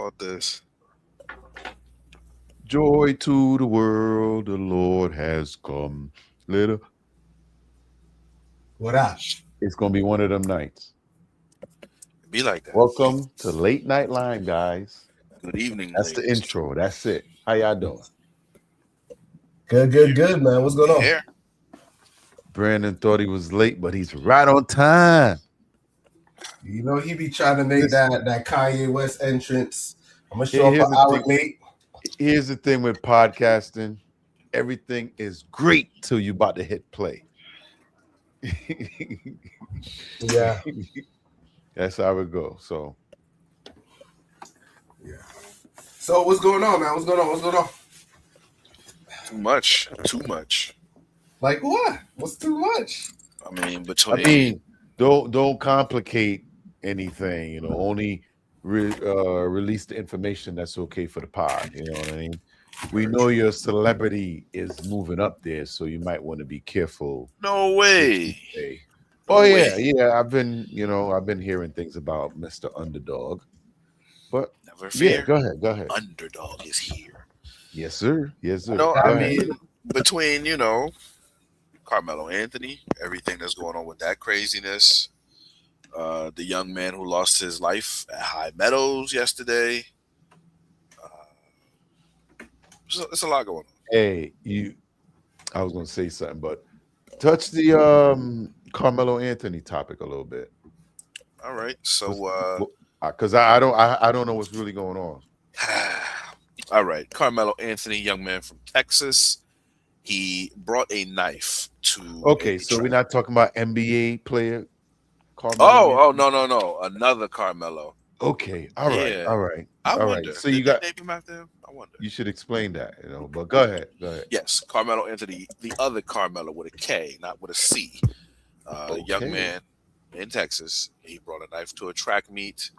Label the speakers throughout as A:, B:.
A: about this?
B: Joy to the world, the Lord has come. Little,
C: What up?
B: it's gonna be one of them nights.
A: Be like that.
B: Welcome to Late Night Line, guys.
A: Good evening,
B: That's the
A: ladies.
B: intro. That's it. How y'all doing?
C: Good, man. What's going on?
A: Here.
B: Brandon thought he was late, but he's right on time.
C: You know he be trying to make that Kanye West entrance. I'm gonna show up
B: Here's
C: an
B: the
C: hour
B: thing.
C: late.
B: Here's the thing with podcasting. Everything is great till you about to hit play.
C: Yeah,
B: That's how it goes. So
C: yeah. So what's going on, man? What's going on? What's going on?
A: Too much. Too much.
C: Like what? What's too much?
A: I mean,
B: I
A: between
B: mean, don't complicate anything. Only release the information that's okay for the pod. You know what I mean? We know your celebrity is moving up there, so you might want to be careful
A: no
B: what you
A: way.
B: say.
A: No
B: Oh
A: way.
B: yeah. I've been hearing things about Mr. Underdog, but
A: Never
B: yeah,
A: fear.
B: go ahead.
A: Underdog is here.
B: Yes, sir. Yes, sir.
A: No,
B: Go
A: I
B: ahead.
A: mean, between, Carmelo Anthony, everything that's going on with that craziness, the young man who lost his life at High Meadows yesterday. It's a lot going on.
B: Hey, I was gonna say something, but touch the Carmelo Anthony topic a little bit.
A: All right. So,
B: Because I don't know what's really going on.
A: all right. Carmelo Anthony, young man from Texas. He brought a knife to
B: Okay,
A: a
B: so we're
A: track.
B: not talking about NBA player Carmelo
A: Oh,
B: Anthony.
A: no. Another Carmelo.
B: Okay, all right,
A: Yeah.
B: all right,
A: I
B: all right.
A: wonder.
B: So
A: Did they name him after him? I wonder.
B: you should explain that, But go ahead, go ahead.
A: Yes, Carmelo Anthony, the other Carmelo with a K, not with a C. Young
B: Okay.
A: man in Texas. He brought a knife to a track meet.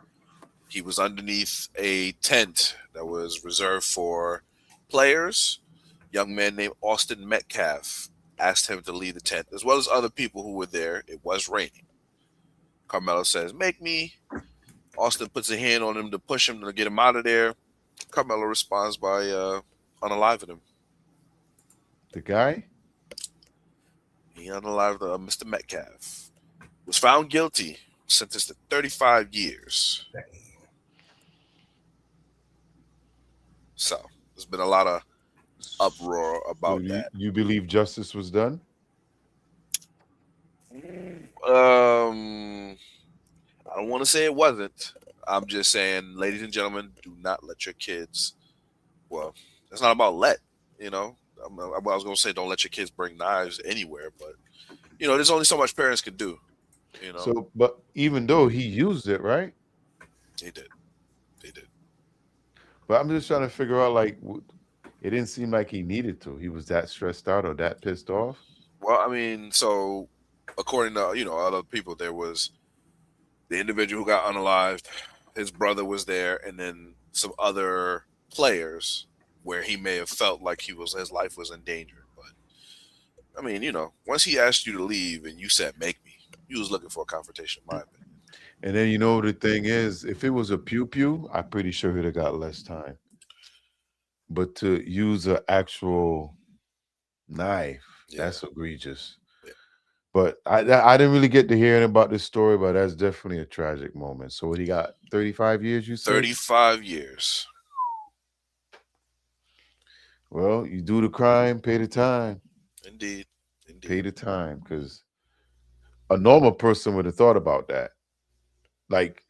A: He was underneath a tent that was reserved for players. Young man named Austin Metcalf asked him to leave the tent, as well as other people who were there. It was raining. Carmelo says, "Make me." Austin puts a hand on him to push him to get him out of there. Carmelo responds by unaliving him.
B: The guy.
A: He unalived Mr. Metcalf. Was found guilty, sentenced to 35 years. So there's been a lot of uproar
B: So
A: about that.
B: you believe justice was done?
A: I don't want to say it wasn't. I'm just saying, ladies and gentlemen, do not let your kids. Well, it's not about let. I was going to say don't let your kids bring knives anywhere, but there's only so much parents can do.
B: So, but even though he used it, right?
A: He did. He did.
B: But I'm just trying to figure out, like, it didn't seem like he needed to. He was that stressed out or that pissed off.
A: Well, I mean, so according to other people, there was the individual who got unalived. His brother was there, and then some other players where he may have felt like his life was in danger. But I mean, once he asked you to leave and you said "make me," you was looking for a confrontation, in my opinion.
B: And then the thing is, if it was a pew pew, I'm pretty sure he'd have got less time. But to use an actual knife,
A: Yeah.
B: that's egregious.
A: Yeah.
B: But I didn't really get to hearing about this story, but that's definitely a tragic moment. So what he got 35 years, you said?
A: 35 years.
B: Well, you do the crime, pay the time.
A: Indeed.
B: Pay the time, because a normal person would have thought about that. Like,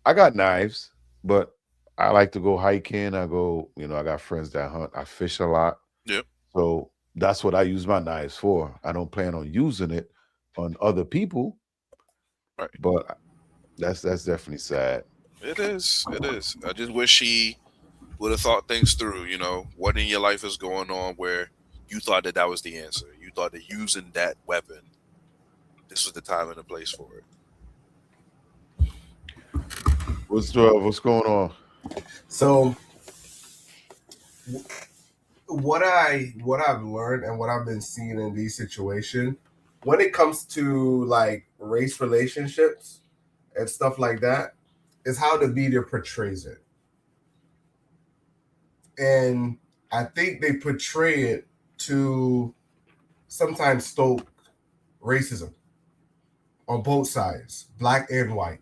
B: I got knives, but I like to go hiking. I got friends that hunt. I fish a lot.
A: Yep.
B: So that's what I use my knives for. I don't plan on using it on other people.
A: Right.
B: But that's definitely sad.
A: It is. It is. I just wish he would have thought things through. What in your life is going on where you thought that was the answer. You thought that using that weapon, this was the time and the place for it.
B: What's going on?
C: So what I've learned and what I've been seeing in these situations, when it comes to like race relationships and stuff like that, is how the media portrays it. and I think they portray it to sometimes stoke racism on both sides, black and white,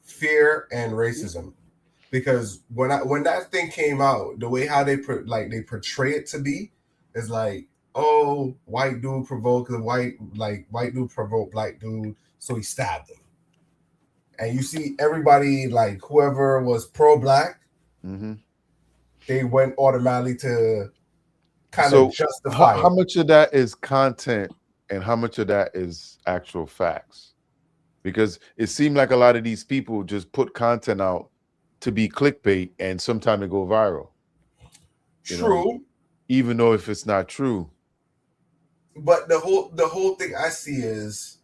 C: fear and racism. Because when that thing came out, the way how they they portray it to be is like, oh, white dude provoked the white dude provoked black dude, so he stabbed him. And you see everybody, like whoever was pro black, they went automatically to kind of justify
B: how much of that is content and how much of that is actual facts? Because it seemed like a lot of these people just put content out to be clickbait, and sometimes it go viral.
C: True.
B: Even though if it's not true.
C: But the whole thing I see is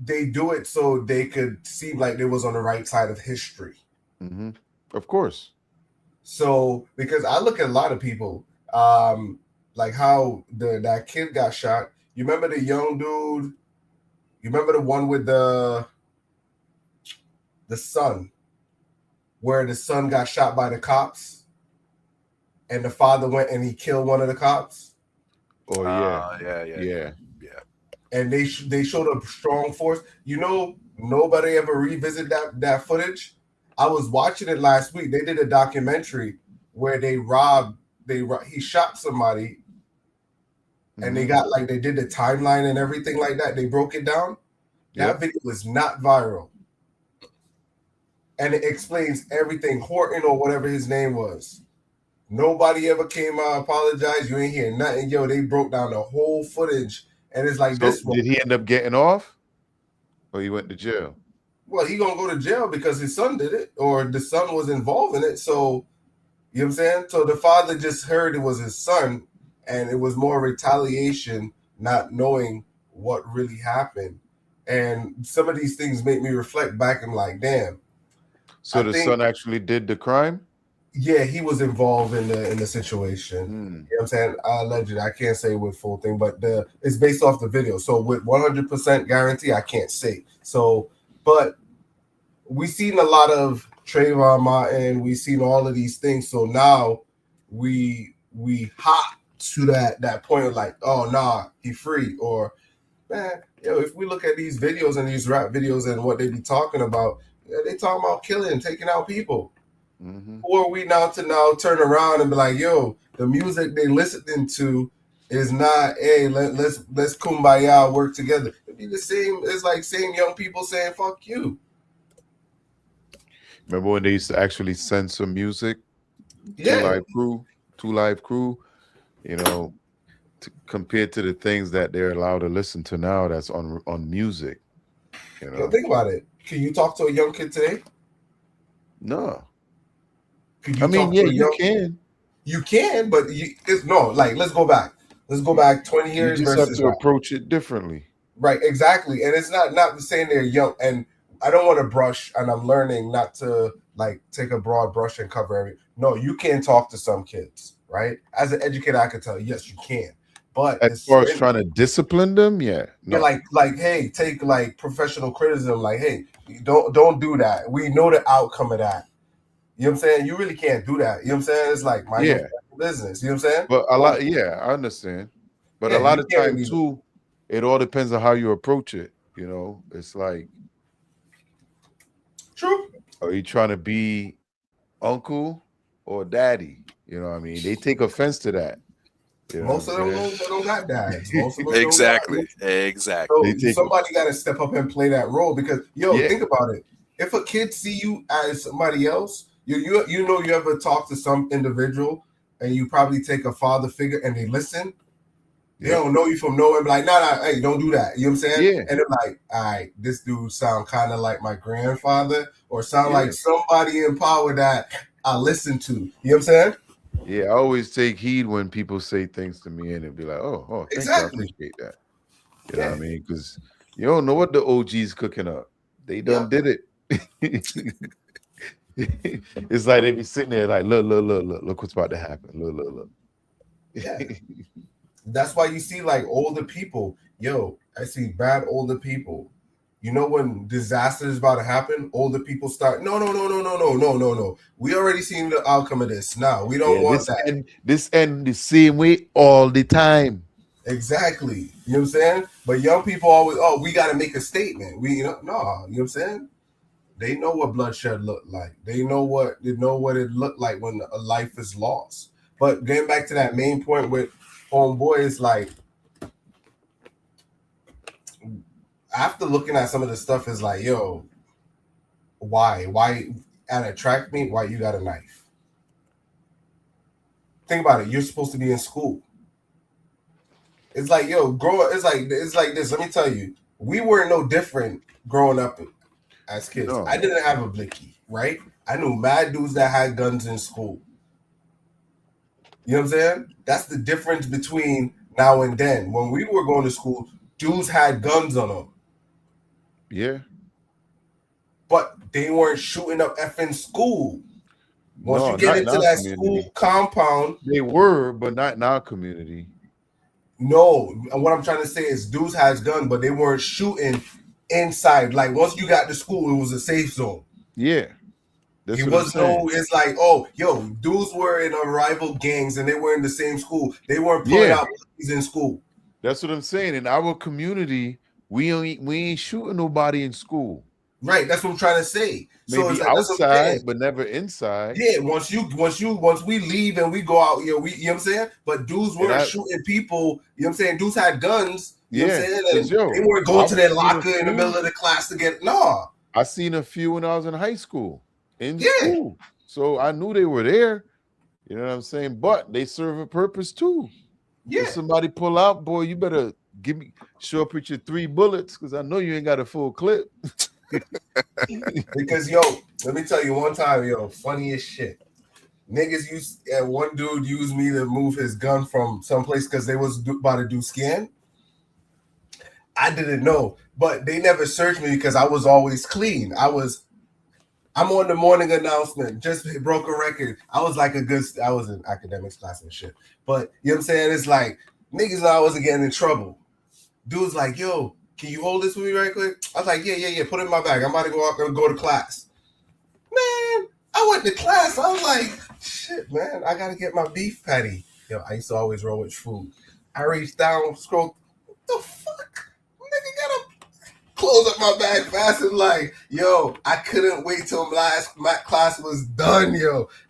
C: they do it so they could seem like they was on the right side of history.
B: Of course.
C: So because I look at a lot of people, like how that kid got shot. You remember the young dude? You remember the one with the son, where the son got shot by the cops, and the father went and he killed one of the cops.
B: Oh yeah.
C: And they showed a strong force. Nobody ever revisit that footage. I was watching it last week. They did a documentary where he shot somebody, and they got they did the timeline and everything like that. They broke it down. That video is not viral. And it explains everything. Horton or whatever his name was. Nobody ever came out apologized. You ain't hear nothing. Yo, they broke down the whole footage. And it's like, this one.
B: Did he end up getting off? Or he went to jail?
C: Well, he gonna go to jail because his son did it, or the son was involved in it. So, you know what I'm saying? So the father just heard it was his son, and it was more retaliation, not knowing what really happened. And some of these things make me reflect back and like, damn.
B: So the son actually did the crime?
C: Yeah, he was involved in the situation. You know what I'm saying? Allegedly, I can't say with full thing, but it's based off the video. So with 100% guarantee, I can't say. So, but we seen a lot of Trayvon Martin. We seen all of these things. So now we hot to that point of like, oh nah, he free. Or man, if we look at these videos and these rap videos and what they be talking about, they talking about killing, taking out people. Who are we now to turn around and be like, yo, the music they listening to is not, hey, let's kumbaya, work together. It'd be the same. It's like same young people saying fuck you.
B: Remember when they used to actually censor music?
C: Yeah.
B: Two Live Crew, compared to the things that they're allowed to listen to now that's on music.
C: Yo, think about it. Can you talk to a young kid today?
B: No.
C: I mean, yeah,
B: you can.
C: You can, but let's go back. Let's go back 20 years.
B: You just have to approach it differently.
C: Right, exactly. And it's not saying they're young. And I don't want to brush, and I'm learning not to take a broad brush and cover everything. No, you can talk to some kids, right? As an educator, I can tell you, yes, you can. But
B: as far as trying to discipline them, yeah.
C: No. Yeah, hey, take professional criticism, hey, don't do that. We know the outcome of that. You know what I'm saying? You really can't do that. You know what I'm saying? It's like my business. You know what I'm saying?
B: But I understand. But a lot of times too, it all depends on how you approach it. It's like,
C: true.
B: Are you trying to be uncle or daddy? You know what I mean? They take offense to that.
C: Most of them don't got dads. Most of them
A: exactly.
C: So somebody got to step up and play that role because, think about it. If a kid see you as somebody else, you ever talk to some individual and you probably take a father figure and they listen. They don't know you from nowhere. Be like, nah, hey, don't do that. You know what I'm saying?
B: Yeah.
C: And they're like, all right, this dude sound kind of like my grandfather or sound like somebody in power that I listen to. You know what I'm saying?
B: Yeah, I always take heed when people say things to me and it'd be like, oh, thank you, I appreciate that. You know what I mean? Because you don't know what the OG's cooking up. They done did it. It's like they be sitting there like, look what's about to happen. Look.
C: Yeah. That's why you see older people. Yo, I see bad older people you know when disaster is about to happen, older people start, no. We already seen the outcome of this. No, we don't want that.
B: This end the same way all the time.
C: Exactly. You know what I'm saying? But young people always, oh, we got to make a statement. We, you know, no, you know what I'm saying? They know what bloodshed looked like. They know what it looked like when a life is lost. But getting back to that main point with homeboy is like, after looking at some of the stuff, is like, yo, why at a track meet? Why you got a knife? Think about it. You're supposed to be in school. It's like, yo, it's like this. Let me tell you, we were no different growing up as kids.
B: No.
C: I didn't have a blicky, right? I knew mad dudes that had guns in school. You know what I'm saying? That's the difference between now and then. When we were going to school, dudes had guns on them.
B: Yeah.
C: But they weren't shooting up effing school. Once
B: No,
C: you get into that
B: community.
C: school compound.
B: They were, but not in our community.
C: No, what I'm trying to say is dudes has guns, but they weren't shooting inside. Like once you got to school, it was a safe zone.
B: Yeah.
C: It was no, it's like, oh, yo, dudes were in rival gangs and they were in the same school. They weren't pulling out in school.
B: That's what I'm saying. In our community, we ain't shooting nobody in school.
C: Right, that's what I'm trying to say.
B: Maybe
C: so
B: outside, but never inside.
C: Yeah, once we leave and we go out, you know what I'm saying? But dudes weren't shooting people, you know what I'm saying? Dudes had guns, you know what I'm saying? And they weren't going to their locker in the middle of the class to get
B: I seen a few when I was in high school. School. So I knew they were there. You know what I'm saying? But they serve a purpose too.
C: Yeah.
B: If somebody pull out, boy, you better show up with your 3 bullets because I know you ain't got a full clip.
C: Because let me tell you one time, funniest shit. Niggas one dude used me to move his gun from someplace because they was about to do scan. I didn't know, but they never searched me because I was always clean. I'm on the morning announcement, just broke a record. I was in academics class and shit. But you know what I'm saying? It's like niggas I wasn't getting in trouble. Dude's like, yo, can you hold this with me right quick? I was like, yeah. Put it in my bag. I'm about to go out and go to class. Man, I went to class. I was like, shit, man, I gotta get my beef patty. I used to always roll with food. I reached down, scrolled. What the fuck? Nigga gotta close up my bag fast and like, I couldn't wait till my class was done,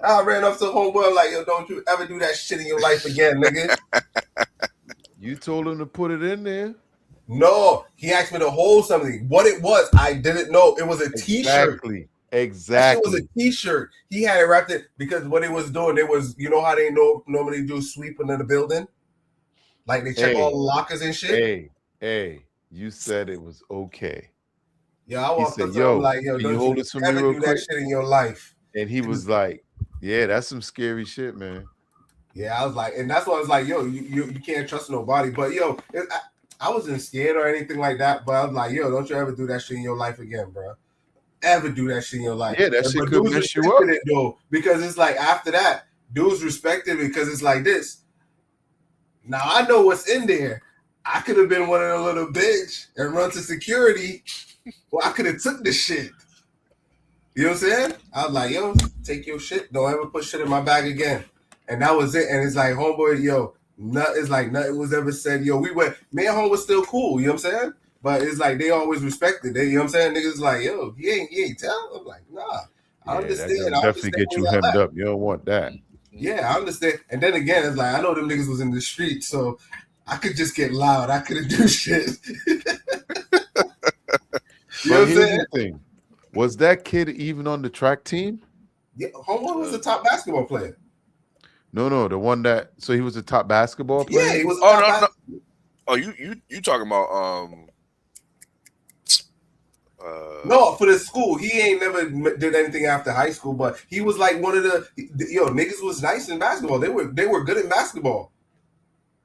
C: I ran up to homeboy like, don't you ever do that shit in your life again, nigga.
B: You told him to put it in there.
C: No, he asked me to hold something. What it was, I didn't know. It was a t-shirt.
B: Exactly.
C: It was a t-shirt. He had it wrapped it because what it was doing, they was, you know how they normally do sweeping in the building? Like they check all the lockers and shit.
B: Hey, you said it was okay.
C: Yeah, I walked up to him like, don't you hold this for me real quick? That shit in your life.
B: And he was like, yeah, that's some scary shit, man.
C: Yeah, I was like, and that's why I was like, you can't trust nobody. But I wasn't scared or anything like that. But I was like, don't you ever do that shit in your life again, bro. Ever do that shit in your life.
B: Yeah, that shit could mess you up.
C: It, though, because it's like after that, dudes respected it because it's like this. Now I know what's in there. I could have been one of the little bitch and run to security. Well, I could have took the shit. You know what I'm saying? I was like, take your shit. Don't ever put shit in my bag again. And that was it. And it's like, homeboy, it's like nothing was ever said. Me and home was still cool. You know what I'm saying? But it's like they always respected it. You know what I'm saying? Niggas like, he ain't tell. I'm like, nah. I understand.
B: That definitely get you hemmed up. You don't want that.
C: Yeah, I understand. And then again, it's like I know them niggas was in the street, so I could just get loud. I couldn't do shit. You know what I'm saying?
B: The thing. Was that kid even on the track team?
C: Yeah, homeboy was a top basketball player.
B: No, the one that he was a top basketball player.
C: Yeah, he was.
A: No. Oh, you talking about
C: No, for the school, he ain't never did anything after high school, but he was like one of the niggas was nice in basketball. They were good in basketball.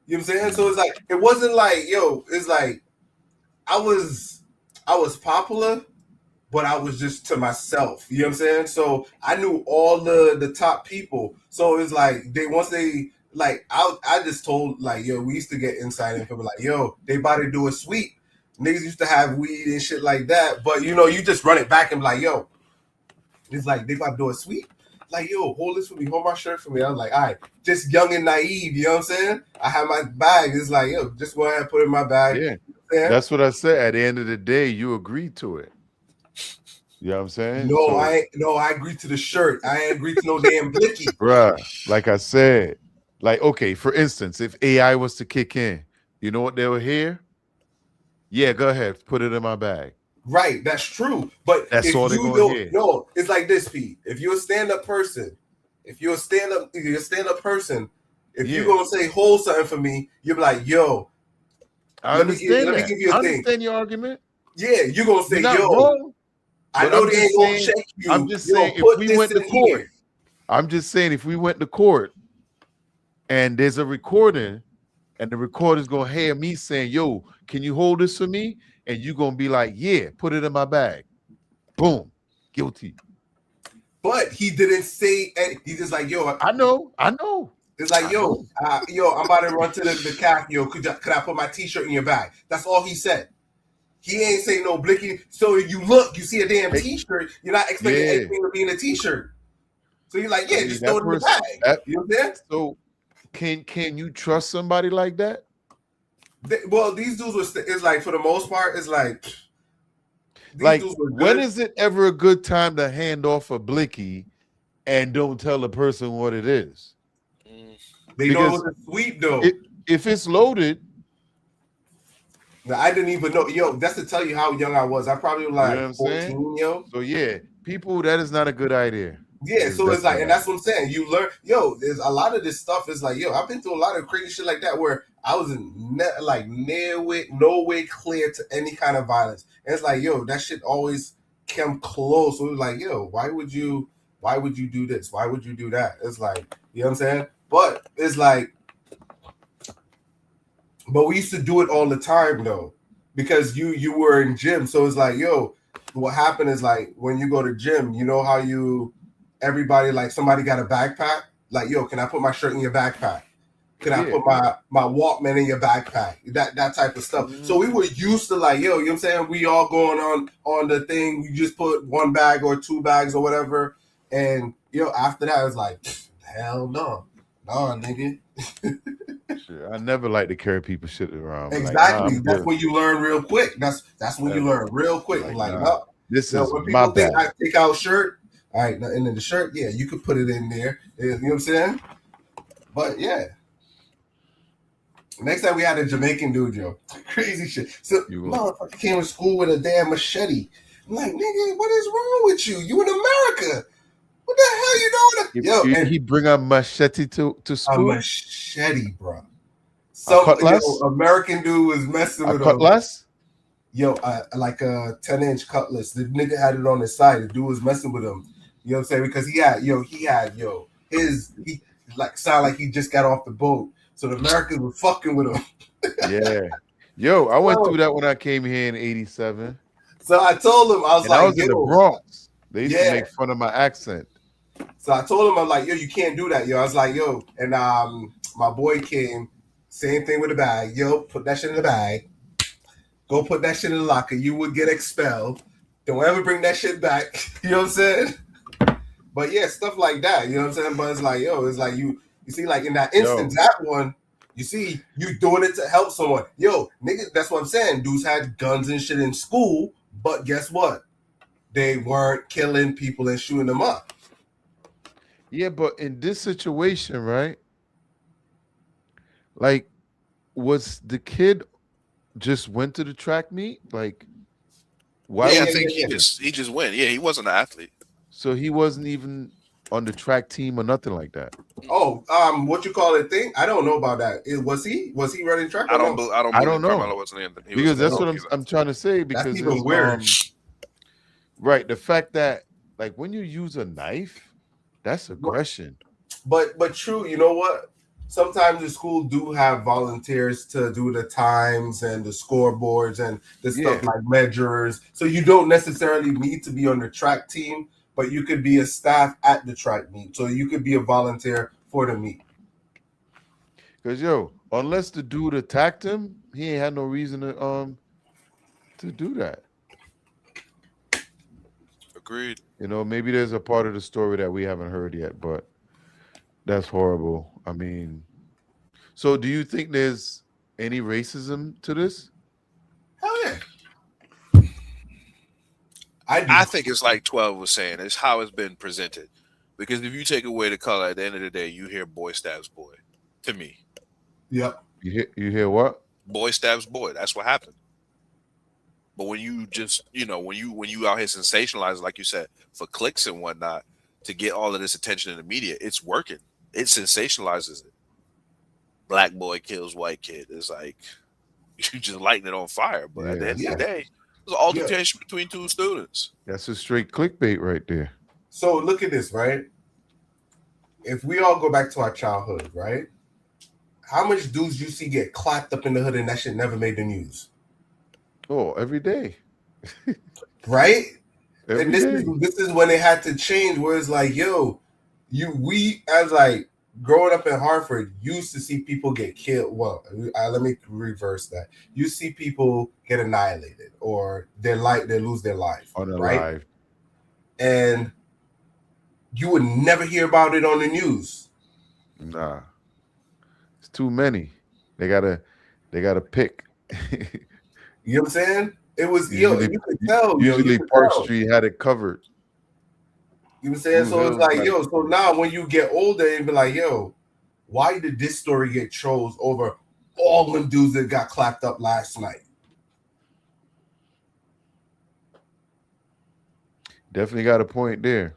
C: You know what I'm saying? So it's like it wasn't like it's like I was popular, but I was just to myself. You know what I'm saying? So I knew all the top people. So it's like I just told we used to get inside info like they about to do a sweep. niggas used to have weed and shit like that. But you know, you just run it back and be like, yo, it's like they about to do a sweep. Like, yo, hold this for me, hold my shirt for me. I was like, all right, just young and naive, you know what I'm saying? I have my bag. It's like, yo, just go ahead and put it in my bag.
B: Yeah,
C: Yeah.
B: that's what I said. At the end of the day, you agreed to it. You know what I'm saying?
C: No,
B: So,
C: I agreed to the shirt. I ain't agreed to no damn blicky.
B: bruh, like I said, like, okay, for instance, if AI was to kick in, you know what they would hear? Yeah, go ahead, put it in my bag.
C: Right, that's true. But
B: That's
C: if
B: all they're
C: you
B: gonna hear.
C: don't, no, it's like this, Pete. If you're a stand-up person, if you're a stand-up person, if
B: Yeah.
C: you're gonna say hold something for me, you're like, yo,
B: I
C: let me give
B: understand
C: you
B: that.
C: a
B: I
C: thing.
B: understand your argument.
C: Yeah, you're gonna say,
B: You're not
C: yo,
B: wrong.
C: I
B: but
C: know
B: I'm
C: they
B: just
C: ain't gonna
B: saying-
C: check you.
B: I'm just
C: Yo,
B: saying, if
C: put
B: we
C: this
B: went to
C: in
B: court,
C: here.
B: I'm just saying, if we went to court and there's a recording, and the recorder's gonna hear me saying, "Yo, can you hold this for me?" and you're gonna be like, "Yeah, put it in my bag." Boom, guilty.
C: But he didn't say, and he's just like, yo,
B: I know.
C: it's like,
B: I
C: yo, I'm about to run to the cafe. Yo, could I put my t-shirt in your bag? That's all he said. He ain't say no blicky. So you look, you see a damn t-shirt, you're not expecting
B: Yeah.
C: anything to be in a t-shirt. So you're like, yeah,
B: I mean,
C: just
B: that
C: throw it in the
B: person-
C: bag.
B: that-
C: You know what I'm saying?
B: So, can you trust somebody like that?
C: Well, these dudes were. It's like for the most part, it's like. These
B: Like,
C: dudes were
B: when
C: good.
B: is it ever a good time to hand off a blicky and don't tell the person what it is?
C: They know it
B: because
C: was a sweep though.
B: If it's loaded,
C: Now, I didn't even know. Yo, that's to tell you how young I was. I probably was like
B: know what I'm
C: 14,
B: saying?
C: yo.
B: So yeah, people, that is not a good idea.
C: Yeah, so it's like, and
B: not.
C: that's what I'm saying. You learn, yo. There's a lot of this stuff. Is like, yo, I've been through a lot of crazy shit like that where I was no way clear to any kind of violence. And it's like, yo, that shit always came close. So it was like, yo, why would you do this? Why would you do that? It's like, you know what I'm saying? But it's like, but we used to do it all the time though, because you were in gym. So it's like, yo, what happened is like when you go to gym, you know how everybody, like somebody got a backpack, like, yo, can I put my shirt in your backpack? Can I put my Walkman in your backpack? That type of stuff.
B: Mhm.
C: So we were used to like, yo, you know what I'm saying? We all going on the thing. You just put one bag or two bags or whatever. And after that, it's like, hell no. Nah, nigga.
B: Shit, I never like to carry people shit around. I'm
C: Exactly.
B: like,
C: That's when you learn real quick. That's when you learn real quick. Like,
B: nah, this is
C: when
B: my
C: people think
B: bag.
C: I take out shirt, all right, and then the shirt, yeah, you could put it in there. You know what I'm saying? But yeah. Next time we had a Jamaican dude, yo. Crazy shit. So motherfucker came to school with a damn machete. I'm like, nigga, what is wrong with you? You in America. What the hell you doing?
B: Yo, he bring a machete to school?
C: A machete, bro. Some American dude was messing with
B: a cutlass?
C: Yo, like a 10-inch cutlass. The nigga had it on his side. The dude was messing with him. You know what I'm saying? Because he sound like he just got off the boat. So the Americans were fucking with him.
B: Yeah. Yo, I went through that when I came here in 87.
C: So I told him, I was
B: in the Bronx. They used to make fun of my accent.
C: So I told him, I'm like, yo, you can't do that, yo. I was like, yo, and my boy came, same thing with the bag. Yo, put that shit in the bag. Go put that shit in the locker. You would get expelled. Don't ever bring that shit back. You know what I'm saying? But yeah, stuff like that. You know what I'm saying? But it's like, yo, it's like you see, like in that instance, that one, you see, you doing it to help someone. Yo, nigga, that's what I'm saying. Dudes had guns and shit in school, but guess what? They weren't killing people and shooting them up.
B: Yeah, but in this situation, right? Like, was the kid just went to the track meet? Like,
A: why? Yeah, I think he just went. Yeah, he wasn't an athlete,
B: so he wasn't even on the track team or nothing like that.
C: Oh, what you call it thing? I don't know about that. Was he running track?
B: I don't know. Because that's what I'm trying to say. Because
C: that's even weird.
B: Right, the fact that like when you use a knife, that's aggression.
C: But true, you know what? Sometimes the school do have volunteers to do the times and the scoreboards and the stuff like measurers. So you don't necessarily need to be on the track team, but you could be a staff at the track meet. So you could be a volunteer for the meet.
B: Because unless the dude attacked him, he ain't had no reason to to do that.
A: Agreed.
B: You know, maybe there's a part of the story that we haven't heard yet, but that's horrible. I mean, so do you think there's any racism to this?
C: Hell yeah. I do.
A: I think it's like 12 was saying. It's how it's been presented. Because if you take away the color, at the end of the day, you hear boy stabs boy. To me,
C: Yep.
B: You hear what?
A: boy stabs boy. That's what happened. But when you just, when you out here sensationalize, like you said, for clicks and whatnot, to get all of this attention in the media, it's working. It sensationalizes it. Black boy kills white kid. It's like you just lighting it on fire. But at the end of the day, it was an altercation between two students.
B: That's a straight clickbait right there.
C: So look at this, right? If we all go back to our childhood, right? How much dudes you see get clapped up in the hood and that shit never made the news?
B: Oh, every day.
C: Right?
B: Every
C: and
B: day.
C: this is when it had to change, where it's like, yo, we as like growing up in Hartford used to see people get killed. Well, let me reverse that. You see people get annihilated or they lose their life.
B: Unalive.
C: Right? And you would never hear about it on the news.
B: Nah. It's too many. They gotta pick.
C: You know what I'm saying? It was
B: Usually,
C: you could tell.
B: Usually Park Street had it covered.
C: You know what I'm saying? So it's like, so now when you get older and be like, yo, why did this story get chose over all them dudes that got clapped up last night?
B: Definitely got a point there.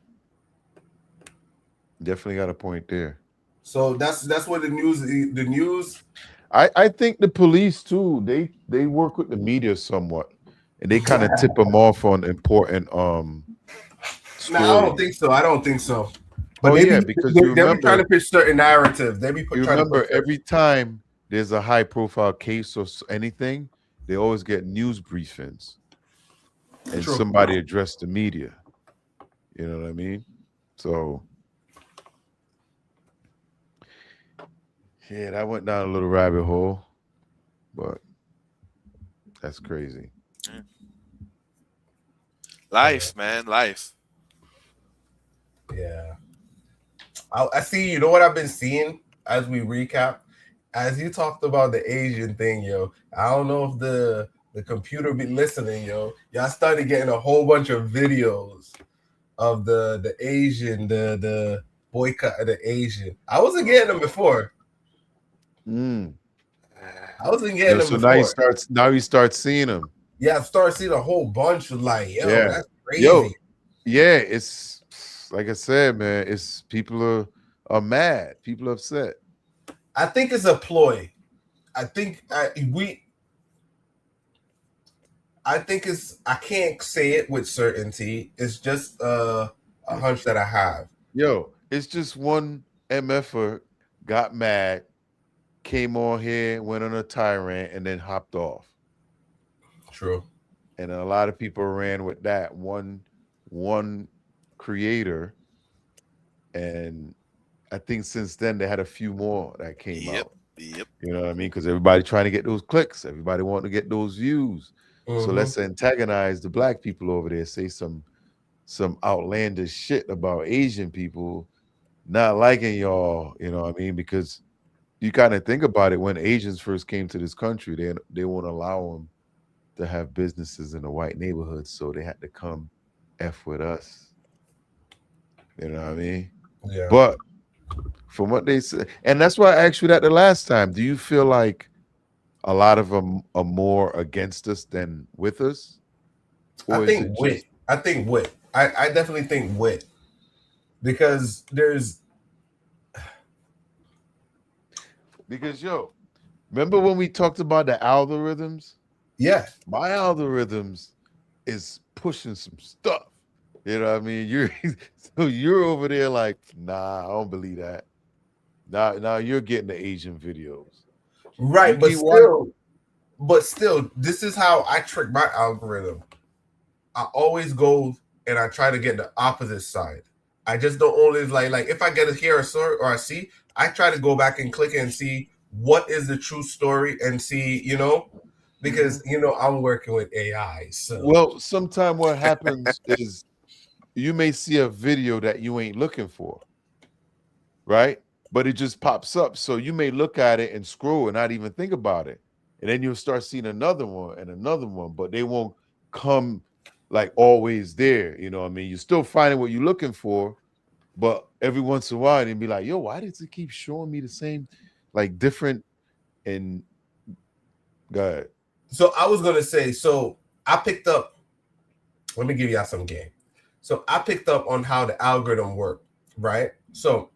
B: Definitely got a point there.
C: So that's what the news.
B: I think the police too, they work with the media somewhat, and they kind of tip them off on important stories.
C: No, I don't think so. But
B: because
C: they'll be trying to pitch certain narratives. They be
B: every time there's a high profile case or anything, they always get news briefings, and somebody address the media. You know what I mean? So yeah, that went down a little rabbit hole, but that's crazy.
A: Life, man, life.
C: Yeah. I see, you know what I've been seeing as we recap? As you talked about the Asian thing, yo, I don't know if the computer be listening, yo. Y'all started getting a whole bunch of videos of the Asian, the boycott of the Asian. I wasn't getting them before. I wasn't getting them before.
B: So now you start seeing them.
C: Yeah, I've started seeing a whole bunch of like, yo, that's crazy.
B: Yo, yeah, it's like I said, man, it's people are mad. People are upset.
C: I think it's a ploy. I think I can't say it with certainty. It's just a hunch that I have.
B: Yo, it's just one MFer got mad, came on here, went on a tirade, and then hopped off.
C: True.
B: And a lot of people ran with that one creator, and I think since then they had a few more that came out.
A: Yep.
B: You know what I mean? Because everybody trying to get those clicks, everybody wanting to get those views. So let's antagonize the black people over there, say some outlandish shit about Asian people not liking y'all. You know what I mean? Because you kind of think about it, when Asians first came to this country, they won't allow them to have businesses in the white neighborhoods, so they had to come F with us. You know what I mean?
C: Yeah.
B: But from what they said, and that's why I asked you that the last time, do you feel like a lot of them are more against us than with us?
C: I think wit. I definitely think wit. Because
B: yo, remember when we talked about the algorithms?
C: Yeah.
B: My algorithms is pushing some stuff. You know what I mean? You're over there like, nah, I don't believe that. Now you're getting the Asian videos.
C: Right, but still, this is how I trick my algorithm. I always go and I try to get the opposite side. I just don't always like if I get to hear a story or I see, I try to go back and click and see what is the true story and see, because I'm working with AI. So
B: Well, sometime what happens is you may see a video that you ain't looking for, right? But it just pops up. So you may look at it and scroll and not even think about it. And then you'll start seeing another one, but they won't come like always there. You know what I mean? You're still finding what you're looking for, but every once in a while, they'll be like, yo, why does it keep showing me the same, like different and go ahead.
C: So I was gonna say, so I picked up. Let me give y'all some game. So I picked up on how the algorithm worked, right? So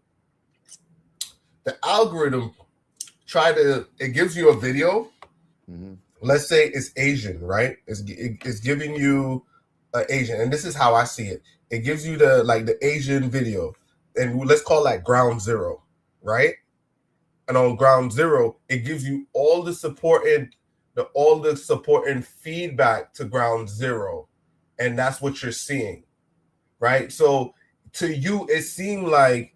C: the algorithm it gives you a video.
B: Mhm.
C: Let's say it's Asian, right? It's giving you an Asian, and this is how I see it. It gives you the Asian video, and let's call that ground zero, right? And on ground zero, it gives you all the supporting feedback to ground zero, and that's what you're seeing, right? So to you, it seemed like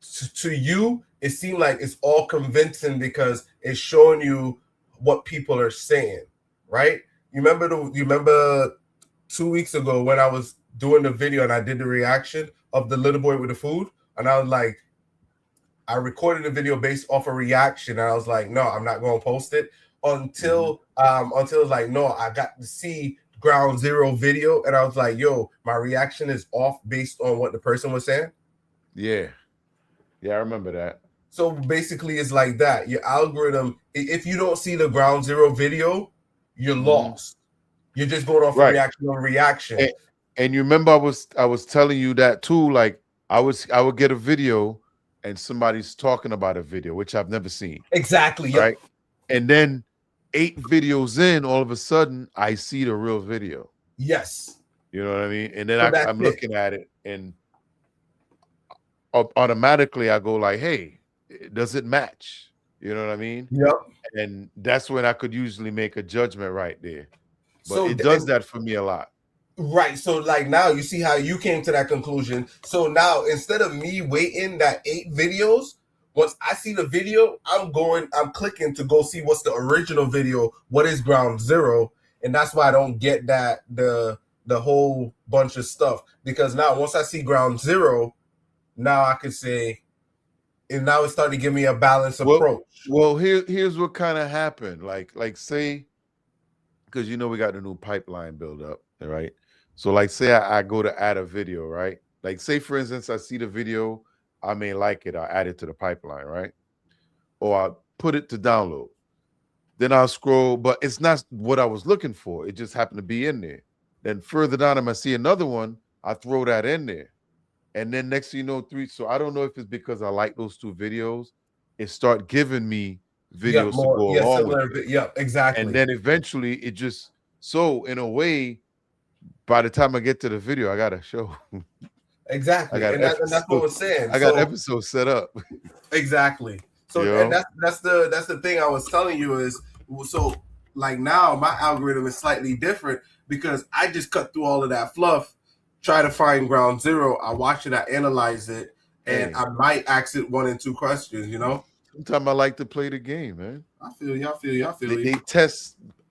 C: it's all convincing because it's showing you what people are saying, right? You remember 2 weeks ago when I was doing the video and I did the reaction of the little boy with the food, and I was like, I recorded the video based off a reaction, and I was like, no, I'm not going to post it until it's like, no, I got to see ground zero video, and I was like, yo, my reaction is off based on what the person was saying.
B: Yeah, I remember that.
C: So basically, it's like that. Your algorithm, if you don't see the ground zero video, you're lost. You're just going off reaction.
B: And you remember I was telling you that too. Like I would get a video and somebody's talking about a video which I've never seen.
C: Exactly. Yep.
B: Right. And then 8 videos in, all of a sudden I see the real video.
C: Yes.
B: You know what I mean? And then I'm looking at it and automatically I go like, hey, does it match? You know what I mean?
C: Yep.
B: And that's when I could usually make a judgment right there. But
C: so
B: it does that for me a lot.
C: Right. So like now you see how you came to that conclusion. So now instead of me waiting that 8 videos, once I see the video, I'm clicking to go see what's the original video, what is ground zero. And that's why I don't get that the whole bunch of stuff. Because now once I see ground zero, now I can say, and now it's starting to give me a balanced approach.
B: Well, here's what kind of happened. Like say, because we got the new pipeline build up, right? So like say I go to add a video, right? Like say for instance, I see the video, I may like it, I'll add it to the pipeline, right? Or I'll put it to download. Then I'll scroll, but it's not what I was looking for. It just happened to be in there. Then further down, I might see another one, I throw that in there. And then next thing you know, 3. So I don't know if it's because I like those 2 videos, it start giving me videos to go along with it.
C: Yep, exactly.
B: And then eventually it just, so in a way, by the time I get to the video, I got a show.
C: Exactly. And that's what we're saying.
B: I got episodes set up.
C: Exactly. So and that's the thing I was telling you is, so like now my algorithm is slightly different because I just cut through all of that fluff, try to find ground zero. I watch it, I analyze it, and I might ask it 1 and 2 questions,
B: Sometimes I like to play the game, man.
C: I feel you.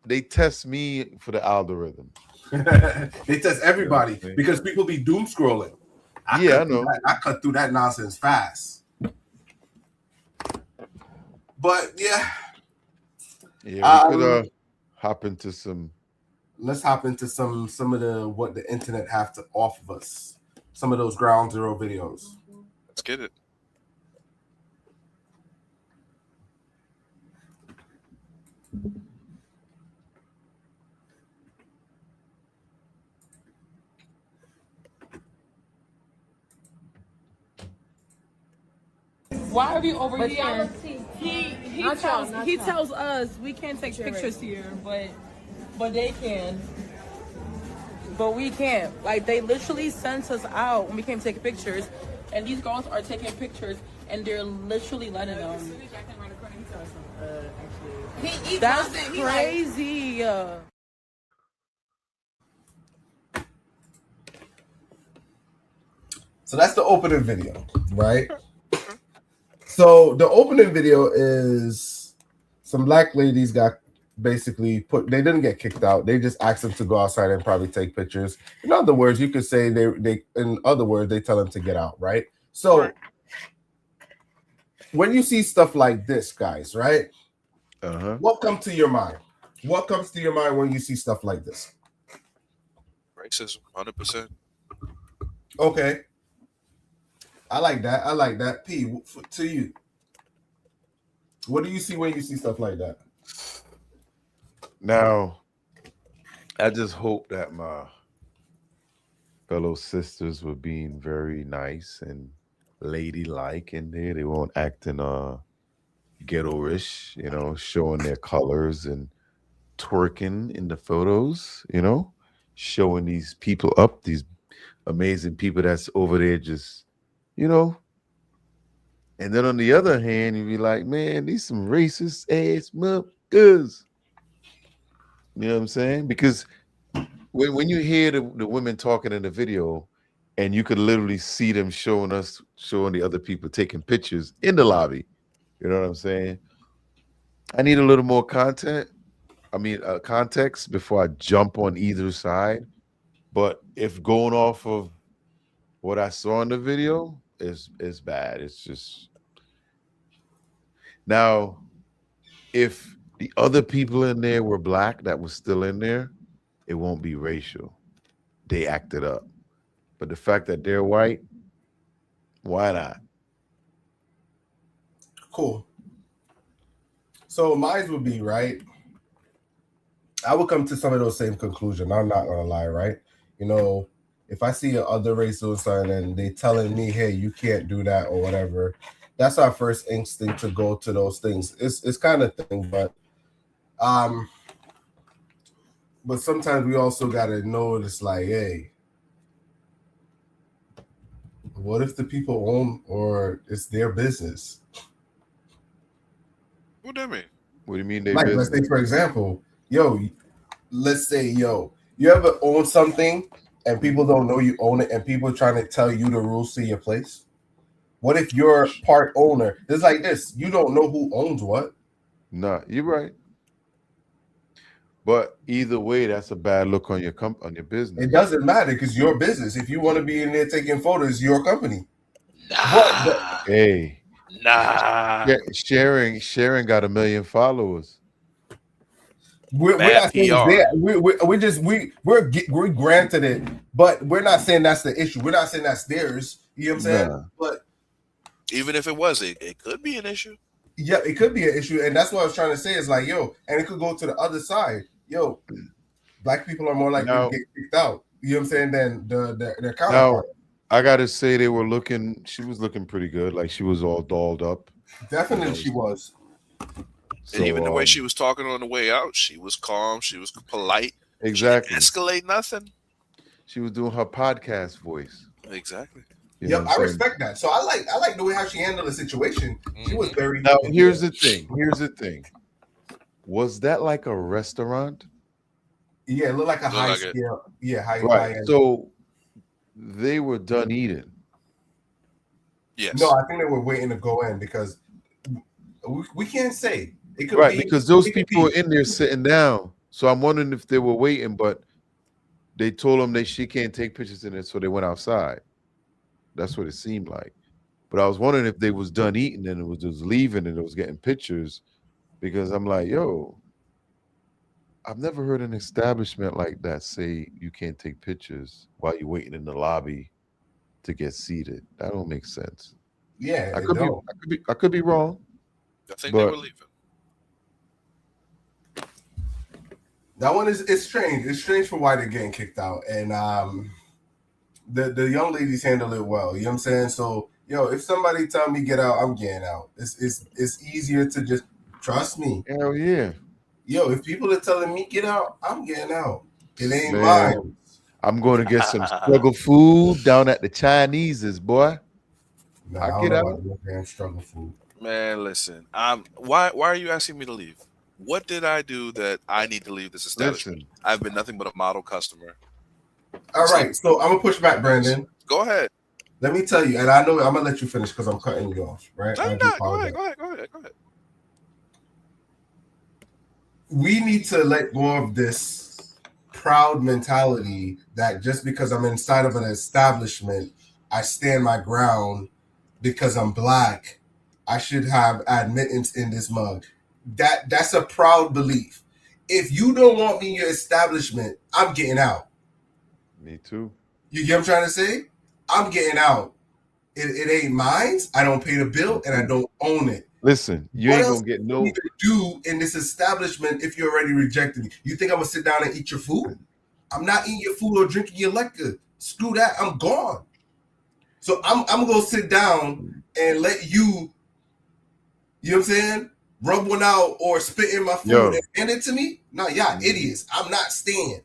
B: They test me for the algorithm.
C: They test everybody because people be doom scrolling. I know. I cut through that nonsense fast. But yeah,
B: we could hop into some.
C: Let's hop into some of what the internet have to offer us. Some of those ground zero videos.
A: Let's get it.
D: Why are we over here? He tells us we can't take pictures here, but they can. But we can't. Like they literally sent us out when we came to take pictures, and these girls are taking pictures, and they're literally letting them. That's crazy.
C: So that's the opening video, right? So the opening video is some black ladies got basically they didn't get kicked out. They just asked them to go outside and probably take pictures. In other words, you could say they tell them to get out, right? So when you see stuff like this, guys, right? What comes to your mind? What comes to your mind when you see stuff like this?
A: Racism, 100%.
C: Okay. I like that. P, to you. What do you see when you see stuff like that?
B: Now, I just hope that my fellow sisters were being very nice and ladylike in there. They weren't acting ghetto-ish, showing their colors and twerking in the photos, showing these people up, these amazing people that's over there just, And then on the other hand, you'd be like, man, these some racist ass motherfuckers. You know what I'm saying? Because when you hear the women talking in the video, and you could literally see them showing the other people taking pictures in the lobby. You know what I'm saying? I need a little more context before I jump on either side. But if going off of what I saw in the video is bad. It's just now, if the other people in there were black that was still in there, it won't be racial. They acted up. But the fact that they're white, why not?
C: Cool. So mine would be, right? I would come to some of those same conclusions. I'm not gonna lie, right? If I see other race doing something and they telling me, hey, you can't do that or whatever, that's our first instinct to go to those things. It's kind of thing, but sometimes we also gotta know it's like, hey, what if the people own or it's their business?
A: What do you mean?
B: What do you mean?
C: Like, let's say, for example, let's say, you ever own something and people don't know you own it and people trying to tell you the rules to your place? What if you're part owner? It's like this. You don't know who owns what.
B: No, you're right. But either way, that's a bad look on your business.
C: It doesn't matter because your business. If you want to be in there taking photos, your company. Nah.
B: Sharon got 1 million followers.
C: We're not saying we're granted it, but we're not saying that's the issue. We're not saying that's theirs. You know what I'm saying?
B: Nah.
C: But
A: even if it was, it could be an issue.
C: Yeah, it could be an issue, and that's what I was trying to say. Is like, and it could go to the other side. Black people are more likely to get kicked out. You know what I'm saying? Than their counterpart.
B: Now, I gotta say she was looking pretty good. Like she was all dolled up.
C: Definitely, she was.
A: And even the way she was talking on the way out, she was calm. She was polite.
B: Exactly.
A: She didn't escalate nothing.
B: She was doing her podcast voice.
A: Exactly.
C: Yep, I respect that. So I like the way how she handled the situation. She was very.
B: Now here's the thing. Was that like a restaurant?
C: Yeah, it looked like a high scale. Yeah, high.
B: Right. So they were done eating.
A: Yes.
C: No, I think they were waiting to go in because we can't say it could
B: be because those people were in there sitting down. So I'm wondering if they were waiting, but they told them that she can't take pictures in it, so they went outside. That's what it seemed like. But I was wondering if they was done eating and it was just leaving and it was getting pictures, because I'm like, I've never heard an establishment like that say you can't take pictures while you're waiting in the lobby to get seated. That don't make sense.
C: Yeah,
B: I could be wrong.
A: I think they were leaving.
C: That one is strange. It's strange for why they're getting kicked out, and the young ladies handle it well. You know what I'm saying? So if somebody tell me get out, I'm getting out. It's easier to just trust me.
B: Hell yeah.
C: If people are telling me get out, I'm getting out. It ain't mine.
B: I'm going to get some struggle food down at the Chinese's, boy.
C: I get out. Struggle food.
A: Man, listen. Why are you asking me to leave? What did I do that I need to leave this establishment?
B: Listen.
A: I've been nothing but a model customer.
C: All right, so I'm gonna push back, Brandon.
A: Go ahead.
C: Let me tell you, and I know I'm gonna let you finish because I'm cutting you off, right?
A: No, go ahead.
C: we need to let go of this proud mentality that just because I'm inside of an establishment, I stand my ground because I'm black. I should have admittance in this mug. That's a proud belief. If you don't want me in your establishment, I'm getting out.
B: Me too.
C: You get what I'm trying to say? I'm getting out. It ain't mine. I don't pay the bill and I don't own it.
B: Listen, you
C: What
B: ain't
C: else
B: gonna get
C: you
B: no.
C: need to do in this establishment if you already rejected me? You think I'm gonna sit down and eat your food? I'm not eating your food or drinking your liquor. Screw that. I'm gone. So I'm gonna sit down and let you, you know what I'm saying, rub one out or spit in my food
B: Yo.
C: and hand it to me? No, y'all idiots. I'm not staying.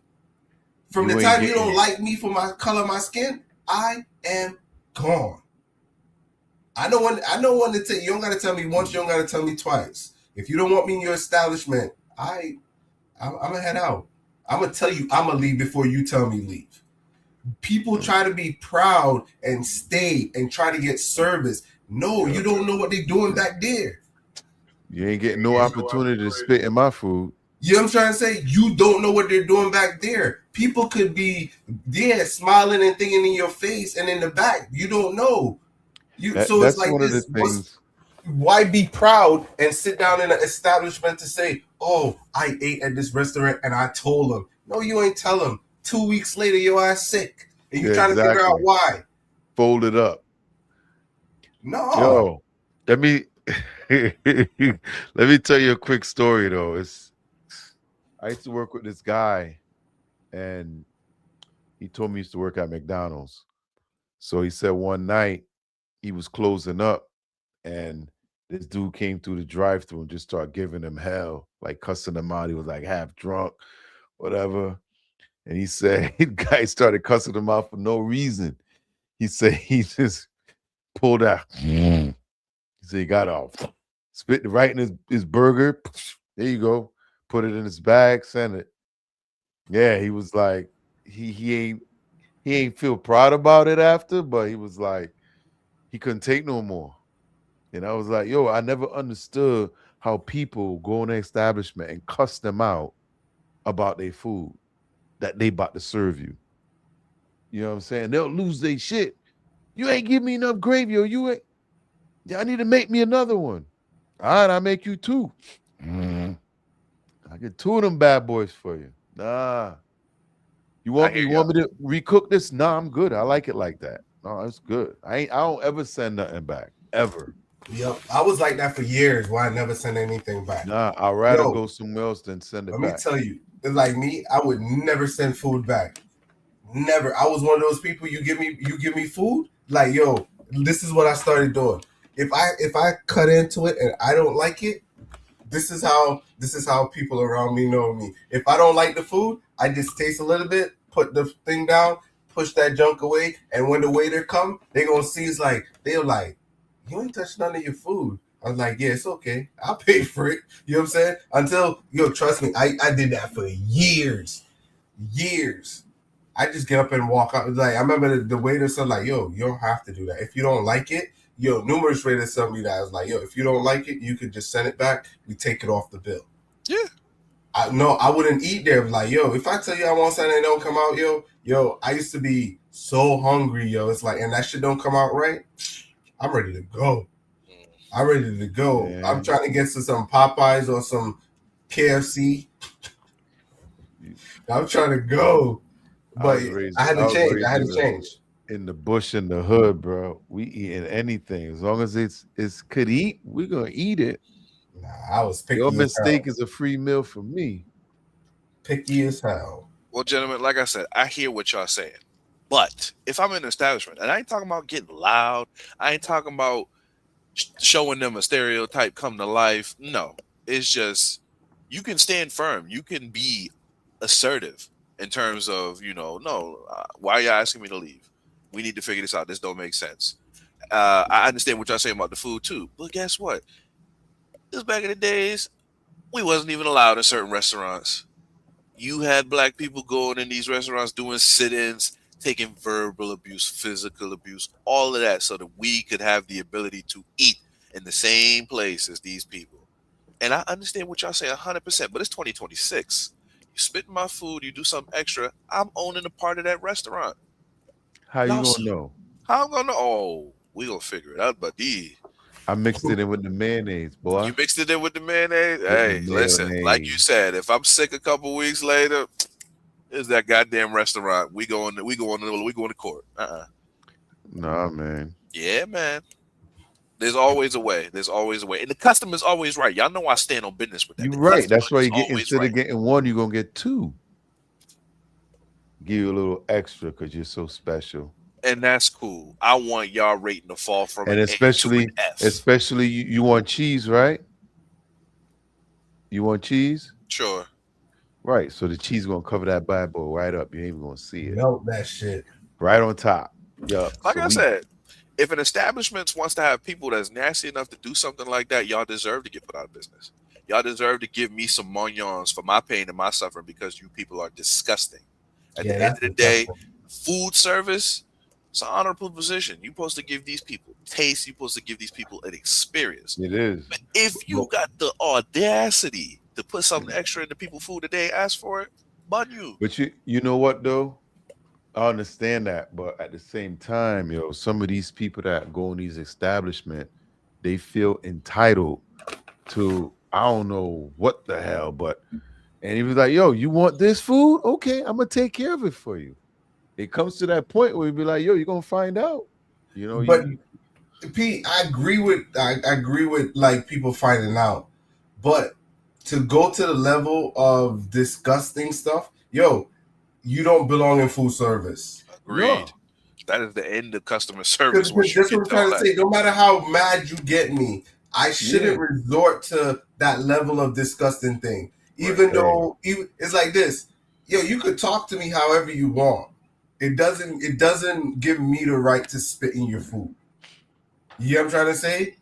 C: From
B: You
C: the
B: ain't
C: time you
B: getting
C: don't
B: it.
C: like me for my color of my skin, I am gone. I know when to tell you. You don't gotta tell me once, you don't gotta tell me twice. If you don't want me in your establishment, I'm gonna head out. I'm gonna tell you I'm gonna leave before you tell me leave. People try to be proud and stay and try to get service. No, you don't know what they're doing back there.
B: You ain't getting no opportunity to spit in my food.
C: You know what I'm trying to say? You don't know what they're doing back there. People could be smiling and thinking in your face and in the back. You don't know. So it's
B: That's
C: like
B: one of the
C: this.
B: things.
C: Why be proud and sit down in an establishment to say, "Oh, I ate at this restaurant and I told them." No, you ain't tell them. 2 weeks later, your ass sick, and you
B: Yeah,
C: trying to figure out
B: exactly.
C: why.
B: Fold it up.
C: No,
B: Yo, let me let me tell you a quick story though. I used to work with this guy, and he told me he used to work at McDonald's. So he said one night he was closing up, and this dude came through the drive-thru and just started giving him hell, like cussing him out. He was like half drunk, whatever. And he said the guy started cussing him out for no reason. He said he just pulled out. He said he got off, spit it right in his burger. There you go. Put it in his bag, send it. Yeah, he was like, he ain't feel proud about it after, but he was like, he couldn't take no more. And I was like, yo, I never understood how people go in an establishment and cuss them out about their food that they about to serve you. You know what I'm saying? They'll lose their shit. You ain't give me enough gravy, or you ain't. Yeah, I need to make me another one. All right, I'll make you two. I get two of them bad boys for you. Nah. You want
A: hear
B: me to recook this? Nah, I'm good. I like it like that. No, it's good. I don't ever send nothing back. Ever.
C: yep, I was like that for years. Why I never send anything back?
B: Nah, I'd rather
C: Yo,
B: go somewhere else than send it
C: let me
B: back.
C: tell you, it's like me. I would never send food back. Never. I was one of those people. You give me food. Like, yo, this is what I started doing. If I cut into it and I don't like it, this is how people around me know me. If I don't like the food, I just taste a little bit, put the thing down, push that junk away, and when the waiter come, they gonna see they're like, you ain't touched none of your food. I was like, yeah, it's okay. I'll pay for it. You know what I'm saying? Until trust me, I did that for years. Years. I just get up and walk out. Like I remember the waiter said, like, yo, you don't have to do that. If you don't like it, numerous waiters tell me that. I was like, yo, if you don't like it, you could just send it back. We take it off the bill.
A: Yeah.
C: I wouldn't eat there. Like, yo, if I tell you I want something and it don't come out, yo, I used to be so hungry, yo. It's like, and that shit don't come out right. I'm ready to go. I'm ready to go.
B: Yeah.
C: I'm trying to get to some Popeyes or some KFC. I'm trying to go. But I had to change. I had to change.
B: In the bush in the hood, bro. We eating anything. As long as it's could eat, we're gonna eat it.
C: Nah, I was picky.
B: Your mistake is a free meal for me.
C: Picky as hell.
A: Well, gentlemen, like I said, I hear what y'all saying. But if I'm in an establishment, and I ain't talking about getting loud, I ain't talking about showing them a stereotype come to life. No, it's just you can stand firm. You can be assertive in terms of, no, why are y'all asking me to leave? We need to figure this out. This don't make sense. I understand what y'all saying about the food too, but guess what? This back in the days, we wasn't even allowed in certain restaurants. You had black people going in these restaurants doing sit-ins, taking verbal abuse, physical abuse, all of that, so that we could have the ability to eat in the same place as these people. And I understand what y'all say 100%, but it's 2026. You spit my food, you do something extra, I'm owning a part of that restaurant.
B: How you
A: Y'all,
B: gonna know?
A: how I'm gonna know? Oh, we gonna figure it out, buddy.
B: I mixed it in with the mayonnaise, boy.
A: You mixed it in with the mayonnaise.
B: With the
A: Hey, listen, like you
B: mayonnaise.
A: said, if I'm sick a couple weeks later, is that goddamn restaurant? We going to court.
B: Nah, man.
A: Yeah, man. There's always a way. There's always a way, and the customer's always right. Y'all know I stand on business with that.
B: You're
A: The
B: right. That's
A: customer
B: why
A: is
B: you get
A: always
B: instead
A: right.
B: of getting one, you're gonna get two. Give you a little extra because you're so special.
A: And that's cool. I want y'all rating to fall from
B: And
A: an A to an F.
B: especially you want cheese, right? You want cheese?
A: Sure.
B: Right. So the cheese gonna cover that bad boy right up. You ain't even gonna see it.
C: Melt that shit.
B: Right on top. Yeah.
A: Like I said, if an establishment wants to have people that's nasty enough to do something like that, y'all deserve to get put out of business. Y'all deserve to give me some monions for my pain and my suffering because you people are disgusting. At the end of the day, food service, it's an honorable position. You're supposed to give these people taste. You're supposed to give these people an experience.
B: It is.
A: But if you got the audacity to put something extra in the people's food that they ask for it, bun you.
B: But you know what though? I understand that, but at the same time, some of these people that go in these establishments, they feel entitled to I don't know what the hell, and he was like, "Yo, you want this food? Okay, I'm gonna take care of it for you." It comes to that point where you be like, "Yo, you're gonna find out."
C: But Pete, I agree with like people finding out, but to go to the level of disgusting stuff, you don't belong in food service.
A: Agreed.
B: No.
A: That is the end of customer service.
C: That's what I'm trying to say. No matter how mad you get me, I shouldn't resort to that level of disgusting thing. Even though it's like this, you could talk to me however you want. It doesn't give me the right to spit in your food. You know what I'm trying to say?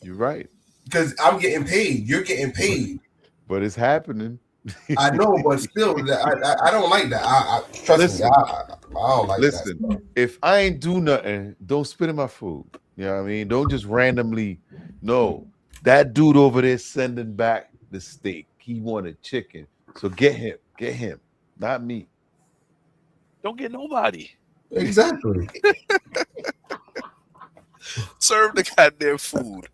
B: You're right.
C: Because I'm getting paid. You're getting paid.
B: But it's happening.
C: I know, but still, I don't like that. Trust me, I don't like that.
B: Listen, if I ain't do nothing, don't spit in my food. You know what I mean? Don't just randomly. No, that dude over there sending back the steak. He wanted chicken. So get him, not me.
A: Don't get nobody.
C: Exactly.
A: Serve the goddamn food.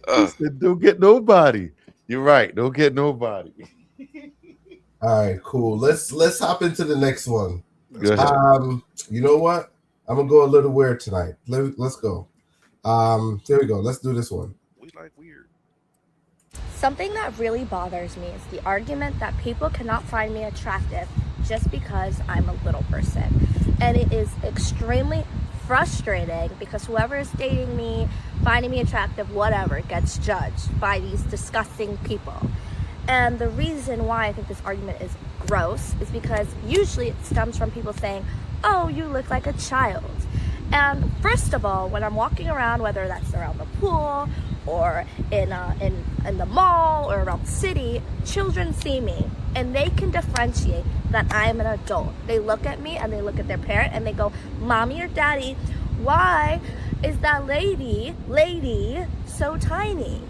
B: Said, don't get nobody. You're right. Don't get nobody.
C: All right, cool. Let's hop into the next one.
B: Go ahead.
C: You know what? I'm gonna go a little weird tonight. Let's go. Here we go. Let's do this one.
A: We like weird.
E: Something that really bothers me is the argument that people cannot find me attractive just because I'm a little person. And it is extremely frustrating because whoever is dating me, finding me attractive, whatever, gets judged by these disgusting people. And the reason why I think this argument is gross is because usually it stems from people saying, "Oh, you look like a child." And first of all, when I'm walking around, whether that's around the pool or in the mall or around the city, children see me and they can differentiate that I'm an adult. They look at me and they look at their parent and they go, "Mommy or Daddy, why is that lady so tiny?"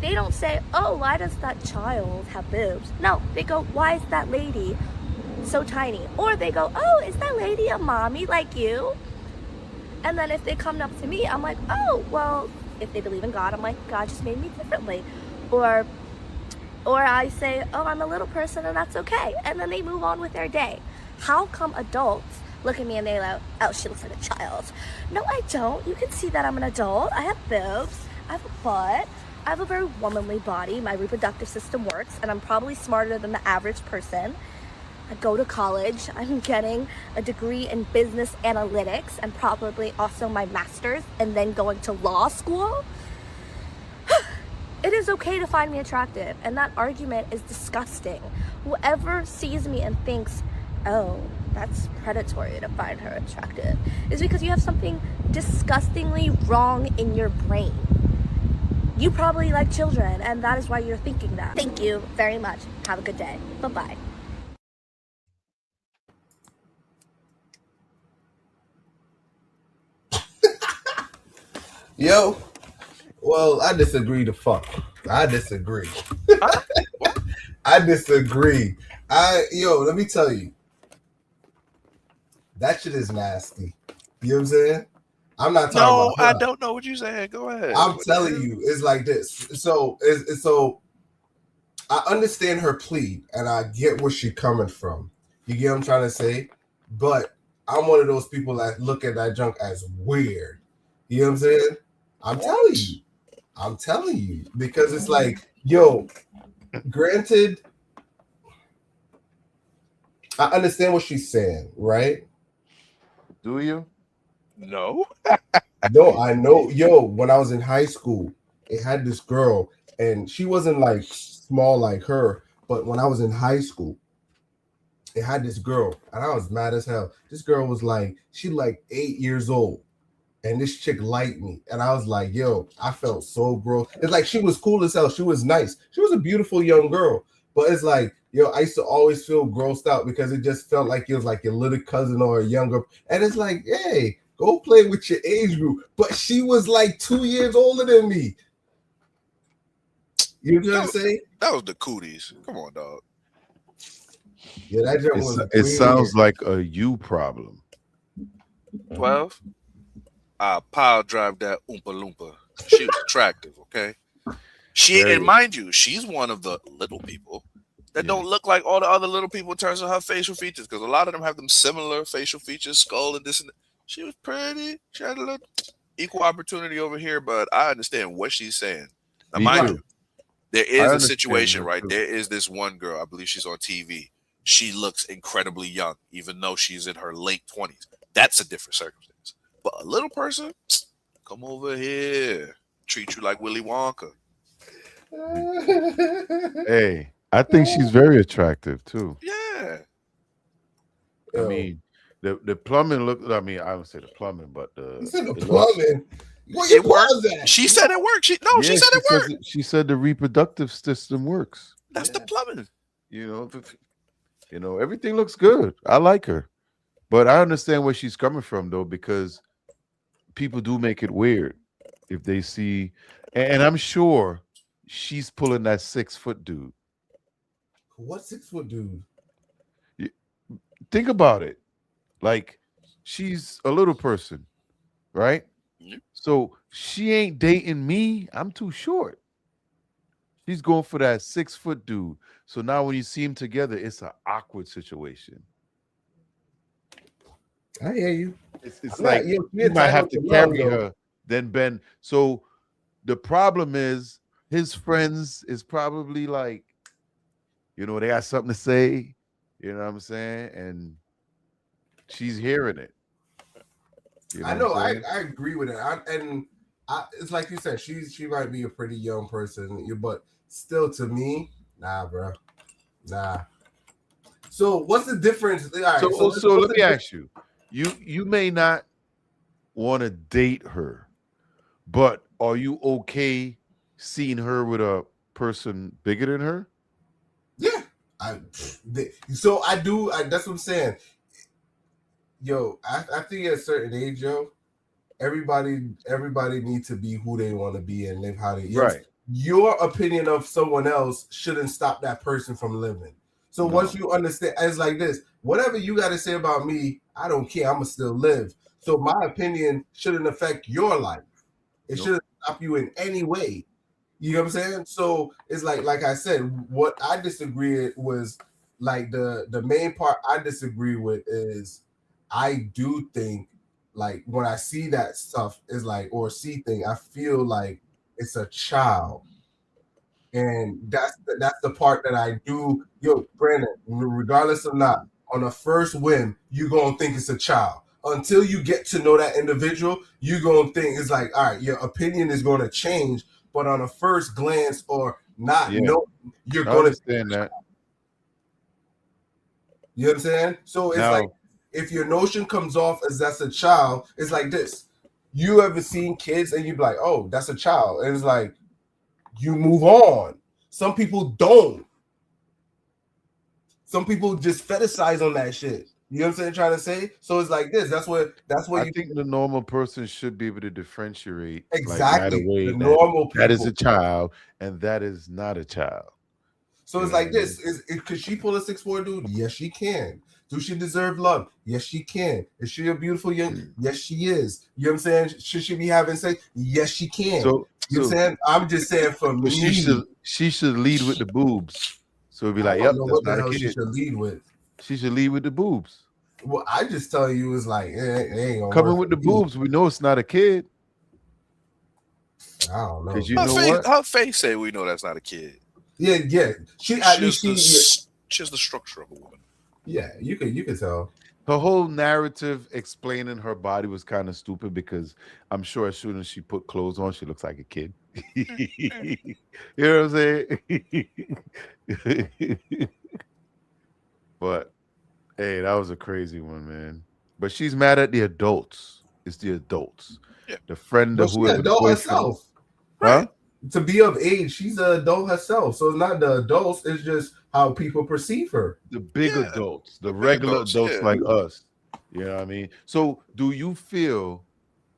E: They don't say, "Oh, why does that child have boobs?" No, they go, "Why is that lady so tiny?" Or they go, "Oh, is that lady a mommy like you?" And then if they come up to me, I'm like, "Oh, well," if they believe in God, I'm like, "God just made me differently." Or I say, "Oh, I'm a little person and that's okay." And then they move on with their day. How come adults look at me and they go, "Oh, she looks like a child"? No, I don't. You can see that I'm an adult. I have boobs. I have a butt. I have a very womanly body. My reproductive system works, and I'm probably smarter than the average person. I go to college. I'm getting a degree in business analytics and probably also my master's and then going to law school. It is okay to find me attractive, and that argument is disgusting. Whoever sees me and thinks, "Oh, that's predatory to find her attractive," is because you have something disgustingly wrong in your brain. You probably like children, and that is why you're thinking that. Thank you very much. Have a good day. Bye-bye.
C: Yo, well, I disagree. The fuck, I disagree.
A: Huh? What?
C: I disagree. Let me tell you, that shit is nasty. You know what I'm saying? I'm not talking
A: No,
C: about
A: I
C: her.
A: don't know what you saying. Go ahead.
C: I'm
A: What
C: telling
A: the hell?
C: you, it's like this. So I understand her plea and I get where she's coming from. You get what I'm trying to say? But I'm one of those people that look at that junk as weird. You know what I'm saying? I'm telling you. I'm telling you. Because it's like, yo, granted, I understand what she's saying, right?
B: Do you?
A: No.
C: No, I know. Yo, when I was in high school, it had this girl, and she wasn't like small like her, but when I was in high school, it had this girl, and I was mad as hell. This girl was like, she like 8 years old, and this chick liked me, and I was like, yo, I felt so gross. It's like she was cool as hell. She was nice. She was a beautiful young girl, but it's like, yo, I used to always feel grossed out because it just felt like it was like your little cousin or a younger, and it's like, hey, go play with your age group. But she was like 2 years older than me. You know what I'm saying?
A: That was the cooties. Come on, dog.
C: Yeah, that joke was
B: It
C: weird.
B: sounds like a you problem.
A: 12. I pile drive that Oompa Loompa. She was attractive, okay? And mind you, she's one of the little people that don't look like all the other little people in terms of her facial features, because a lot of them have them similar facial features, skull and this and that. She was pretty. She had a little equal opportunity over here, but I understand what she's saying. Now,
B: Me
A: mind
B: too.
A: you, there
B: I
A: is a
B: understand
A: situation,
B: that
A: right?
B: too.
A: There is this one girl, I believe she's on TV. She looks incredibly young, even though she's in her late 20s. That's a different circumstance. But a little person, come over here, treat you like Willy Wonka.
B: Hey, I think she's very attractive too.
A: Yeah.
B: I mean, the plumbing look. I mean, I would say the plumbing, but
C: You said the
B: it looks-
C: plumbing. Where your
A: It worked.
C: pause at?
A: She said it worked. She said it worked.
B: She said the reproductive system works.
A: That's the plumbing.
B: You know, everything looks good. I like her, but I understand where she's coming from though, because people do make it weird if they see, and I'm sure she's pulling that 6 foot dude.
C: What 6 foot dude?
B: Think about it. Like, she's a little person, right?
A: Yep.
B: So she ain't dating me. I'm too short. She's going for that 6 foot dude. So now when you see them together, it's an awkward situation.
C: I hear you.
B: It's like
C: you
B: you might have to carry her, then Ben. So the problem is his friends is probably like, they got something to say. You know what I'm saying? And she's hearing it.
C: I know. I agree with it. It's like you said. She might be a pretty young person, but still, to me, nah, bro, nah. So what's the difference? All right,
B: so let me ask you. You may not want to date her, but are you okay seeing her with a person bigger than her?
C: Yeah, so I do. That's what I'm saying. Yo, I think at a certain age, yo, everybody needs to be who they want to be and live how they.
B: Right.
C: Your opinion of someone else shouldn't stop that person from living. So once you understand, it's like this. Whatever you got to say about me, I don't care. I'ma still live. So my opinion shouldn't affect your life. It shouldn't stop you in any way. You know what I'm saying? So it's like I said, what I disagree was like the main part I disagree with is I do think like when I see that stuff is like or see thing, I feel like it's a child. And that's the part that I do. Yo, Brandon, regardless of not, on a first whim, you're gonna think it's a child. Until you get to know that individual, you're gonna think it's like, all right, your opinion is gonna change, but on a first glance or not knowing, you're gonna
B: understand that.
C: You know what I'm saying? So it's like if your notion comes off as that's a child, it's like this. You ever seen kids and you be like, oh, that's a child. And it's like you move on. Some people don't. Some people just fetishize on that shit. You know what I'm saying? Trying to say. So it's like this. That's what
B: I
C: you
B: think the normal person should be able to differentiate, like right
C: exactly
B: away,
C: the
B: that
C: normal
B: that is
C: people.
B: a child and that is not a child.
C: So
B: You
C: it's
B: know what
C: like
B: I mean?
C: this. Could she pull a 6'4" dude? Yes, she can. Do she deserve love? Yes, she can. Is she a beautiful young? Yes, she is. You know what I'm saying? Should she be having sex? Yes, she can.
B: So
C: You know what I'm
B: so
C: saying? I'm just saying for
B: so
C: me,
B: she should lead with the boobs. So it'd be
C: I
B: like,
C: don't
B: yep,
C: know
B: that's
C: what the
B: not a
C: hell she
B: kid.
C: should lead with.
B: She should lead with the boobs.
C: Well, I just tell you is like it ain't gonna
B: Coming
C: work
B: with
C: for
B: the
C: me.
B: boobs, we know it's not a kid.
C: I don't know.
B: Because you
A: Her
B: know
A: face,
B: what?
A: her face say we know that's not a kid.
C: Yeah. She at least
A: Just the structure of a woman.
C: yeah. You could tell.
B: Her whole narrative explaining her body was kind of stupid because I'm sure as soon as she put clothes on, she looks like a kid. You know what I'm saying? But hey, that was a crazy one, man. But she's mad at the adults. It's the adults.
A: Yeah.
B: The friend
C: But
B: or
C: she
B: whoever the
C: adult
B: boyfriend.
C: herself.
B: Huh?
C: To be of age, she's an adult herself. So it's not the adults, it's just how people perceive her.
B: The big
A: Yeah,
B: adults, the
A: big
B: regular
A: adults,
B: adults
A: yeah.
B: like us. You know what I mean? So do you feel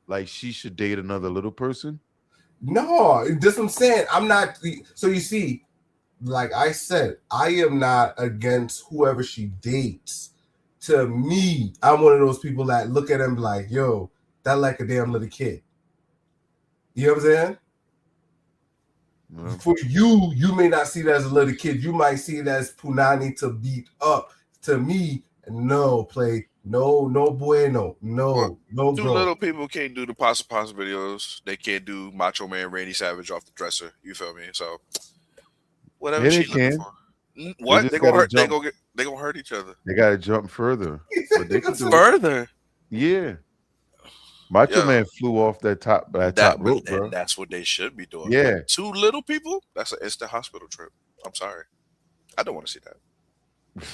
B: like she should date another little person?
C: No, that's what I'm saying. I'm not. So you see, like I said, I am not against whoever she dates. To me, I'm one of those people that look at him like, yo, that like a damn little kid. You know what I'm saying?
B: No.
C: For you, you may not see it as a little kid. You might see it as punani to beat up. To me, no play, no bueno, no
A: Two
C: bro.
A: little people can't do the Pasa Pasa videos. They can't do Macho Man Randy Savage off the dresser. You feel me? So whatever
B: Yeah, they
A: she's looking
B: can.
A: for. What?
B: just
A: They gonna
B: gotta
A: hurt.
B: jump.
A: They gonna hurt each other.
B: They gotta jump further. But they can do it.
A: Further.
B: Yeah. Macho
A: Yeah.
B: Man flew off that top rope, bro.
A: And that's what they should be doing.
B: Yeah.
A: But two little people, that's an instant hospital trip. I'm sorry. I don't want to see that.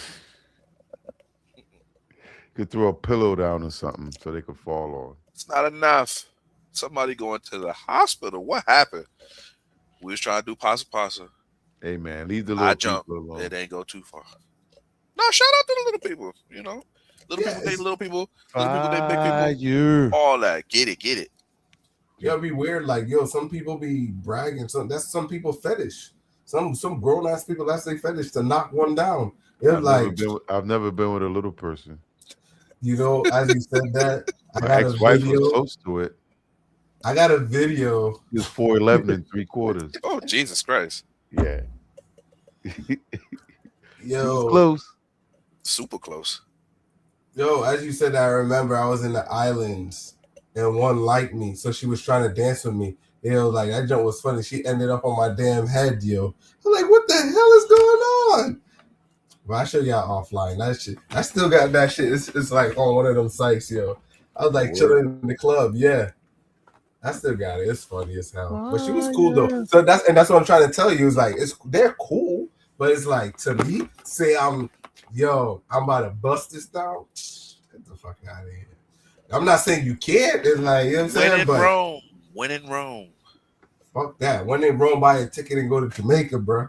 B: Could throw a pillow down or something so they could fall on.
A: It's not enough. Somebody going to the hospital. What happened? We was trying to do Pasa Pasa.
B: Hey man, leave the
A: I
B: little
A: jumped.
B: people alone.
A: It ain't go too far. No, shout out to the little people. You know, little
C: Yeah,
A: people, they
C: it's-
A: little people. Little people, they big people.
B: Fire.
A: All that. Get it.
C: Yeah, it'd be weird. Like, yo, some people be bragging. That's some people fetish. Some grown ass people, that's their fetish to knock one down. It's
B: I've never been with a little person.
C: you know, as you said that, I
B: My
C: got a
B: ex-wife was
C: video.
B: close to it.
C: I got a video.
B: He was 4'11" and 3/4.
A: Oh, Jesus Christ.
B: Yeah. He was
C: Yo,
B: close.
A: Super close.
C: as you said, I remember I was in the islands and one liked me, so she was trying to dance with me. Yo, like that jump was funny. She ended up on my damn head, yo. I'm like, what the hell is going on? But I show y'all offline. That shit, I still got that shit. It's like on one of them sites, yo. I was like chilling in the club, yeah. I still got it. It's funny as hell. But she was cool though. So that's what I'm trying to tell you. Is like they're cool, but it's like to me, say I'm about to bust this down. Get the fuck out of here. I'm not saying you can't. It's like, you know what I'm saying?
A: When in
C: But
A: Rome. When in Rome.
C: fuck that. When they Rome, buy a ticket and go to Jamaica, bro.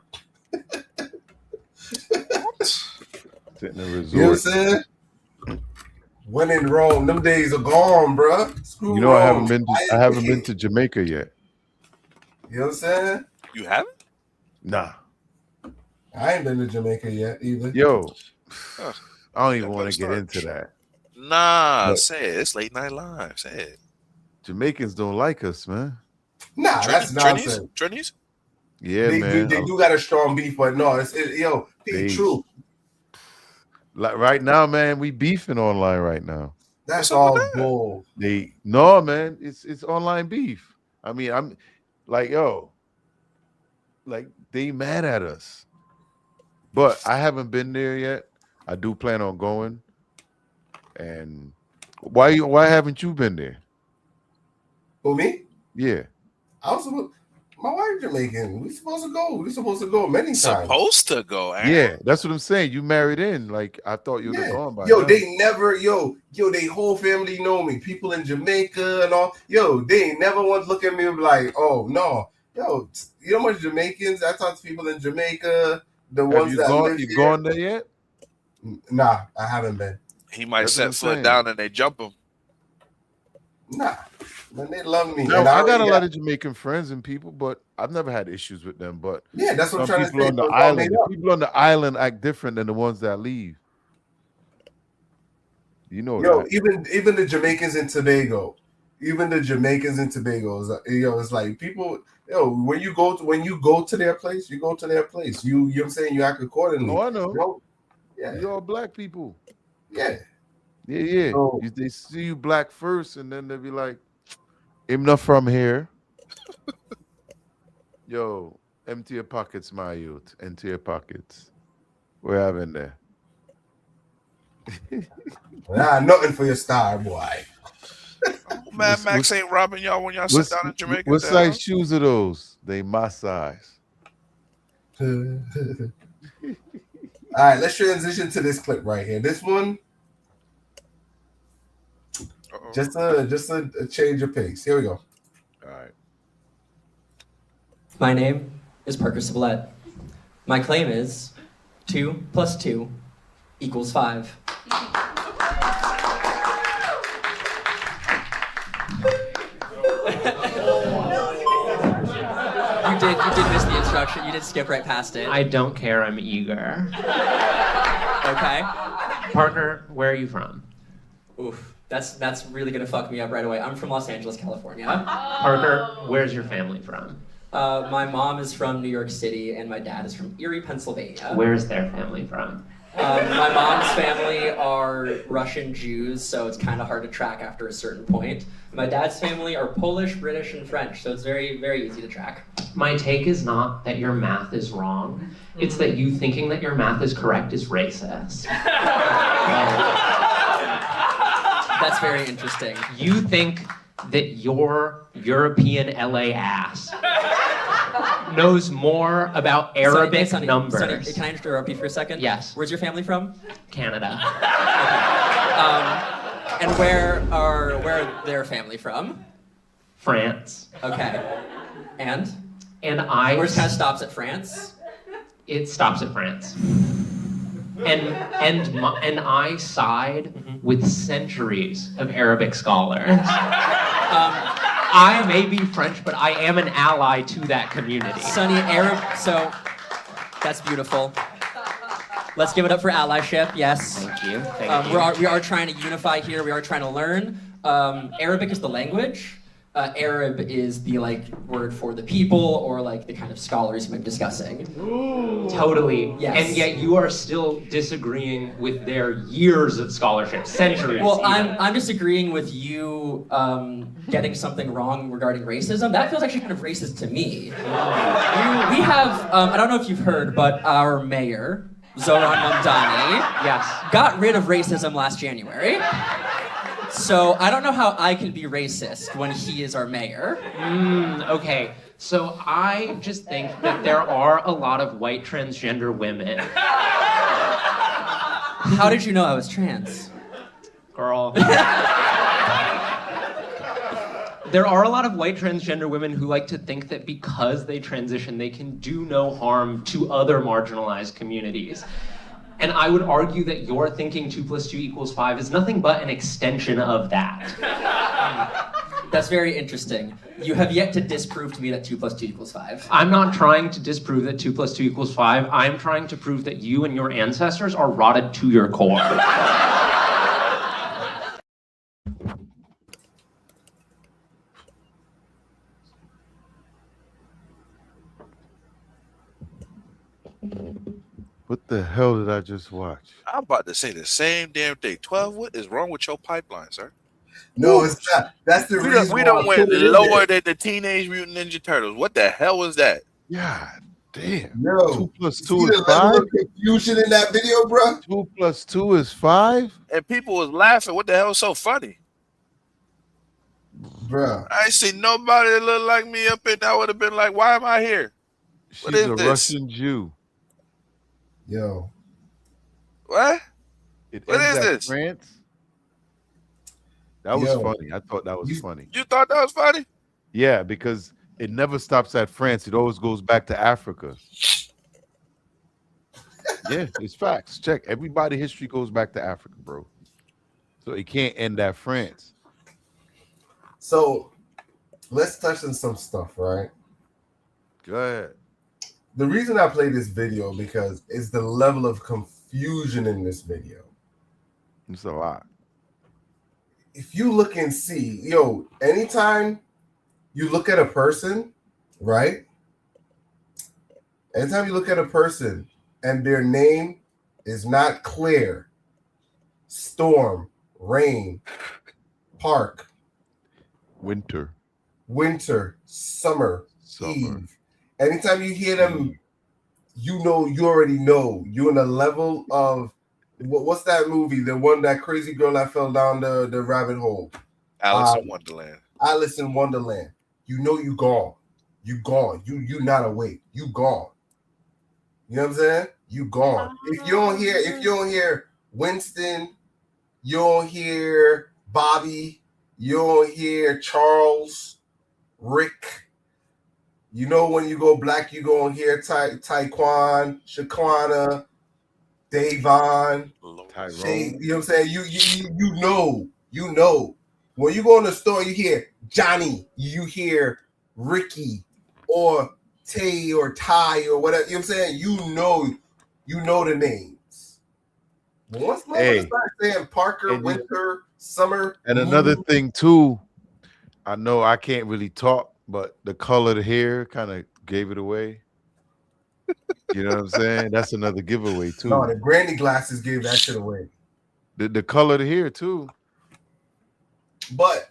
B: Sit in a
C: You know what I'm
B: resort.
C: saying? When in Rome, them days are gone, bro. Screw
B: You know, I
C: Rome.
B: haven't been to Jamaica yet.
C: You know what I'm saying?
A: You haven't?
B: Nah.
C: I ain't been to Jamaica yet either.
B: Yo,
A: Huh.
B: I don't
A: Yeah,
B: even want
A: better
B: to get
A: start.
B: into that.
A: Nah,
B: But-
A: say it. It's late night live. Say it.
B: Jamaicans don't like us, man.
C: Nah, that's nonsense.
A: Trinities?
B: Yeah,
C: They
B: man.
C: do got a strong beef, but no, it's yo,
B: They-
C: true.
B: Like right now, man, we beefing online right now.
C: That's
A: What's up
C: all
A: with that?
C: bull.
B: No, man, it's online beef. I mean, I'm like, yo, like they mad at us. But I haven't been there yet. I do plan on going. And why haven't you been there?
C: For me,
B: Yeah.
C: I was supposed. My wife Jamaican. We supposed to go. We supposed to go many times.
A: Supposed to go. Eh?
B: Yeah, that's what I'm saying. You married in. Like I thought you would have
C: Yeah.
B: gone by
C: Yo,
B: now.
C: they never, they whole family know me. People in Jamaica and all. Yo, they ain't never once look at me and be like, oh no. Yo, you know how much Jamaicans? I talk to people in Jamaica, the
B: Have
C: ones
B: you
C: that
B: gone?
C: live
B: You've
C: here.
B: gone there yet?
C: Nah, I haven't been.
A: He might
B: That's what I'm
A: set foot
B: saying.
A: down and they jump him.
C: Nah, man, they love me.
B: No,
C: And
B: I got a
C: already
B: lot of Jamaican friends and people, but I've never had issues with them. But
C: yeah, that's what I'm
B: some
C: trying to
B: people
C: say.
B: on the
C: So it's all
B: island,
C: made
B: the
C: up.
B: people on the island act different than the ones that leave. You know
C: Yo,
B: that.
C: even the Jamaicans in Tobago, it's like people. Yo, when you go to their place, you go to their place. You know what I'm saying? You act accordingly.
B: Oh, I know.
C: Yo, yeah,
B: You're all black people.
C: yeah.
B: Yeah.
C: So-
B: They see you black first, and then they be like, "I'm not from here." Yo, empty your pockets, my youth. Empty your pockets. We're having there.
C: Nah, nothing for your star, boy.
A: Mad Max ain't robbing y'all when y'all sit down in Jamaica.
B: What
A: the hell?
B: size shoes are those? They my size.
C: All right, let's transition to this clip right here. This one,
A: Uh-oh.
C: just a change of pace. Here we go.
B: All right.
F: My name is Parker Sublette. My claim is 2 + 2 = 5. You did miss the instruction. You did skip right past it.
G: I don't care, I'm eager.
F: Okay.
G: Partner, where are you from?
F: Oof. That's really gonna fuck me up right away. I'm from Los Angeles, California.
G: Parker, where's your family from?
F: My mom is from New York City, and my dad is from Erie, Pennsylvania.
G: Where's their family from?
F: My mom's family are Russian Jews, so it's kind of hard to track after a certain point. My dad's family are Polish, British, and French, so it's very, very easy to track.
G: My take is not that your math is wrong. It's that you thinking that your math is correct is racist.
F: That's very interesting.
G: You think that your European LA ass knows more about Arabic
F: Sonny,
G: numbers.
F: Sonny, can I interrupt you for a second?
G: Yes.
F: Where's your family from?
G: Canada.
F: And where are their family from?
G: France.
F: Okay. And?
G: And I...
F: Where's kind of stops at France?
G: It stops at France. And I side with centuries of Arabic scholars. I may be French, but I am an ally to that community.
F: Sonny, Arab, so that's beautiful. Let's give it up for allyship, yes.
G: Thank you. Thank you.
F: We are trying to unify here, we are trying to learn. Arabic is the language. Arab is the word for the people or the kind of scholars you might be discussing.
G: Totally.
F: Yes.
G: And yet you are still disagreeing with their years of scholarship, centuries.
F: Well,
G: even.
F: I'm disagreeing with you getting something wrong regarding racism. That feels actually kind of racist to me. We have, I don't know if you've heard, but our mayor, Zoran Mamdani,
G: Yes.
F: got rid of racism last January. So I don't know how I can be racist when he is our mayor.
G: Okay. So I just think that there are a lot of white transgender women.
F: How did you know I was trans?
G: Girl. There are a lot of white transgender women who like to think that because they transition, they can do no harm to other marginalized communities. And I would argue that your thinking 2 + 2 = 5 is nothing but an extension of that.
F: That's very interesting. You have yet to disprove to me that 2 + 2 = 5.
G: I'm not trying to disprove that 2 + 2 = 5. I'm trying to prove that you and your ancestors are rotted to your core.
B: What the hell did I just watch?
A: I'm about to say the same damn thing. 12, what is wrong with your pipeline, sir?
C: No, it's not. That's the reason.
A: We done
C: why I
A: went
C: put it in
A: lower
C: there.
A: than the Teenage Mutant Ninja Turtles. What the hell was that?
B: God damn.
C: Yo,
B: 2 + 2
C: see
B: is
C: the level
B: 5?
C: of confusion in that video, bro?
B: 2 + 2 is 5?
A: And people was laughing. What the hell is so funny?
C: Bro,
A: I ain't seen nobody that looked like me up in. I would have been like, why am I here? What
B: She's
A: is
B: a
A: this?
B: Russian Jew.
C: yo,
A: What?
B: It
A: What
B: ends
A: is
B: at
A: this?
B: France. That was
C: Yo.
B: funny. I thought that was
C: You-
B: funny.
A: You thought that was funny?
B: Yeah, because it never stops at France. It always goes back to Africa. Yeah, it's facts. Check. Everybody history goes back to Africa, bro. So he can't end that France.
C: So let's touch on some stuff, right?
B: Go ahead.
C: The reason I play this video because it's the level of confusion in this video.
B: It's a lot.
C: If you look and see, anytime you look at a person, right? Anytime you look at a person and their name is not clear, Storm, Rain, Park,
B: Winter.
C: Summer,
B: Summer.
C: Eve. Anytime you hear them, you already know. You're in a level of what's that movie? The one, that crazy girl that fell down the rabbit hole.
A: Alice in Wonderland.
C: Alice in Wonderland. You know you gone. You gone. You not awake. You gone. You know what I'm saying? You gone. If you don't hear Winston, you don't hear Bobby, you don't hear Charles, Rick. You know when you go black, you gonna hear Taekwon, Shaquana, Davon,
B: Tyrone.
C: you know what I'm saying? You know. When you go in the store, you hear Johnny, you hear Ricky or Tay or Ty or whatever. You know what I'm saying? You know the names. But once I start saying Parker, Winter, Summer,
B: And another thing too, I know I can't really talk, but the color of the hair kind of gave it away. You know what I'm saying? That's another giveaway too.
C: No, the granny glasses gave that shit away.
B: The color of the hair too.
C: But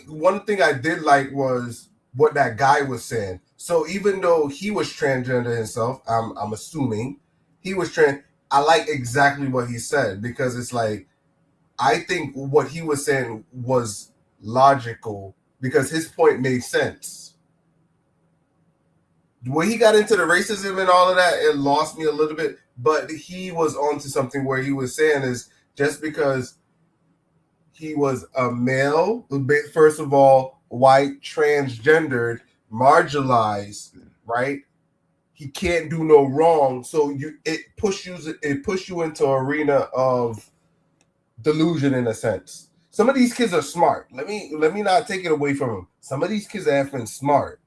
C: one thing I did like was what that guy was saying. So even though he was transgender himself, I'm assuming he was trans. I like exactly what he said because it's like I think what he was saying was logical because his point made sense. When he got into the racism and all of that, it lost me a little bit. But he was onto something where he was saying is just because he was a male, first of all, white, transgendered, marginalized, right? He can't do no wrong, so it push you into an arena of delusion in a sense. Some of these kids are smart. Let me not take it away from them. Some of these kids are effing smart.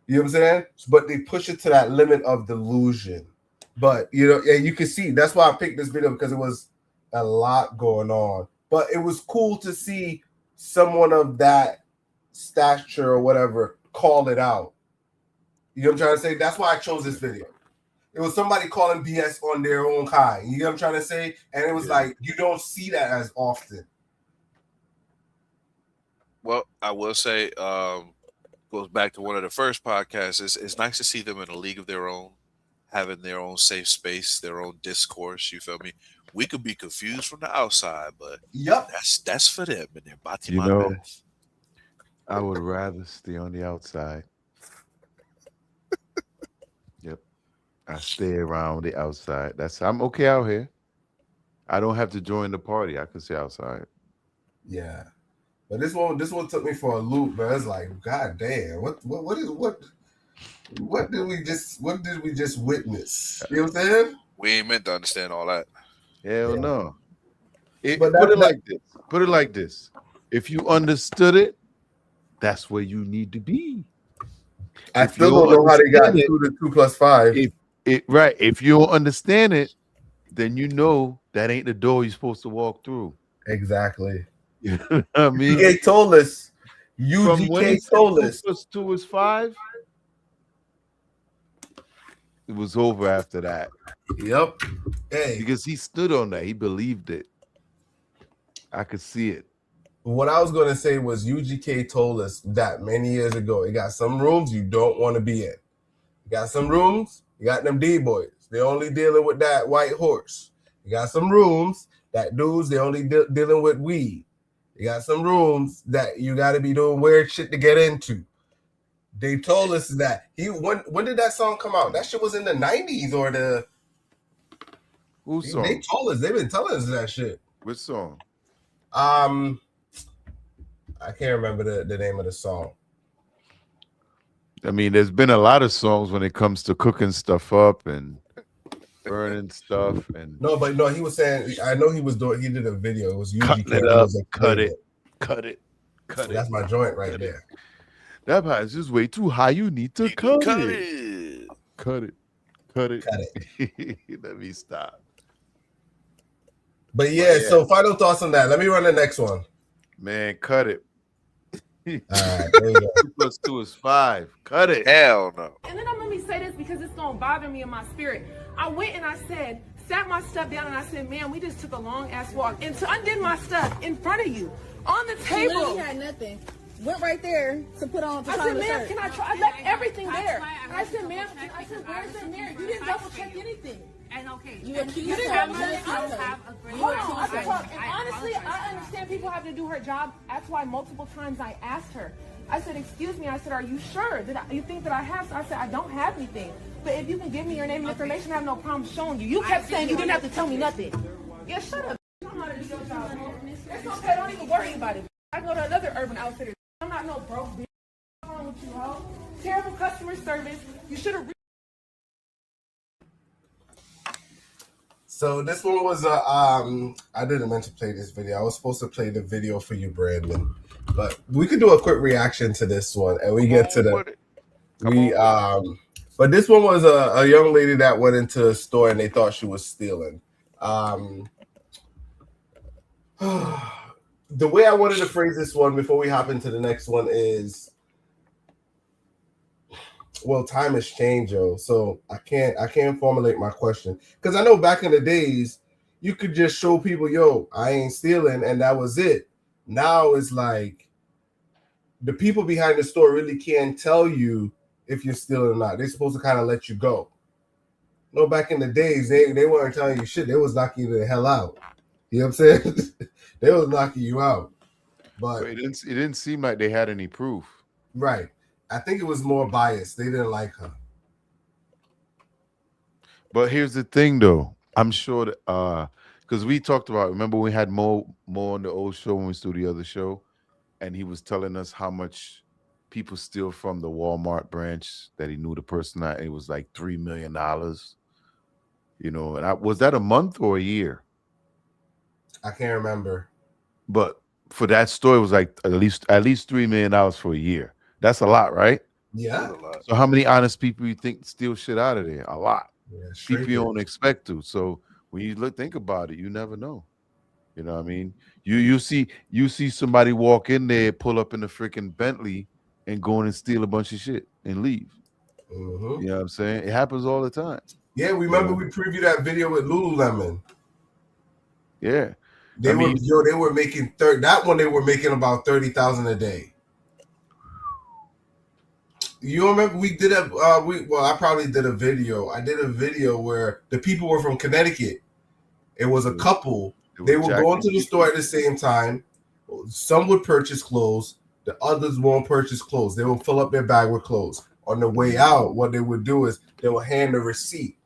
C: You know what I'm saying? But they push it to that limit of delusion. But and you can see that's why I picked this video because it was a lot going on. But it was cool to see someone of that stature or whatever call it out. You know what I'm trying to say? That's why I chose this video. It was somebody calling BS on their own kind. You know what I'm trying to say? And it was like, you don't see that as often.
A: Well, I will say, goes back to one of the first podcasts. It's nice to see them in a league of their own, having their own safe space, their own discourse. You feel me? We could be confused from the outside, but that's for them and their body.
B: You know, I would rather stay on the outside. Yep, I stay around the outside. I'm okay out here. I don't have to join the party. I can stay outside.
C: Yeah, but this one took me for a loop, man. It's like, god damn, what did we just witness? You know what I'm saying?
A: We ain't meant to understand all that.
B: Hell no.
C: But
B: put it like this. If you understood it, that's where you need to be.
C: I still don't know how they got 2 to 2 plus 5.
B: If you don't understand it, then you know that ain't the door you're supposed to walk through.
C: Exactly.
B: You know what I mean?
C: UGK told us. UGK told us.
B: 2 plus 2 is 5. It was over after that.
C: Yep. Hey.
B: Because he stood on that. He believed it. I could see it.
C: What I was going to say was UGK told us that many years ago. You got some rooms you don't want to be in. You got some rooms, you got them D-boys. They only dealing with that white horse. You got some rooms that dudes, they only dealing with weed. You got some rooms that you got to be doing weird shit to get into. They told us that. When did that song come out? That shit was in the 90s or the...
B: Whose song?
C: They told us. They've been telling us that shit.
B: Which song?
C: I can't remember the name of the song.
B: I mean, there's been a lot of songs when it comes to cooking stuff up and burning stuff and
C: No, but no, he was saying. I know he was doing. He did a video. It was
B: cutting
C: UGK.
B: it
C: He
B: up,
C: was
B: cut
C: explaining
B: it, cut it, cut
C: So
B: it.
C: that's my joint right
B: Cut it.
C: there.
B: That part is just way too high. You need to cut it. Cut it. Cut it.
C: Cut it.
B: Let me stop.
C: But yeah,
B: yeah.
C: so final thoughts on that. Let me run the next one.
B: Man, cut it.
C: All right, there you go.
B: 2 + 2 is 5. Cut it.
A: Hell no.
D: And then let me say this because it's gonna bother me in my spirit. I went and I said, sat my stuff down and I said, man, we just took a long ass walk and undid my stuff in front of you on the
H: She literally
D: table.
H: had nothing. Went right there to put on.
D: I said, ma'am, can I try? I left everything there. I said, ma'am, I said, where's the mirror? You didn't double check anything.
I: And okay,
H: You accused
D: You didn't
H: her
D: have
H: of
D: money.
H: nothing.
I: I have a great
D: Hold on, I can talk. And
I: I
D: honestly,
I: apologize.
D: I understand people have to do her job. That's why multiple times I asked her. I said, excuse me. I said, are you sure? You think that I have? So I said, I don't have anything. But if you can give me your name and information, I have no problem showing you. You kept saying you didn't have to tell me nothing. Yeah, shut up. You know how to do your job. It's okay. Don't even worry about it. I go to another Urban Outfitters. I'm not no broke bitch. What's wrong with you, ho? Terrible customer service. You should have.
C: So this one was I didn't meant to play this video. I was supposed to play the video for you, Brandon, but we could do a quick reaction to this one, and we get to the But this one was a young lady that went into a store and they thought she was stealing. The way I wanted to phrase this one before we hop into the next one is, well, time has changed, yo. So I can't formulate my question because I know back in the days you could just show people, yo, I ain't stealing, and that was it. Now it's like the people behind the store really can't tell you if you're stealing or not. They're supposed to kind of let you go. No, back in the days, they weren't telling you shit. They was knocking you the hell out. You know what I'm saying? They was knocking you out. But
B: it didn't seem like they had any proof.
C: Right. I think it was more biased. They didn't like her.
B: But here's the thing, though. I'm sure that because we talked about. Remember, we had Mo on the old show when we do the other show, and he was telling us how much people steal from the Walmart branch that he knew the person at. It was like $3 million. You know, and was that a month or a year?
C: I can't remember.
B: But for that store, it was like at least $3 million for a year. That's a lot, right?
C: Yeah.
B: So how many honest people you think steal shit out of there? A lot.
C: Yeah,
B: People you don't expect to. So when you think about it, you never know. You know what I mean? You see somebody walk in there, pull up in the freaking Bentley, and go in and steal a bunch of shit and leave.
C: Mm-hmm.
B: You know what I'm saying? It happens all the time.
C: Yeah, remember we previewed that video with Lululemon.
B: Yeah.
C: They were making that one. They were making about $30,000 a day. You remember we did I probably did a video. I did a video where the people were from Connecticut. It was a couple. They were going to the store at the same time. Some would purchase clothes. The others won't purchase clothes. They will fill up their bag with clothes. On the way out, what they would do is they will hand a receipt.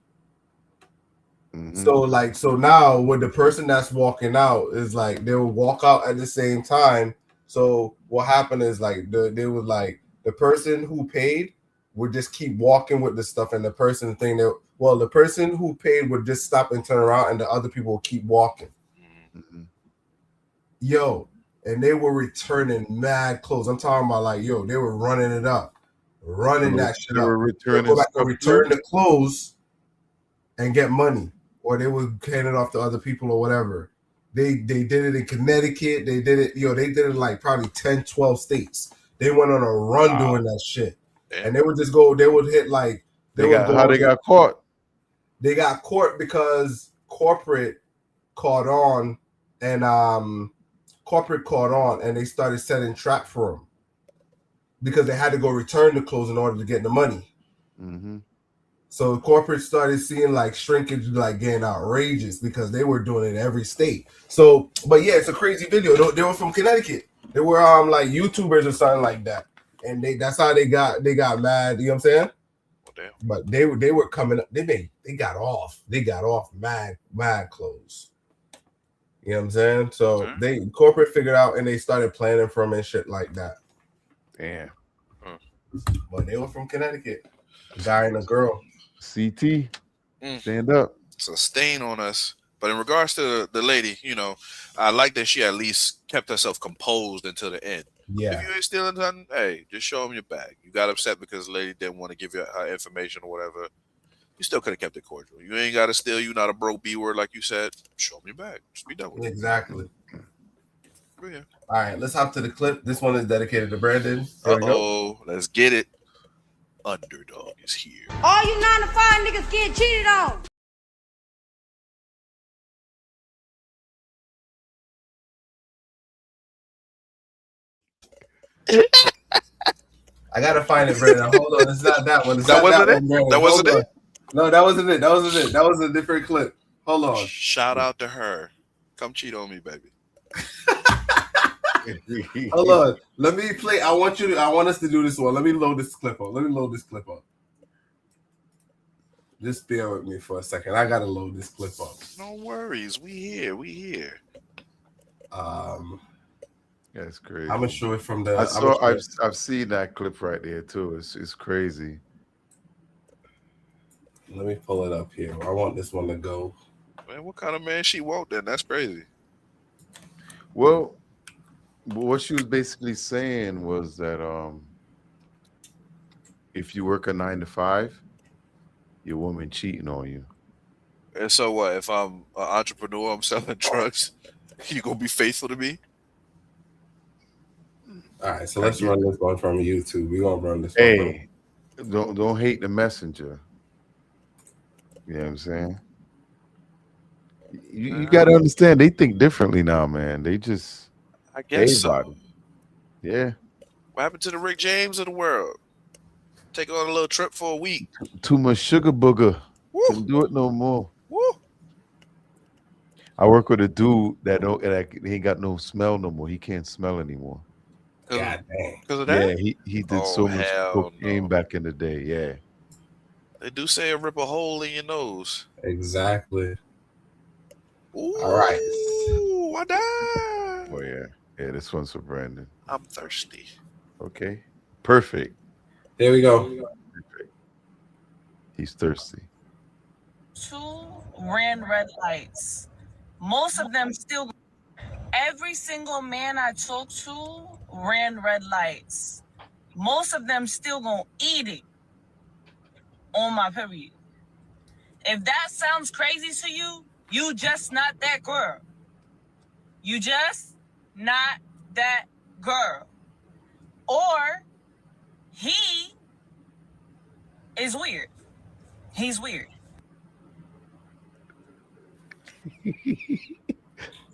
B: Mm-hmm.
C: So now with the person that's walking out is like they will walk out at the same time. So what happened is like the person who paid would just keep walking with the stuff, and the person who paid would just stop and turn around, and the other people would keep walking.
B: Mm-hmm.
C: Yo, and they were returning mad clothes. I'm talking about like, yo, they were running it up, that shit up. They go back and return the clothes and get money, or they would hand it off to other people or whatever. They did it in Connecticut. They did it in like probably 10, 12 states. They went on a run doing that shit. And they would just go, they would hit like
B: they got caught.
C: They got caught because corporate caught on and they started setting trap for them because they had to go return the clothes in order to get the money.
B: Mm-hmm.
C: So corporate started seeing like shrinkage like getting outrageous because they were doing it in every state. So, but yeah, it's a crazy video. They were from Connecticut. They were like YouTubers or something like that, and that's how they got mad. You know what I'm saying?
A: Oh, damn.
C: But they were coming up. They got off. They got off mad clothes. You know what I'm saying? So they corporate figured out and they started planning for them and shit like that.
B: Damn.
C: But they were from Connecticut. A guy and a girl.
B: CT, stand up.
A: It's a stain on us. But in regards to the lady, you know, I like that she at least kept herself composed until the end.
C: Yeah.
A: If you ain't stealing nothing, hey, just show them your bag. You got upset because the lady didn't want to give you her information or whatever. You still could have kept it cordial. You ain't got to steal. You not a broke B word like you said. Show them your bag. Just be done with it.
C: Exactly.
A: Yeah.
C: All right, let's hop to the clip. This one is dedicated to Brandon. Here we go.
A: Uh-oh. Let's get it. Underdog is here.
I: All you 9 to 5 niggas get cheated on.
C: I gotta find it, Brandon. Hold on, it's not that one. It's
A: That
C: not
A: wasn't
C: that
A: it?
C: one, Brandon.
A: That wasn't
C: Hold
A: it?
C: on. No, that wasn't it. That wasn't it. That was a different clip. Hold on.
A: Shout out to her. Come cheat on me, baby.
C: Hold on. Let me play. I want us to do this one. Let me load this clip up. Just bear with me for a second. I gotta load this clip up.
A: No worries. We here.
B: That's crazy.
C: I'm gonna show it from the.
B: I've seen that clip right there too. It's crazy.
C: Let me pull it up here. I want this one to go.
A: Man, what kind of man she want then? That's crazy.
B: Well, what she was basically saying was that if you work a 9 to 5, your woman cheating on you.
A: And so what? If I'm an entrepreneur, I'm selling drugs, you gonna be faithful to me?
C: All right, so let's run this one from YouTube. We're gonna run this
B: Hey, don't hate the messenger. You know what I'm saying? You got to understand, they think differently now, man. They just,
A: I guess so.
B: everybody. Yeah.
A: What happened to the Rick James of the world? Take on a little trip for a week.
B: Too much sugar booger.
A: Woo.
B: Can't do it no more.
A: Woo.
B: I work with a dude that he ain't got no smell no more. He can't smell anymore.
C: God dang.
A: Because of that?
B: Yeah, he did
A: Oh,
B: so much
A: hell
B: cocaine
A: no.
B: back in the day. Yeah.
A: They do say it rip a hole in your nose.
C: Exactly.
A: Ooh,
C: All right.
A: I died.
B: Oh yeah. Yeah, this one's for Brandon.
A: I'm thirsty.
B: Okay. Perfect.
C: Here we go.
B: He's thirsty.
D: 2 ran red lights. Most of them still. Every single man I talked to ran red lights. Most of them still gonna eat it on my period. If that sounds crazy to you, you just not that girl. You just not that girl. Or he is weird. He's weird.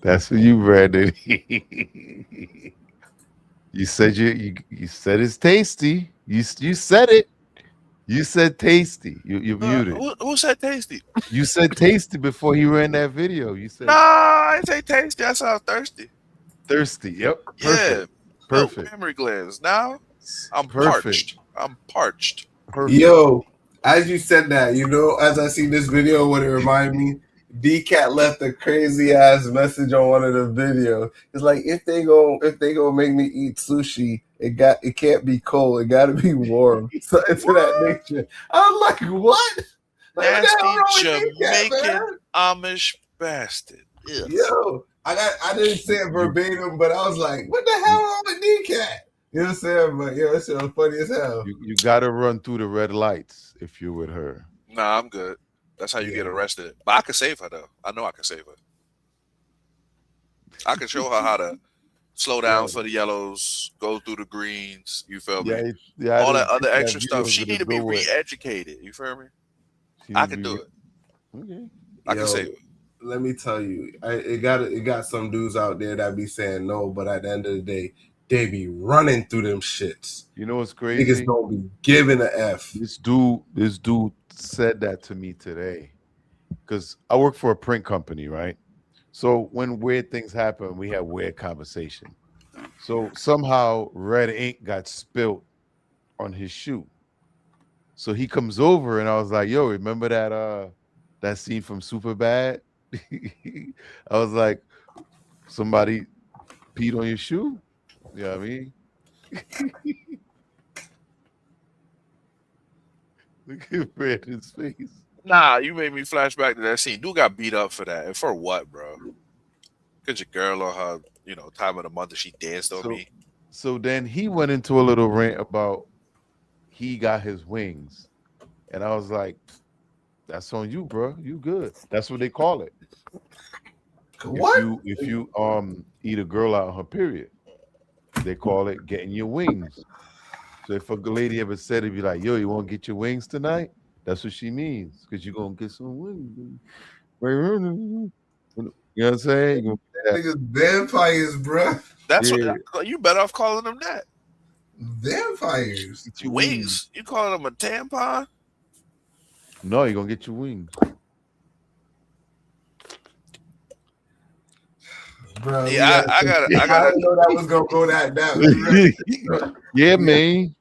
B: That's for you, Brandon. You said you said it's tasty. You said it. You said tasty. You muted.
A: Who said tasty?
B: You said tasty before he ran that video. You said
A: Nah, I didn't say tasty. I sound thirsty.
B: thirsty. Yep. Perfect.
A: Yeah.
B: Perfect.
A: Memory glands. Now I'm
B: Perfect.
A: parched. I'm parched.
B: Perfect.
C: Yo, as you said that, as I see this video, what it reminded me, D-Cat left a crazy ass message on one of the videos. It's like if they go make me eat sushi, it can't be cold. It got to be warm. So it's to that nature. I'm like, what? Like, what the hell wrong with D-Cat,
A: Jamaican
C: man?
A: Amish bastard. Yes.
C: Yo, I didn't say it verbatim, but I was like, what the hell wrong with D-Cat? You know what I'm saying? But yeah, that shit was funny as hell.
B: You got to run through the red lights if you're with her.
A: Nah, I'm good. That's how you get arrested. But I can save her though. I know I can save her. I can show her how to slow down for the yellows, go through the greens. You feel me?
B: Yeah.
A: All that other extra stuff. She need to be re-educated. You feel me? I can do it.
B: Okay.
A: I can save her.
C: Let me tell you, it got some dudes out there that be saying no, but at the end of the day, they be running through them shits.
B: You know what's crazy?
C: Niggas don't be giving a F.
B: This dude said that to me today, because I work for a print company, right? So when weird things happen, we have weird conversation. So somehow red ink got spilled on his shoe. So he comes over and I was like, yo, remember that scene from Superbad? I was like, somebody peed on your shoe? You know what I mean? Look at Brandon's face.
A: Nah, you made me flash back to that scene. Dude got beat up for that. And for what, bro? Because your girl on her, time of the month that she danced on me.
B: So then he went into a little rant about he got his wings. And I was like, that's on you, bro. You good. That's what they call it.
C: What?
B: If you eat a girl out on her period, they call it getting your wings. So if a lady ever said it, be like, yo, you want to get your wings tonight? That's what she means. Because you're gonna get some wings. You know what I'm saying? You're gonna get
C: Niggas vampires, bro.
A: That's
B: Yeah.
A: what you better off calling them that.
C: Vampires.
B: get your
A: Wings. You calling them a tampon?
B: No, you're gonna get your wings.
C: Bro,
A: Yeah, I
C: I
A: gotta.
C: didn't know that was gonna go that.
B: Yeah, man.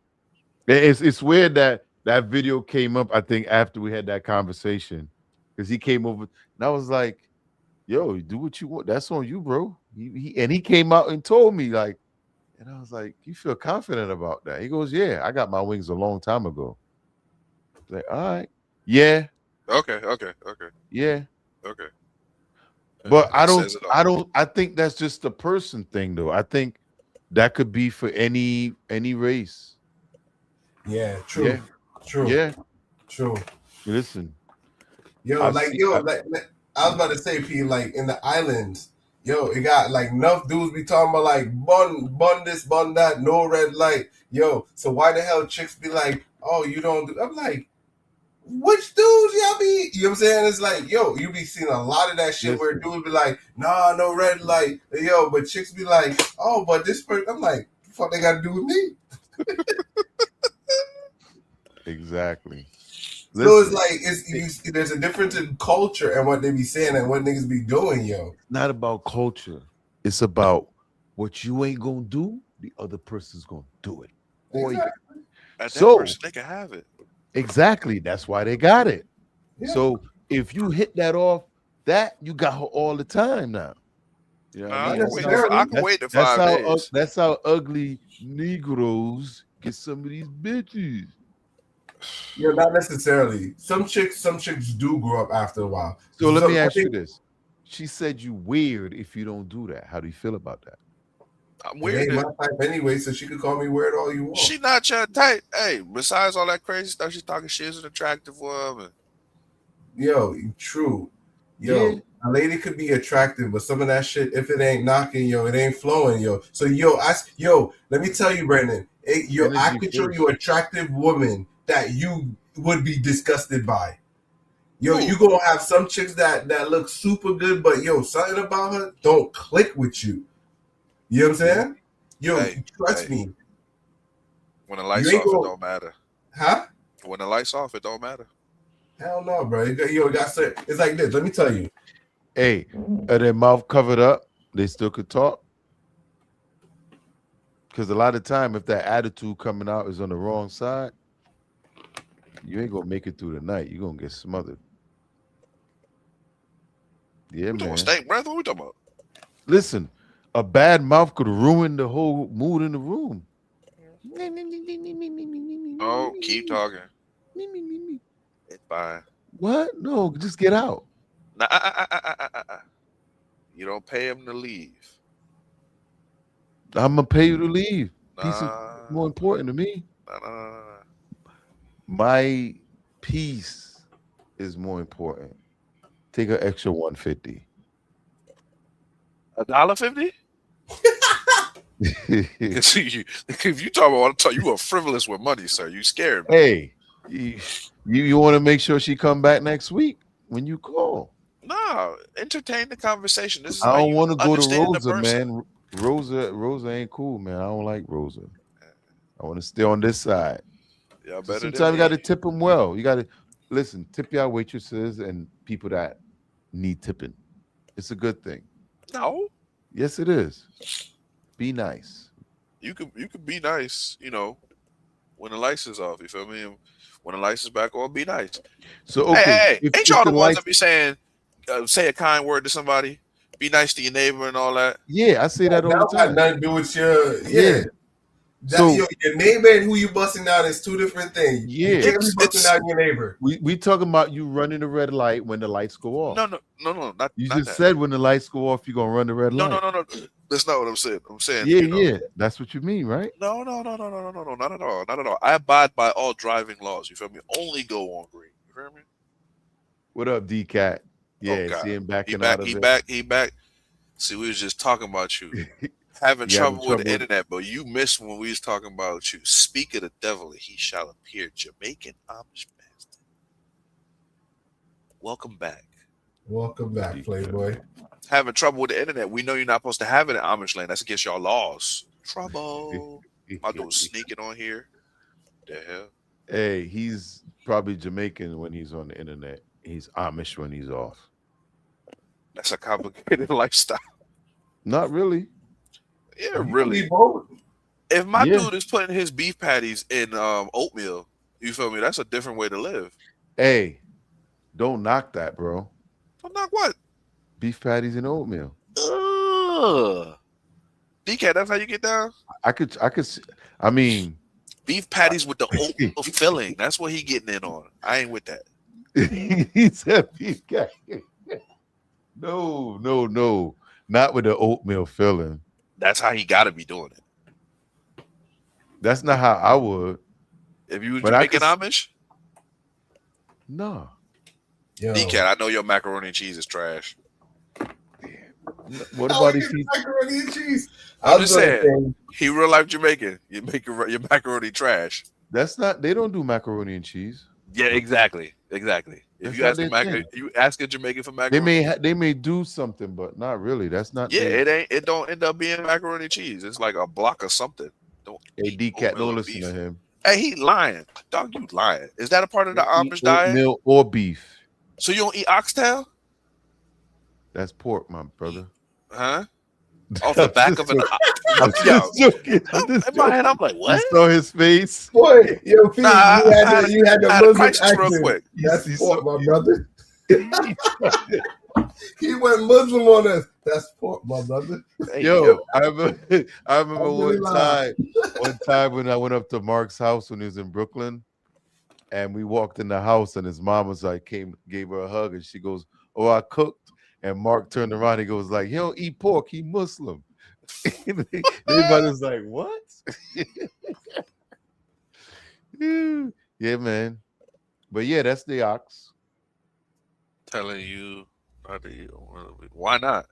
B: It's weird that video came up, I think, after we had that conversation. Because he came over and I was like, yo, do what you want. That's on you, bro. He came out and told me, like, and I was like, you feel confident about that? He goes, yeah, I got my wings a long time ago. Like, all right. Yeah,
A: Okay.
B: yeah.
A: Okay.
B: But
A: That says it all.
B: I think that's just a person thing though. I think that could be for any race.
C: Yeah, true.
B: Yeah.
C: True.
B: Yeah.
C: True.
B: Listen.
C: Yo,
B: I
C: like
B: see-
C: yo,
B: I-
C: like I was about to say, P, like in the islands, yo, it got like enough dudes be talking about like bun this, bun that, no red light. Yo, so why the hell chicks be like, oh, you don't do? I'm like, which dudes y'all be? You know what I'm saying? It's like, yo, you be seeing a lot of that shit where dudes be like, nah, no red light. Yo, but chicks be like, oh, but this person, I'm like, what the fuck they got to do with me?
B: Exactly.
C: So it's like there's a difference in culture and what they be saying and what niggas be doing, yo.
B: Not about culture. It's about what you ain't gonna do, the other person's gonna do it. Or
A: At that
B: So-
A: person, they can have it.
B: exactly. That's why they got it.
C: Yeah.
B: So if you hit that off, that you got her all the time now. You know what I
A: I
B: mean?
A: can wait.
C: necessarily.
A: I can wait the
B: That's
A: 5
B: how
A: days.
B: that's how ugly Negroes get some of these bitches.
C: Yeah, not necessarily. Some chicks do grow up after a while.
B: So let me
C: I
B: ask you
C: think
B: this. She said you weird if you don't do that. How do you feel about that?
A: I'm
C: it
A: weird.
C: ain't my type anyway, so she could call me weird all you want.
A: She not your type. Hey, besides all that crazy stuff she's talking, she is an attractive woman.
C: Yo, true. Yo,
B: Yeah.
C: a lady could be attractive, but some of that shit, if it ain't knocking, yo, it ain't flowing, yo. So let me tell you, Brandon, I
B: Energy
C: could show
B: first.
C: you attractive woman that you would be disgusted by. Yo,
A: Ooh.
C: you gonna have some chicks that look super good, but yo, something about her don't click with you. You know what I'm saying? Yo,
A: Hey,
C: trust
A: hey.
C: me.
A: When the lights
C: You
A: off,
C: ain't
A: it
C: gonna-
A: don't matter.
C: Huh?
A: When the lights off, it don't matter.
C: Hell no, bro. It's like this. Let me tell you.
B: Hey, are their mouth covered up? They still could talk. Because a lot of time, if that attitude coming out is on the wrong side, you ain't gonna make it through the night. You're gonna get smothered. Yeah,
A: We talking
B: man.
A: steak breath? What we talking about?
B: Listen, a bad mouth could ruin the whole mood in the room.
A: Oh, keep talking. It's fine.
B: What? No, just get out.
A: Nah. You don't pay him to leave.
B: I'm gonna pay you to leave. Peace is
A: Nah.
B: more important to me.
A: Nah.
B: My peace is more important. Take an extra 150.
A: $1.50? If you talk about, you are frivolous with money, sir. You scared me.
B: Hey, you want to make sure she come back next week when you call.
A: No, entertain the conversation. This is
B: I
A: how
B: don't
A: you
B: want to go to
A: understand the
B: Rosa,
A: person.
B: man. Rosa ain't cool, man. I don't like Rosa. I want to stay on this side.
A: Y'all
B: So
A: better than
B: sometimes you got to
A: me.
B: tip them well. You got to listen. Tip your waitresses and people that need tipping. It's a good thing.
A: No,
B: Yes, it is. Be nice.
A: you could be nice, when the lights is off. You feel me? And when the lights is back on, be nice.
B: So okay,
A: Hey,
B: if-
A: ain't
B: if
A: y'all the
B: the
A: ones
B: lights-
A: that be saying, say a kind word to somebody, be nice to your neighbor and all that?
B: Yeah, I say that all the
C: That got
B: time.
C: nothing to do with your
B: Yeah. So
C: your neighbor and who you busting down is two different things.
B: yeah,
C: You can't be busting down your neighbor.
B: we talking about you running the red light when the lights go off.
A: No, not
B: You
A: not
B: just
A: that.
B: said when the lights go off, you're gonna run the red light.
A: No. That's not what I'm saying. I'm saying,
B: Yeah,
A: you know,
B: yeah, that's what you mean, right?
A: No, not at all, not at all. I abide by all driving laws. You feel me? Only go on green. You feel me?
B: What up, D-Cat? Yeah,
A: God.
B: see him backing
A: He
B: out
A: back.
B: of
A: He
B: it.
A: back. He back. See, we was just talking about you having
B: You having
A: trouble with the
B: trouble?
A: internet, but you missed when we was talking about you. Speak of the devil, he shall appear. Jamaican Amish bastard. Welcome back.
C: Welcome back, Playboy.
A: Having trouble with the internet. We know you're not supposed to have it in Amish land. That's against y'all laws. Trouble. My dude sneaking on here. The hell?
B: Hey, he's probably Jamaican when he's on the internet. He's Amish when he's off.
A: That's a complicated lifestyle.
B: Not really.
A: Yeah,
C: You can
A: really.
C: be both.
A: If my
B: Yeah.
A: dude is putting his beef patties in oatmeal, you feel me? That's a different way to live.
B: Hey, don't knock that, bro.
A: I'm not what?
B: Beef patties and oatmeal.
A: Ugh. DK, that's how you get down?
B: I mean,
A: Beef patties with the oatmeal filling. That's what he getting in on. I ain't with that.
B: he said beef patty. No. Not with the oatmeal filling.
A: That's how he gotta be doing it.
B: That's not how I would.
A: If you was
B: But I
A: Jamaican
B: could-
A: Amish,
B: No.
C: Yo.
A: DK, I know your macaroni and cheese is trash.
B: What
C: How
B: about
C: we
B: if
C: get
B: he
C: macaroni and cheese?
A: I'm
C: was
A: just
C: gonna
A: saying. He real life Jamaican. You make your macaroni trash.
B: that's not they don't do macaroni and cheese.
A: Yeah, exactly. If
B: That's
A: you
B: not
A: ask
B: their
A: a
B: thing.
A: you ask a Jamaican for
B: They
A: macaroni,
B: they may do something, but not really. That's not
A: yeah,
B: their-
A: it don't end up being macaroni and cheese. It's like a block of something. Don't
B: Hey,
A: eat
B: D-Cat,
A: oatmeal
B: don't
A: and
B: listen
A: beef.
B: to him.
A: Hey, he lying. Dog, you lying. Is that a part of the
B: Eat
A: Amish diet?
B: oatmeal or beef.
A: So you don't eat oxtail?
B: That's pork, my brother.
A: Huh? Off the back of an
B: I'm
A: yo.
B: just joking. I'm
A: In
B: just
A: my head, I'm
B: joking.
A: like, what?
B: You saw his face.
C: Boy, yo, Pete,
A: Nah, I had
C: you had the
A: I had a
C: Muslim
A: crisis real
C: accent.
A: quick.
C: That's
B: You
C: pork,
B: saw-
C: my brother. He went Muslim on us. That's pork, my brother.
A: Hey,
B: Yo, I remember
C: Alhamdulillah.
B: one time when I went up to Mark's house when he was in Brooklyn, and we walked in the house, and his mom was like, gave her a hug, and she goes, "Oh, I cooked." And Mark turned around, he goes like, "He don't eat pork, he Muslim." Everybody's like, "What?" Yeah, man. But yeah, that's the ox.
A: telling you not to eat. Why not?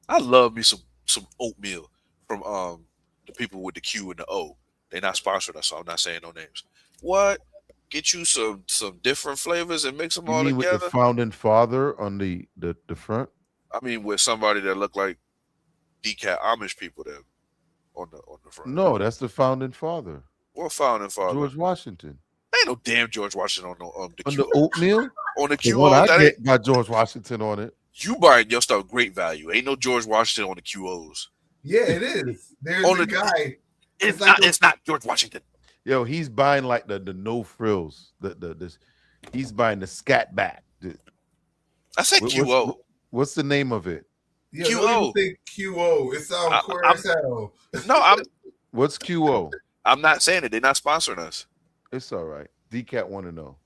A: I love me some oatmeal from the people with the Q and the O. They're not sponsored us, so I'm not saying no names. What? Get you some different flavors and mix them
B: You
A: all
B: mean with
A: together.
B: the founding father on the front?
A: I mean, with somebody that look like DCAT Amish people there on the front.
B: No, that's the founding father,
A: What founding father?
B: George Washington.
A: Ain't no damn George Washington on the
B: On
A: Q.
B: the oatmeal,
A: On the
B: the
A: Q.
B: one I
A: that
B: get
A: ain't,
B: got George Washington on it.
A: you buying your stuff great value. Ain't no George Washington on the QOs.
C: Yeah, it is. There's
A: On
C: a
A: the-
C: guy.
A: It's
C: like
A: not.
C: a-
A: It's not George Washington.
B: Yo, he's buying like the no frills. He's buying the scat back.
A: I said QO.
B: What's the name of it?
C: Yeah,
A: QO.
C: don't even think QO. It sounds queer as hell.
A: No,
B: What's QO?
A: I'm not saying it. They're not sponsoring us.
B: It's all right. D-Cat want to know.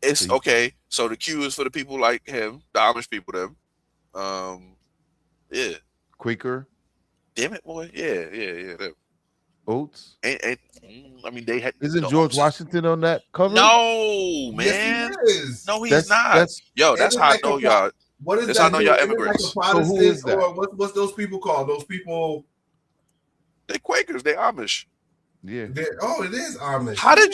A: It's
B: See?
A: okay. So the Q is for the people like him, the Amish people. Them. Yeah.
B: Quaker
A: Damn it, boy. Yeah. Them.
B: Oats.
A: I mean, they had.
B: Isn't
A: the
B: George
A: Oats.
B: Washington on that cover?
A: No, man.
C: Yes, he is.
A: No, he's
B: That's
A: not.
B: that's
A: Yo, that's
C: Isn't
A: how I
C: like a
A: know y'all.
C: What is
A: That's
C: that?
A: how I know y'all
C: Isn't it
A: immigrants.
C: Like a
B: So who is
C: Protestant,
B: that?
C: or what's those people called? Those people.
A: They Quakers. They Amish.
B: yeah.
C: Oh, it is Amish.
A: How did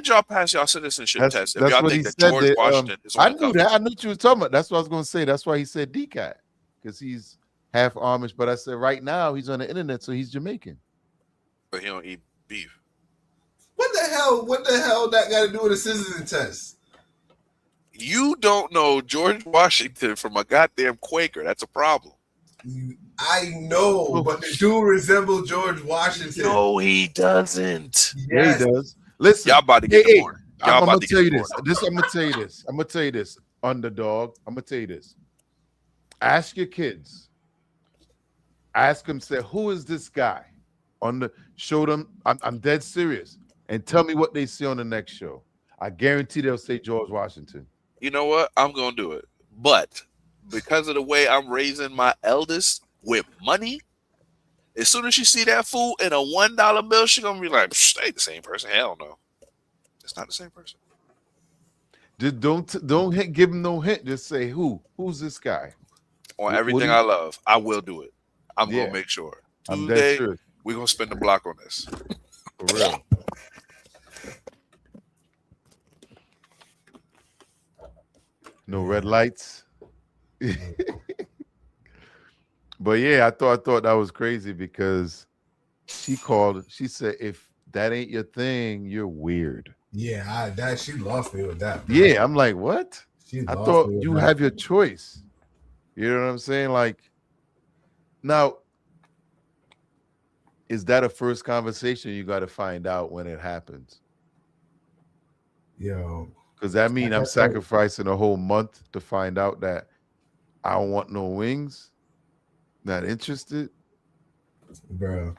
A: y'all pass y'all citizenship
B: That's,
A: test if
B: that's
A: y'all
B: what
A: think
B: he
A: that
B: said.
A: George Washington is on
B: I
A: the
B: knew
A: cover?
B: that. I knew what you were talking about. That's what I was going to say. That's why he said D-Cat, because he's half Amish. But I said right now he's on the internet, so he's Jamaican.
A: But he don't eat beef.
C: What the hell? What the hell that got to do with a citizen test?
A: You don't know George Washington from a goddamn Quaker. That's a problem.
C: I know, but the dude resembled George Washington.
A: No, he doesn't.
B: Yeah, he does. Listen,
A: Y'all about to get
B: hey,
A: deported. Y'all
B: I'm
A: about
B: gonna
A: to
B: tell
A: get
B: you this.
A: deported.
B: I'm gonna tell you this. Underdog. I'm gonna tell you this. Ask your kids. Ask them. Say, who is this guy? on the show them. I'm dead serious, and tell me what they see on the next show. I guarantee they'll say George Washington.
A: You know what? I'm gonna do it, but because of the way I'm raising my eldest with money, as soon as she see that fool in a $1 bill, she gonna be like, "They ain't the same person." Hell no, it's not the same person.
B: Just don't give him no hint. Just say who's this guy
A: On
B: What
A: everything
B: do you-
A: I love, I will do it. I'm
B: Yeah.
A: gonna make sure.
B: I'm dead
A: Tuesday,
B: serious.
A: we're gonna spend the block on this.
B: For real. No red lights. But yeah, I thought that was crazy because she said, if that ain't your thing, you're weird.
C: Yeah, she lost me with that. Bro.
B: Yeah, I'm like, what?
C: She
B: I
C: lost
B: thought
C: me with
B: you
C: that.
B: have your choice. You know what I'm saying? Like, now, is that a first conversation? You got to find out when it happens.
C: Yo,
B: Because that means I'm sacrificing a whole month to find out that I don't want no wings. Not interested.
C: bro.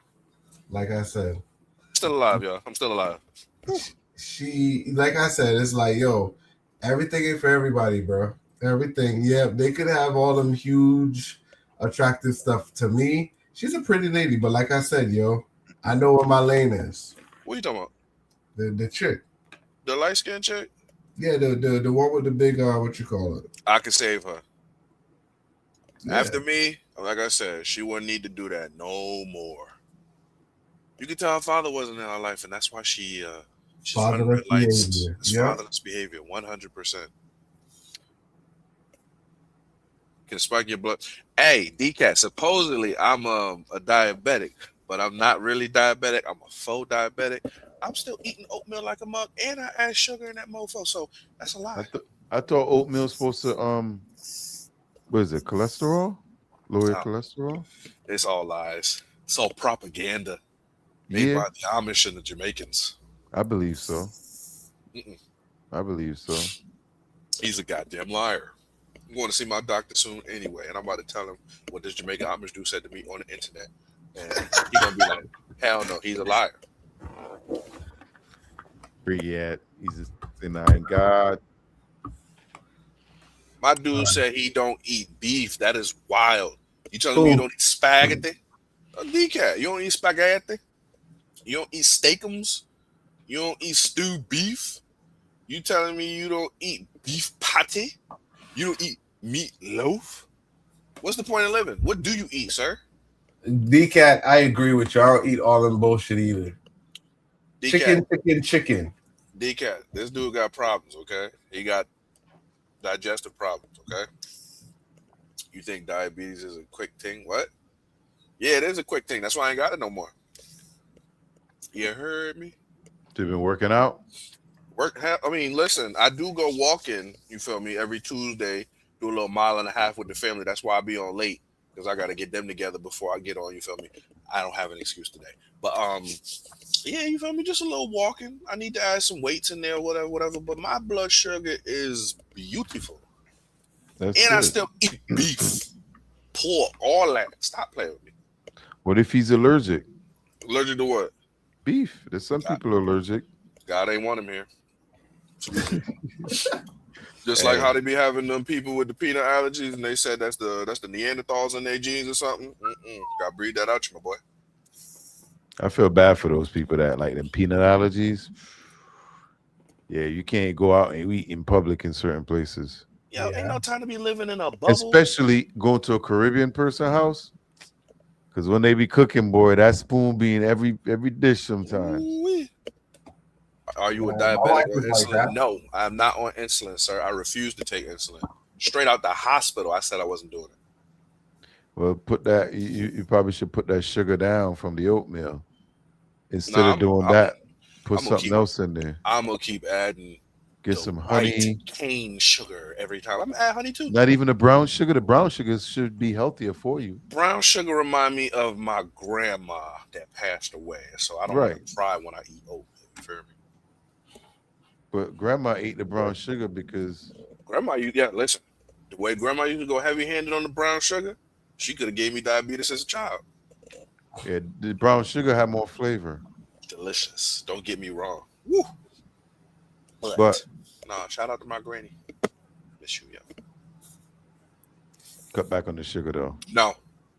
C: Like I said,
A: Still alive, y'all. I'm still alive.
C: like I said, it's like, yo, everything ain't for everybody, bro. Everything. Yeah, they could have all them huge, attractive stuff. To me, she's a pretty lady, but like I said, yo, I know where my lane is.
A: What are you talking about?
C: The chick.
A: The light skinned chick?
C: Yeah, the one with the big what you call it?
A: I can save her.
C: Yeah.
A: After me, like I said, she wouldn't need to do that no more. You could tell her father wasn't in her life, and that's why she's running red
C: Fatherless
A: lights.
C: behavior.
A: It's
C: Yeah.
A: fatherless behavior, 100%. Can spike your blood. Hey, DCAT, supposedly I'm a diabetic, but I'm not really diabetic. I'm a faux diabetic. I'm still eating oatmeal like a mug, and I add sugar in that mofo, so that's a lie.
B: I thought oatmeal's supposed to what is it, cholesterol? Lower
A: Oh.
B: cholesterol?
A: It's all lies. It's all propaganda made
B: Yeah,
A: by the Amish and the Jamaicans.
B: I believe so.
A: Mm-mm.
B: I believe so.
A: He's a goddamn liar. I'm going to see my doctor soon anyway, and I'm about to tell him what this Jamaican Amish dude said to me on the internet. And he's going to be like, hell no, he's a liar.
B: Free yet. He's just denying God.
A: My dude said he don't eat beef. That is wild. You telling me you don't eat spaghetti? DCAT, you don't eat spaghetti? You don't eat steakums? You don't eat stewed beef? You telling me you don't eat beef patty? You don't eat meatloaf? What's the point of living? What do you eat, sir?
C: DCAT, I agree with you. I don't eat all them bullshit either.
A: DCAT,
C: Chicken.
A: DCAT, this dude got problems, okay? He got digestive problems, okay? You think diabetes is a quick thing? What? Yeah, it is a quick thing. That's why I ain't got it no more. You heard me?
B: You've been working out?
A: Listen, I do go walking, you feel me, every Tuesday, do a little 1.5 miles with the family. That's why I be on late, because I got to get them together before I get on, you feel me? I don't have an excuse today. But, yeah, you feel me? Just a little walking. I need to add some weights in there, whatever. But my blood sugar is beautiful.
B: That's
A: And I
B: good.
A: still eat beef, pork, all that. Stop playing with me.
B: What if he's allergic?
A: Allergic to what?
B: Beef. There's some people allergic.
A: God ain't want him here. Just like how they be having them people with the peanut allergies, and they said that's the Neanderthals in their genes or something. Got to breed that out, you my boy.
B: I feel bad for those people that like them peanut allergies. Yeah, you can't go out and eat in public in certain places.
A: Yo, ain't no time to be living in a bubble.
B: Especially going to a Caribbean person house. Because when they be cooking, boy, that spoon be in every dish sometimes.
A: Ooh-wee. Are you a
C: My
A: diabetic
C: wife
A: or
C: is like
A: insulin?
C: that.
A: No, I'm not on insulin, sir. I refuse to take insulin. Straight out the hospital, I said I wasn't doing it.
B: Well, put that you probably should put that sugar down from the oatmeal. Instead
A: Nah,
B: of doing
A: I'm-
B: that, put
A: I'm gonna
B: something
A: keep-
B: else in there.
A: I'm gonna keep adding
B: Get
A: the
B: some
A: white
B: honey.
A: cane sugar every time. I'm gonna add honey too.
B: Not even the brown sugar. The brown sugar should be healthier for you.
A: Brown sugar remind me of my grandma that passed away, so I don't
B: Right.
A: have to cry when I eat oatmeal. You feel me?
B: But grandma ate the brown sugar because
A: Grandma, listen. The way grandma used to go heavy-handed on the brown sugar, she could have gave me diabetes as a child.
B: Yeah, the brown sugar had more flavor.
A: Delicious. Don't get me wrong. Woo.
B: But
A: nah, shout out to my granny. Miss you, yo.
B: cut back on the sugar though.
A: No,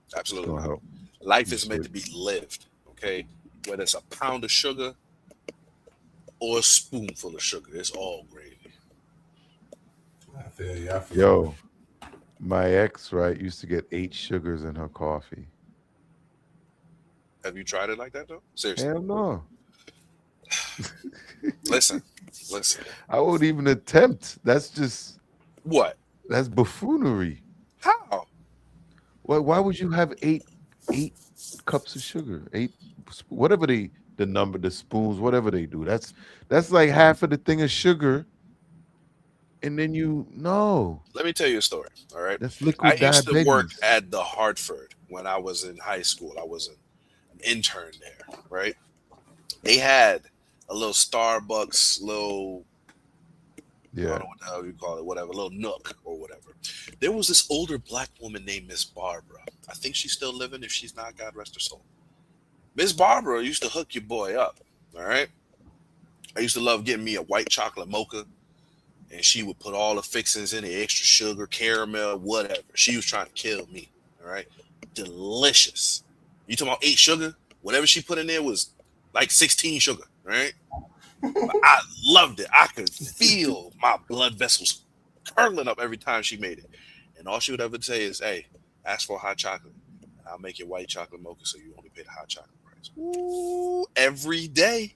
B: It's
A: absolutely
B: gonna
A: not.
B: help.
A: Life
B: You
A: is meant to
B: should.
A: be lived, okay? Whether it's a pound of sugar or a spoonful of sugar, it's all gravy.
C: I feel you. I feel
B: Yo, my ex, right, used to get 8 sugars in her coffee.
A: Have you tried it like that though? Seriously.
B: Hell no.
A: Listen.
B: I won't even attempt. That's
A: What?
B: buffoonery.
A: How?
B: Why would you have eight cups of sugar? Whatever the number, the spoons, whatever they do. That's like half of the thing of sugar. And then no.
A: Let me tell you a story. All right.
B: That's
A: I
B: liquid
A: used to work
B: diabetes.
A: at the Hartford when I was in high school. I was an intern there, right? They had a little Starbucks, little I
B: Yeah.
A: don't know what the hell you call it, whatever, little nook or whatever. There was this older black woman named Miss Barbara. I think she's still living. If she's not, God rest her soul. Miss Barbara used to hook your boy up. All right. I used to love getting me a white chocolate mocha, and she would put all the fixings in it, extra sugar, caramel, whatever. She was trying to kill me. All right. Delicious. You talking about 8 sugar? Whatever she put in there was like 16 sugar, right? But I loved it. I could feel my blood vessels curdling up every time she made it. And all she would ever say is, hey, ask for a hot chocolate. And I'll make your white chocolate mocha so you only pay the hot chocolate price. Ooh, every day.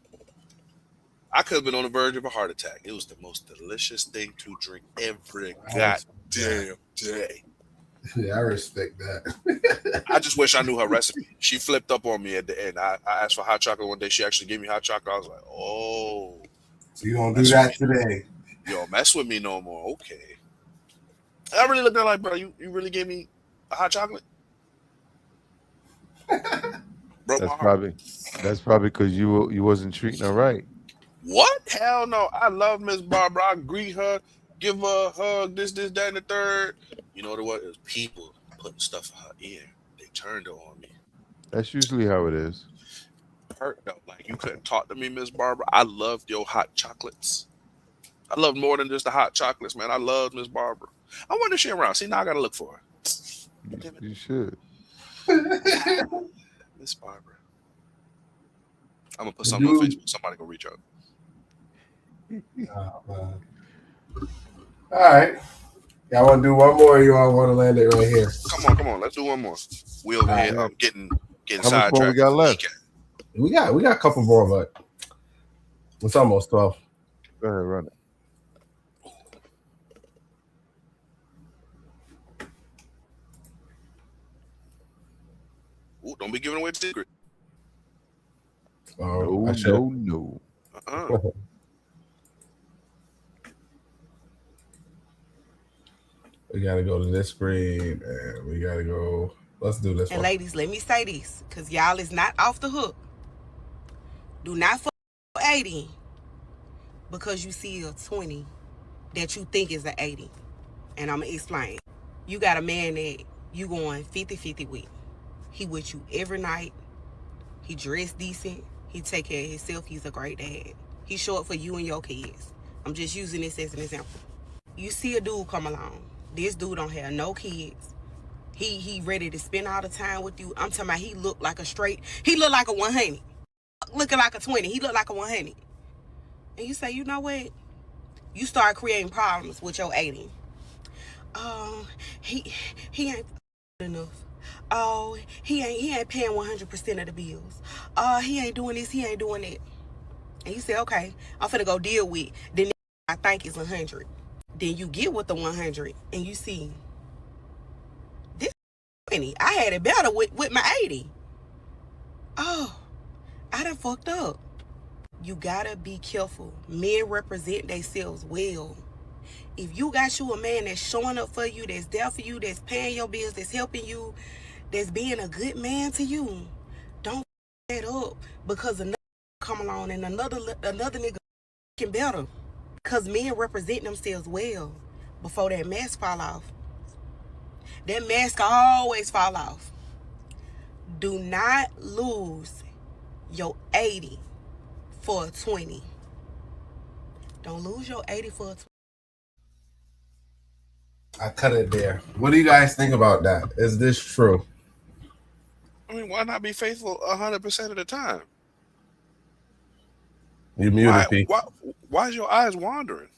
A: I could have been on the verge of a heart attack. It was the most delicious thing to drink every goddamn day.
C: Yeah, I respect that.
A: I just wish I knew her recipe. She flipped up on me at the end. I asked for hot chocolate one day. She actually gave me hot chocolate. I was like, oh.
C: So you don't do that today.
A: You don't mess with me no more. Okay. I really looked at her like, bro, you really gave me a hot chocolate? Broke my heart.
B: That's probably because you wasn't treating her right.
A: What? Hell no. I love Miss Barbara. I greet her, give her a hug, this, that, and the third. You know what it was? It was people putting stuff in her ear. They turned her on me.
B: That's usually how it is.
A: Hurt though. Like you couldn't talk to me, Miss Barbara. I loved your hot chocolates. I loved more than just the hot chocolates, man. I loved Miss Barbara. I wonder if she around. See, now I gotta look for her. Damn it.
B: You should.
A: Miss Barbara. I'm gonna put something on Facebook. Somebody gonna reach out.
C: Oh, man. All right. Y'all want to do one more, or you all want to land it right here?
A: Come on. Let's do one more. We over here. I'm getting
B: How much more we
A: sidetracked.
B: got left?
C: We got a couple more, but it's almost 12.
B: Go ahead, run it.
A: Ooh, don't be giving away the secret.
C: Oh,
B: No.
C: We gotta go to this screen, and we gotta go. Let's do this
J: And
C: one.
J: ladies, let me say this, because y'all is not off the hook. Do not fuck 80 because you see a 20 that you think is an 80. And I'm going to explain. You got a man that you going 50-50 with. He with you every night. He dressed decent. He take care of himself. He's a great dad. He show up for you and your kids. I'm just using this as an example. You see a dude come along. This dude don't have no kids. He ready to spend all the time with you. I'm talking about he look like he look like a 100. Looking like a 20. He look like a 100. And you say, you know what? You start creating problems with your 80. He ain't enough. Oh, he ain't paying 100% of the bills. He ain't doing this, he ain't doing that. And you say, okay, I'm finna go deal with the I think is 100. Then you get with the 100 and you see this 20. I had it better with my 80. Oh, I done fucked up. You gotta be careful. Men represent themselves well. If you got you a man that's showing up for you, that's there for you, that's paying your bills, that's helping you, that's being a good man to you, don't that up because another come along and another nigga can better. Because men represent themselves well before that mask fall off. That mask always fall off. Do not lose your 80 for a 20. Don't lose your 80 for a 20.
C: I cut it there. What do you guys think about that? Is this true?
A: I mean, why not be faithful 100% of the time?
C: You muted, P.
A: Why is your eyes wandering?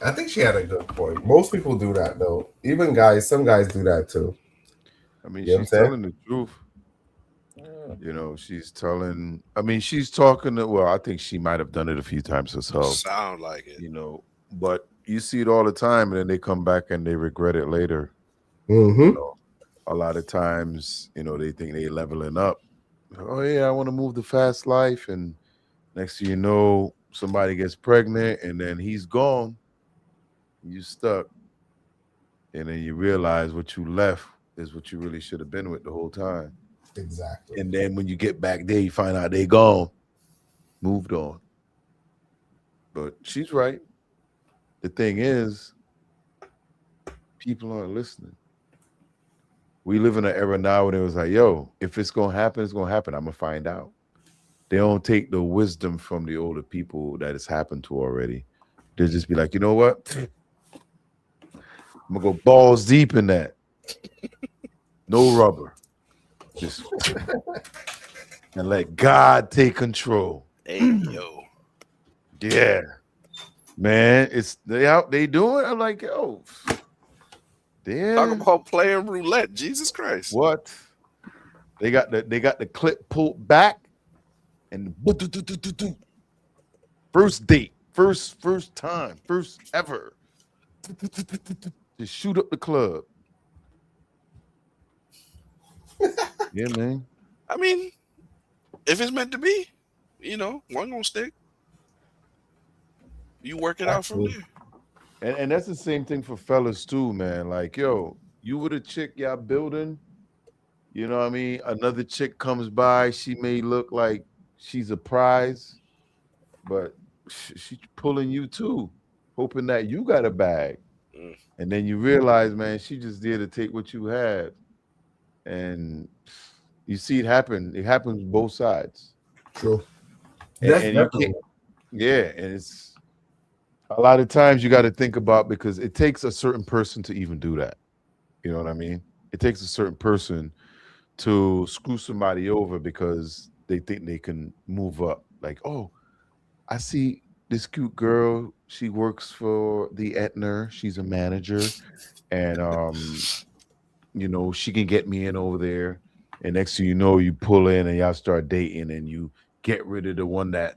C: I think she had a good point. Most people do that though. Even guys, some guys do that too.
B: I mean,
C: You know what I'm
B: she's
C: saying?
B: telling the truth. You know, she's telling. I mean, she's talking. Well, I think she might have done it a few times herself.
A: Sound like it.
B: You know, but you see it all the time, and then they come back and they regret it later.
C: Mm-hmm.
B: You know, a lot of times, you know, they think they leveling up. Oh yeah, I want to move the fast life, and next thing you know, somebody gets pregnant, and then he's gone. You stuck, and then you realize what you left is what you really should have been with the whole time.
C: Exactly.
B: And then when you get back there, you find out they gone, moved on. But she's right. The thing is, people aren't listening. We live in an era now where it was like, yo, if it's gonna happen, it's gonna happen. I'm gonna find out. They don't take the wisdom from the older people that it's happened to already. They'll just be like, you know what? I'm gonna go balls deep in that. No rubber. Just and let God take control.
A: Hey, yo.
B: Yeah. Man, it's they out, they doing. I'm like, yo. Damn.
A: Talk about playing roulette. Jesus Christ.
B: What? They got the clip pulled back and first date, first time, first ever. Just shoot up the club. Yeah, man.
A: I mean, if it's meant to be, you know, one gonna stick. You work it out from there.
B: And that's the same thing for fellas too, man. Like, yo, you with a chick y'all building, you know what I mean? Another chick comes by, she may look like she's a prize, but she's pulling you too, hoping that you got a bag. And then you realize, man, she just there to take what you had. And you see it happen. It happens both sides.
C: True.
B: And you can't, yeah, and it's a lot of times you got to think about, because it takes a certain person to even do that. You know what I mean? It takes a certain person to screw somebody over because they think they can move up. Like, oh, I see this cute girl. She works for the Aetna. She's a manager, and you know, she can get me in over there. And next thing you know, you pull in and y'all start dating, and you get rid of the one that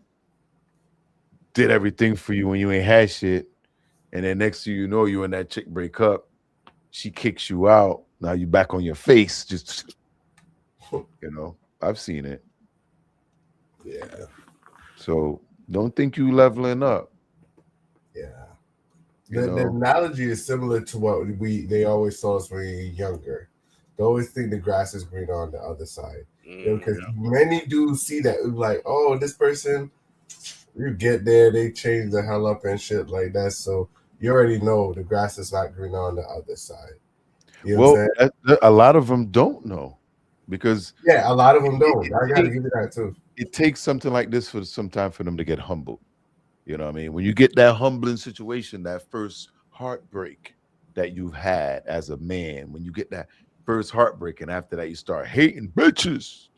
B: did everything for you when you ain't had shit. And then next thing you know, you and that chick break up. She kicks you out. Now you back on your face. Just, you know, I've seen it.
C: Yeah.
B: So don't think you leveling up.
C: Yeah.
B: You
C: The analogy is similar to what they always told us when we were younger. They always think the grass is greener on the other side. Because many dudes see that, like, oh, this person, you get there, they change the hell up and shit like that. So you already know the grass is not greener on the other side. You know what I'm saying?
B: A lot of them don't know, because
C: a lot of them don't. I gotta give you that too.
B: It takes something like this for some time for them to get humbled. You know what I mean? When you get that humbling situation, that first heartbreak that you've had as a man, when you get that first heartbreak, and after that you start hating bitches.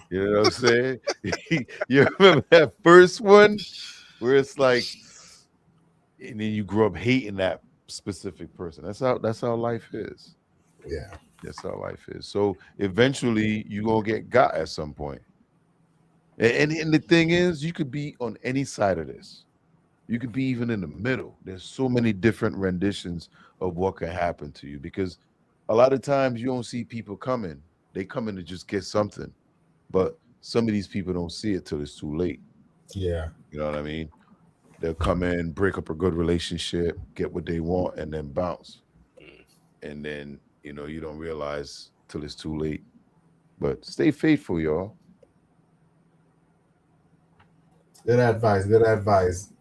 B: You know what I'm saying? You remember that first one where it's like, and then you grow up hating that specific person. That's how life is.
C: Yeah.
B: That's how life is. So eventually you gonna get got at some point. And the thing is, you could be on any side of this. You could be even in the middle. There's so many different renditions of what can happen to you, because a lot of times you don't see people coming. They come in to just get something. But some of these people don't see it till it's too late.
C: Yeah.
B: You know what I mean? They'll come in, break up a good relationship, get what they want, and then bounce. And then, you know, you don't realize till it's too late. But stay faithful, y'all.
C: Good advice. Good advice.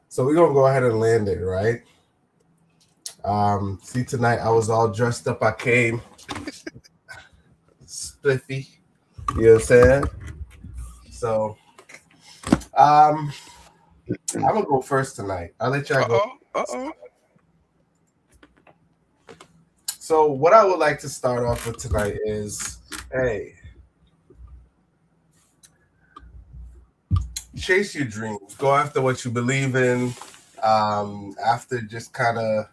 C: So we're gonna go ahead and land it, right? See, tonight I was all dressed up. I came spiffy. You know what I'm saying? So, I'm gonna go first tonight. I'll let y'all go.
A: Uh-oh.
C: So, what I would like to start off with tonight is, hey, chase your dreams. Go after what you believe in. After just kind of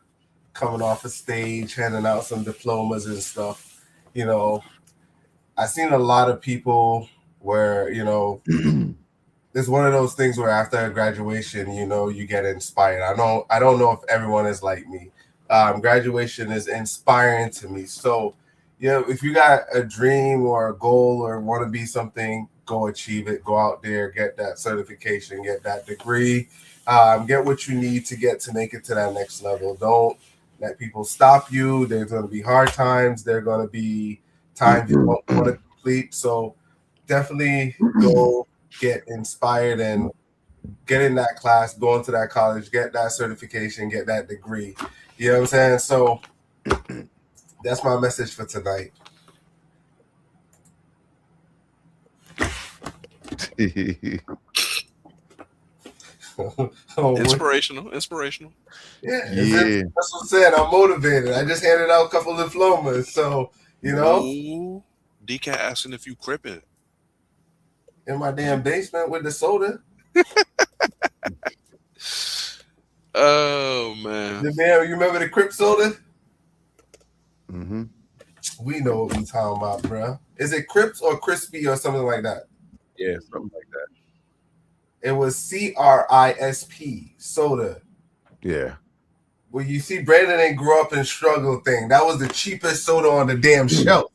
C: coming off a stage, handing out some diplomas and stuff, you know, I've seen a lot of people where, you know, it's one of those things where after graduation, you know, you get inspired. I don't know if everyone is like me. Graduation is inspiring to me. So, you know, if you got a dream or a goal or want to be something, go achieve it. Go out there, get that certification, get that degree, get what you need to make it to that next level. Don't let people stop you. There's going to be hard times. There are going to be times you don't want to complete. So definitely go get inspired and get in that class, go into that college, get that certification, get that degree. You know what I'm saying? So that's my message for tonight.
A: Inspirational.
C: Yeah. That's what I'm saying. I'm motivated. I just handed out a couple of diplomas. So, you know.
A: Ooh, DCAT asking if you crippin'.
C: In my damn basement with the soda.
A: Oh, man.
C: You remember the Crip soda?
B: Mm-hmm.
C: We know what we talking about, bro. Is it Crips or Crispy or something like that?
B: Yeah, something like that.
C: It was CRISP soda.
B: Yeah.
C: Well, you see, Brandon ain't grew up and struggle thing. That was the cheapest soda on the damn shelf.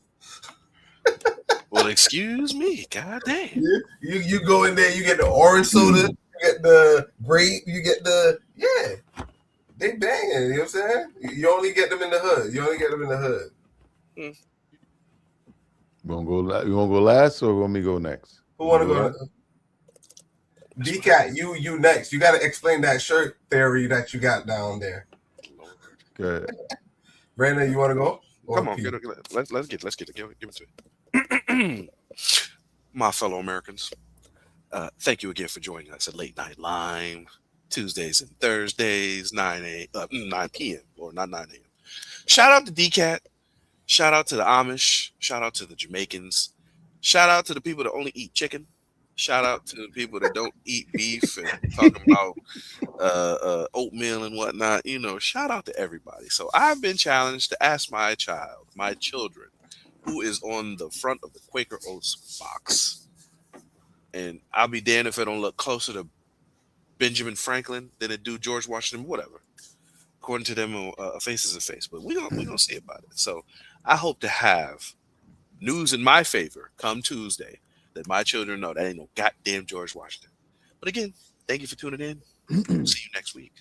A: Well, excuse me. God damn.
C: You go in there, you get the orange soda, you get the grape, you get the they banging. You know what I'm saying? You only get them in the hood.
B: You want to go last, or want me to go next?
C: Who want to go? DCAT, you next. You got to explain that shirt theory that you got down there.
B: Good.
C: Brandon, you want to go?
A: Come on, let's get it. Give it to it. My fellow Americans, thank you again for joining us at Late Night Lime, Tuesdays and Thursdays, 9 p.m. or not 9 a.m. Shout out to DCAT. Shout out to the Amish. Shout out to the Jamaicans. Shout out to the people that only eat chicken. Shout out to the people that don't eat beef and talking about oatmeal and whatnot. You know, shout out to everybody. So I've been challenged to ask my children, who is on the front of the Quaker Oats box. And I'll be damned if I don't look closer to Benjamin Franklin than it do George Washington, whatever. According to them, a face is a face. But we're gonna see about it. So I hope to have news in my favor come Tuesday that my children know that ain't no goddamn George Washington. But again, thank you for tuning in. See you next week.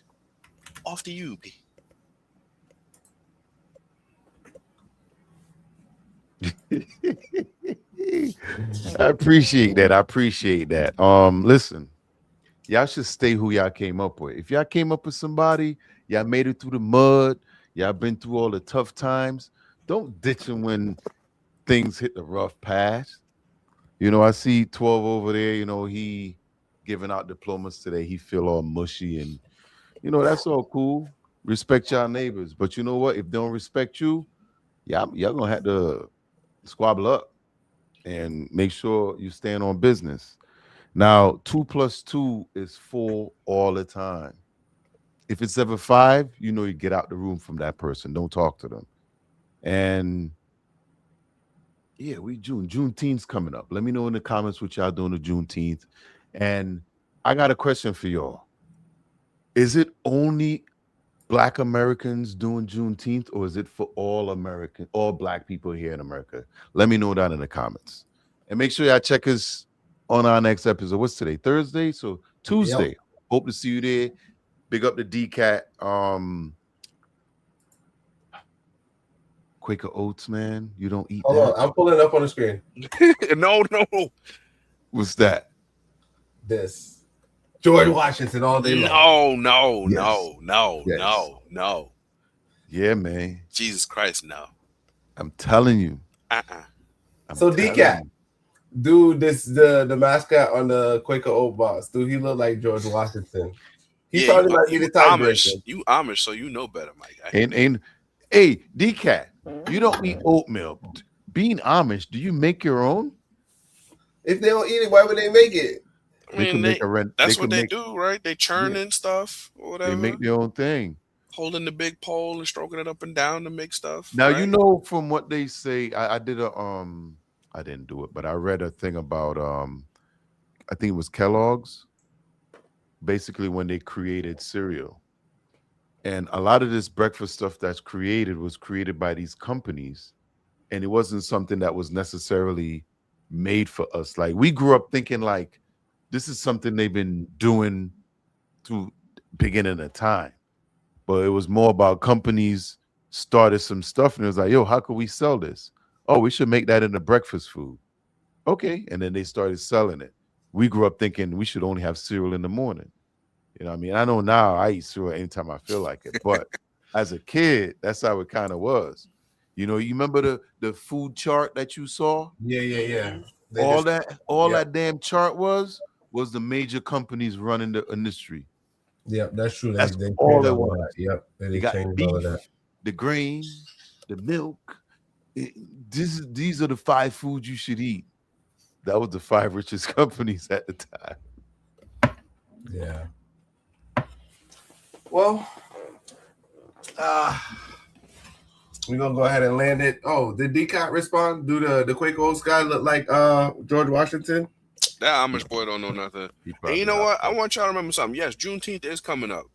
A: Off to you, P.
B: I appreciate that. Listen, y'all should stay who y'all came up with. If y'all came up with somebody, y'all made it through the mud, y'all been through all the tough times, don't ditch them when things hit the rough patch. You know, I see 12 over there, you know, he giving out diplomas today. He feel all mushy and, you know, that's all cool. Respect y'all neighbors. But you know what? If they don't respect you, y'all going to have to squabble up and make sure you stand on business. Now, 2 + 2 is 4 all the time. If it's ever 5, you know, you get out the room from that person. Don't talk to them. And yeah, Juneteenth's coming up. Let me know in the comments what y'all doing to Juneteenth. And I got a question for y'all. Is it only Black Americans doing Juneteenth, or is it for all Black people here in America? Let me know down in the comments. And make sure y'all check us on our next episode. What's today? Thursday? So Tuesday. Yep. Hope to see you there. Big up to DCAT. Quaker Oats, man. You don't eat
C: that? Hold on, I'm pulling it up on the screen.
A: No.
B: What's that?
C: This. George Washington all day long.
A: No.
B: Yeah, man.
A: Jesus Christ, no.
B: I'm telling you. I'm
C: So
B: telling
C: DCat,
B: you.
C: dude, the mascot on the Quaker Oat box, dude, he looked like George Washington. He
A: Yeah,
C: probably might be
A: you
C: the tiebreaker.
A: Amish. You Amish, so you know better, my guy.
B: And hey, DCat, you don't eat oatmeal. Being Amish, do you make your own?
C: If they don't eat it, why would they make it?
A: I
B: They
A: mean,
B: can make a rent.
A: that's
B: They
A: what
B: can
A: they
B: make.
A: do, right? They churn in stuff or whatever.
B: They make their own thing.
A: Holding the big pole and stroking it up and down to make stuff.
B: Now
A: right?
B: you know from what they say. I did a I didn't do it, but I read a thing about I think it was Kellogg's. Basically, when they created cereal, and a lot of this breakfast stuff that's created was created by these companies, and it wasn't something that was necessarily made for us. Like we grew up thinking like this is something they've been doing to beginning of time, but it was more about companies started some stuff and it was like, yo, how could we sell this? Oh, we should make that into breakfast food. Okay, and then they started selling it. We grew up thinking we should only have cereal in the morning. You know what I mean? I know now I eat cereal anytime I feel like it, but as a kid, that's how it kind of was. You know, you remember the food chart that you saw?
C: Yeah.
B: All that damn chart was the major companies running the industry.
C: Yep, that's true.
B: That's
C: They
B: all
C: changed
B: it
C: all
B: was.
C: that. Yep,
B: They
C: they
B: got
C: changed
B: beef,
C: all of that.
B: the grain, the milk. These are the 5 foods you should eat. That was the 5 richest companies at the time.
C: Yeah. Well, we're gonna go ahead and land it. Oh, did DCat respond? Do the Quaker Oats guy look like George Washington?
A: That Amish boy don't know nothing. And you know what? I want y'all to remember something. Yes, Juneteenth is coming up.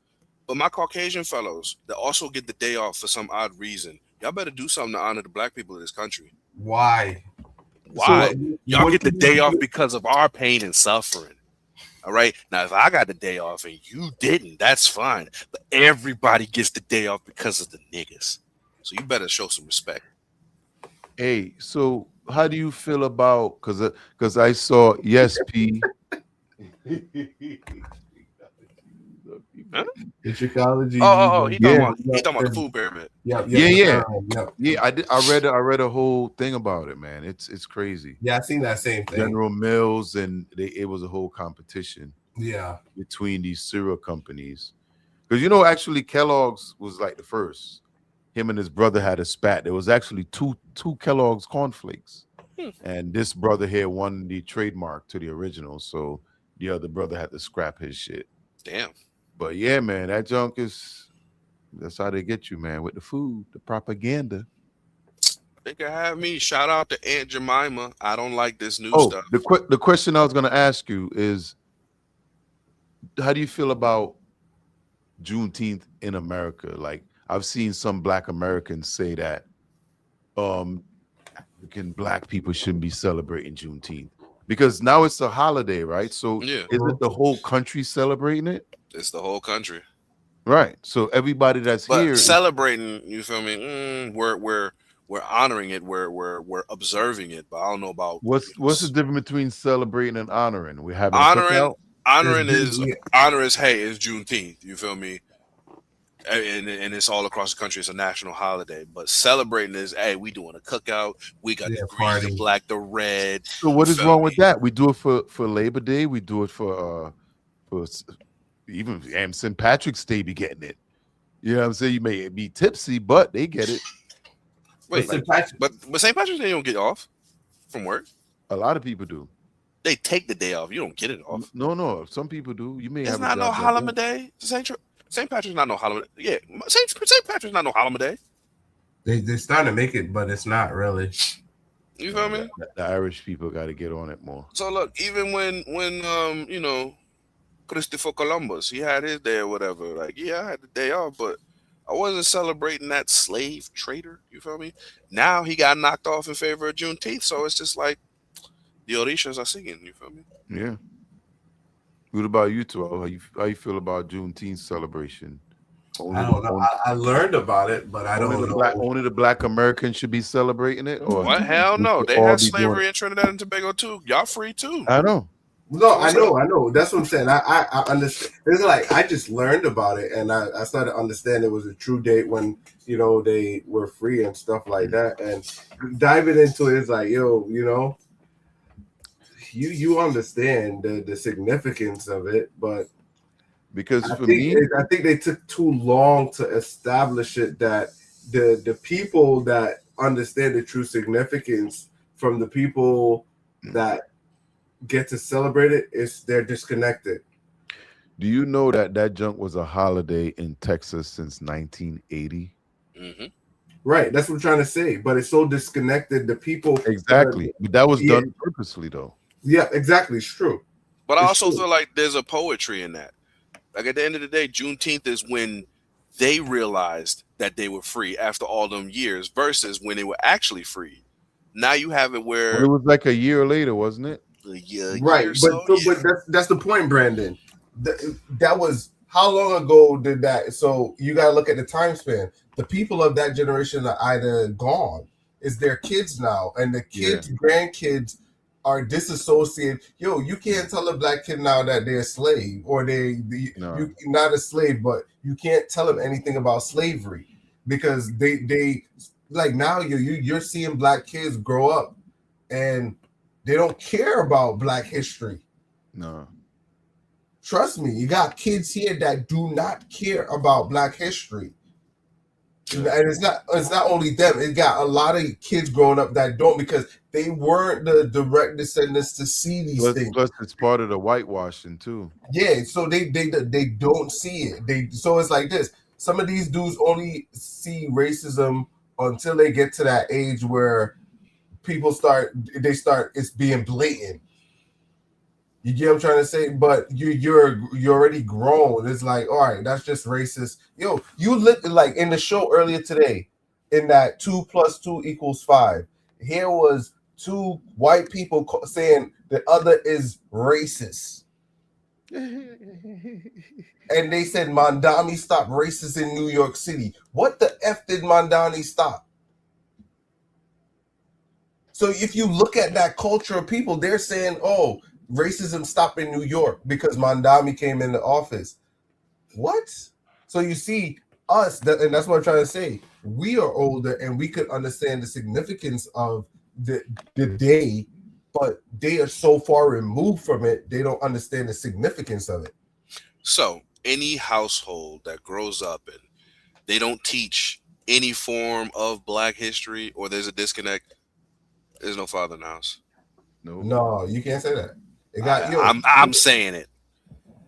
A: But my Caucasian fellows that also get the day off for some odd reason, y'all better do something to honor the black people of this country.
C: Why?
A: Why?
C: So,
A: y'all
C: what
A: get the
C: do you
A: day
C: do?
A: off because of our pain and suffering. All right. Now, if I got the day off and you didn't, that's fine. But everybody gets the day off because of the niggas. So you better show some respect.
B: Hey, so how do you feel about because I saw P.
A: Huh?
C: It's ecology.
A: He talking about the food pyramid.
C: Yeah.
B: I read a whole thing about it, man. It's crazy.
C: Yeah, I seen that same thing.
B: General Mills and it was a whole competition.
C: Yeah,
B: between these cereal companies, because you know actually Kellogg's was like the first. Him and his brother had a spat. There was actually two Kellogg's cornflakes, and this brother here won the trademark to the original, so the other brother had to scrap his shit.
A: Damn.
B: But yeah, man, that junk that's how they get you, man, with the food, the propaganda.
A: They can have me. Shout out to Aunt Jemima. I don't like this new stuff.
B: The question I was going to ask you is, how do you feel about Juneteenth in America? Like, I've seen some Black Americans say that Black people shouldn't be celebrating Juneteenth because now it's a holiday, right? So
A: Yeah.
B: is it the whole country celebrating it?
A: It's the whole country.
B: Right. So everybody that's
A: But
B: here
A: celebrating, you feel me? We're honoring it. We're observing it. But I don't know about
B: what's the difference between celebrating and honoring? We have
A: honoring. Honoring is hey, it's Juneteenth. You feel me? And it's all across the country. It's a national holiday. But celebrating is, hey, we doing a cookout. We got the green, the black, the red.
B: So what is wrong with that? We do it for Labor Day. We do it for even St. Patrick's Day. Be getting it. You know what I'm saying? You may be tipsy, but they get it.
A: Wait, but St. Patrick's Day you don't get off from work.
B: A lot of people do.
A: They take the day off. You don't get it off.
B: No. Some people do. You may
A: it's
B: have.
A: It's not no holiday. St. Patrick's not no holiday. Yeah, St. Patrick's not no holiday.
C: They're starting to make it, but it's not really.
A: You feel me?
B: The Irish people got to get on it more.
A: So look, even when you know, Christopher Columbus, he had his day or whatever. Like, yeah, I had the day off, but I wasn't celebrating that slave trader. You feel me? Now he got knocked off in favor of Juneteenth, so it's just like the Orishas are singing. You feel me?
B: Yeah. What about you, Terrell? How you feel about Juneteenth celebration?
C: I don't know. I learned about it, but I don't know.
B: Only the Black Americans should be celebrating it? Or
A: what? Hell no. They had slavery in Trinidad and Tobago too. Y'all free too.
B: I know.
C: No, I know. That's what I'm saying. I understand. It's like I just learned about it, and I started to understand it was a true date when they were free and stuff like that. And diving into it is like, yo, you understand the significance of it, but
B: because
C: I
B: for
C: think
B: me,
C: I think they took too long to establish it that the people that understand the true significance from the people that get to celebrate it is they're disconnected.
B: do you know that junk was a holiday in Texas since 1980?
A: Mm-hmm.
C: Right, that's what I'm trying to say. But it's so disconnected. The people
B: Exactly, but that was done purposely, though.
C: Yeah, exactly. It's true.
A: But I
C: It's
A: also
C: true.
A: feel like there's a poetry in that. Like at the end of the day, Juneteenth is when they realized that they were free after all them years versus when they were actually free. Now you have it
B: Well,
A: where
B: it was like a year later, wasn't it?
A: a year
C: Right,
A: so,
C: but that's the point, Brandon. That was how long ago did that? So you got to look at the time span. The people of that generation are either gone, is their kids now, and the kids, grandkids are disassociated. Yo, you can't tell a black kid now that they're a slave or you not a slave, but you can't tell them anything about slavery because they like now you're seeing black kids grow up and they don't care about black history.
B: No.
C: Trust me, you got kids here that do not care about black history. And it's not only them, it got a lot of kids growing up that don't because they weren't the direct descendants to see these things.
B: Plus it's part of the whitewashing too.
C: Yeah, so they don't see it. So it's like this. Some of these dudes only see racism until they get to that age where people start it's being blatant. You get what I'm trying to say? But you're already grown. It's like, all right, that's just racist. Yo, you look like in the show earlier today, in that 2 + 2 = 5. Here was two white people saying the other is racist. And they said Mondani stopped racist in New York City. What the F did Mondani stop? So if you look at that culture of people, they're saying, oh, racism stopped in New York because Mondani came in the office. What? So you see us, and that's what I'm trying to say. We are older and we could understand the significance of the day, but they are so far removed from it, they don't understand the significance of it.
A: So any household that grows up and they don't teach any form of black history or there's a disconnect, there's no father in the house.
C: No, you can't say that.
A: I'm saying it.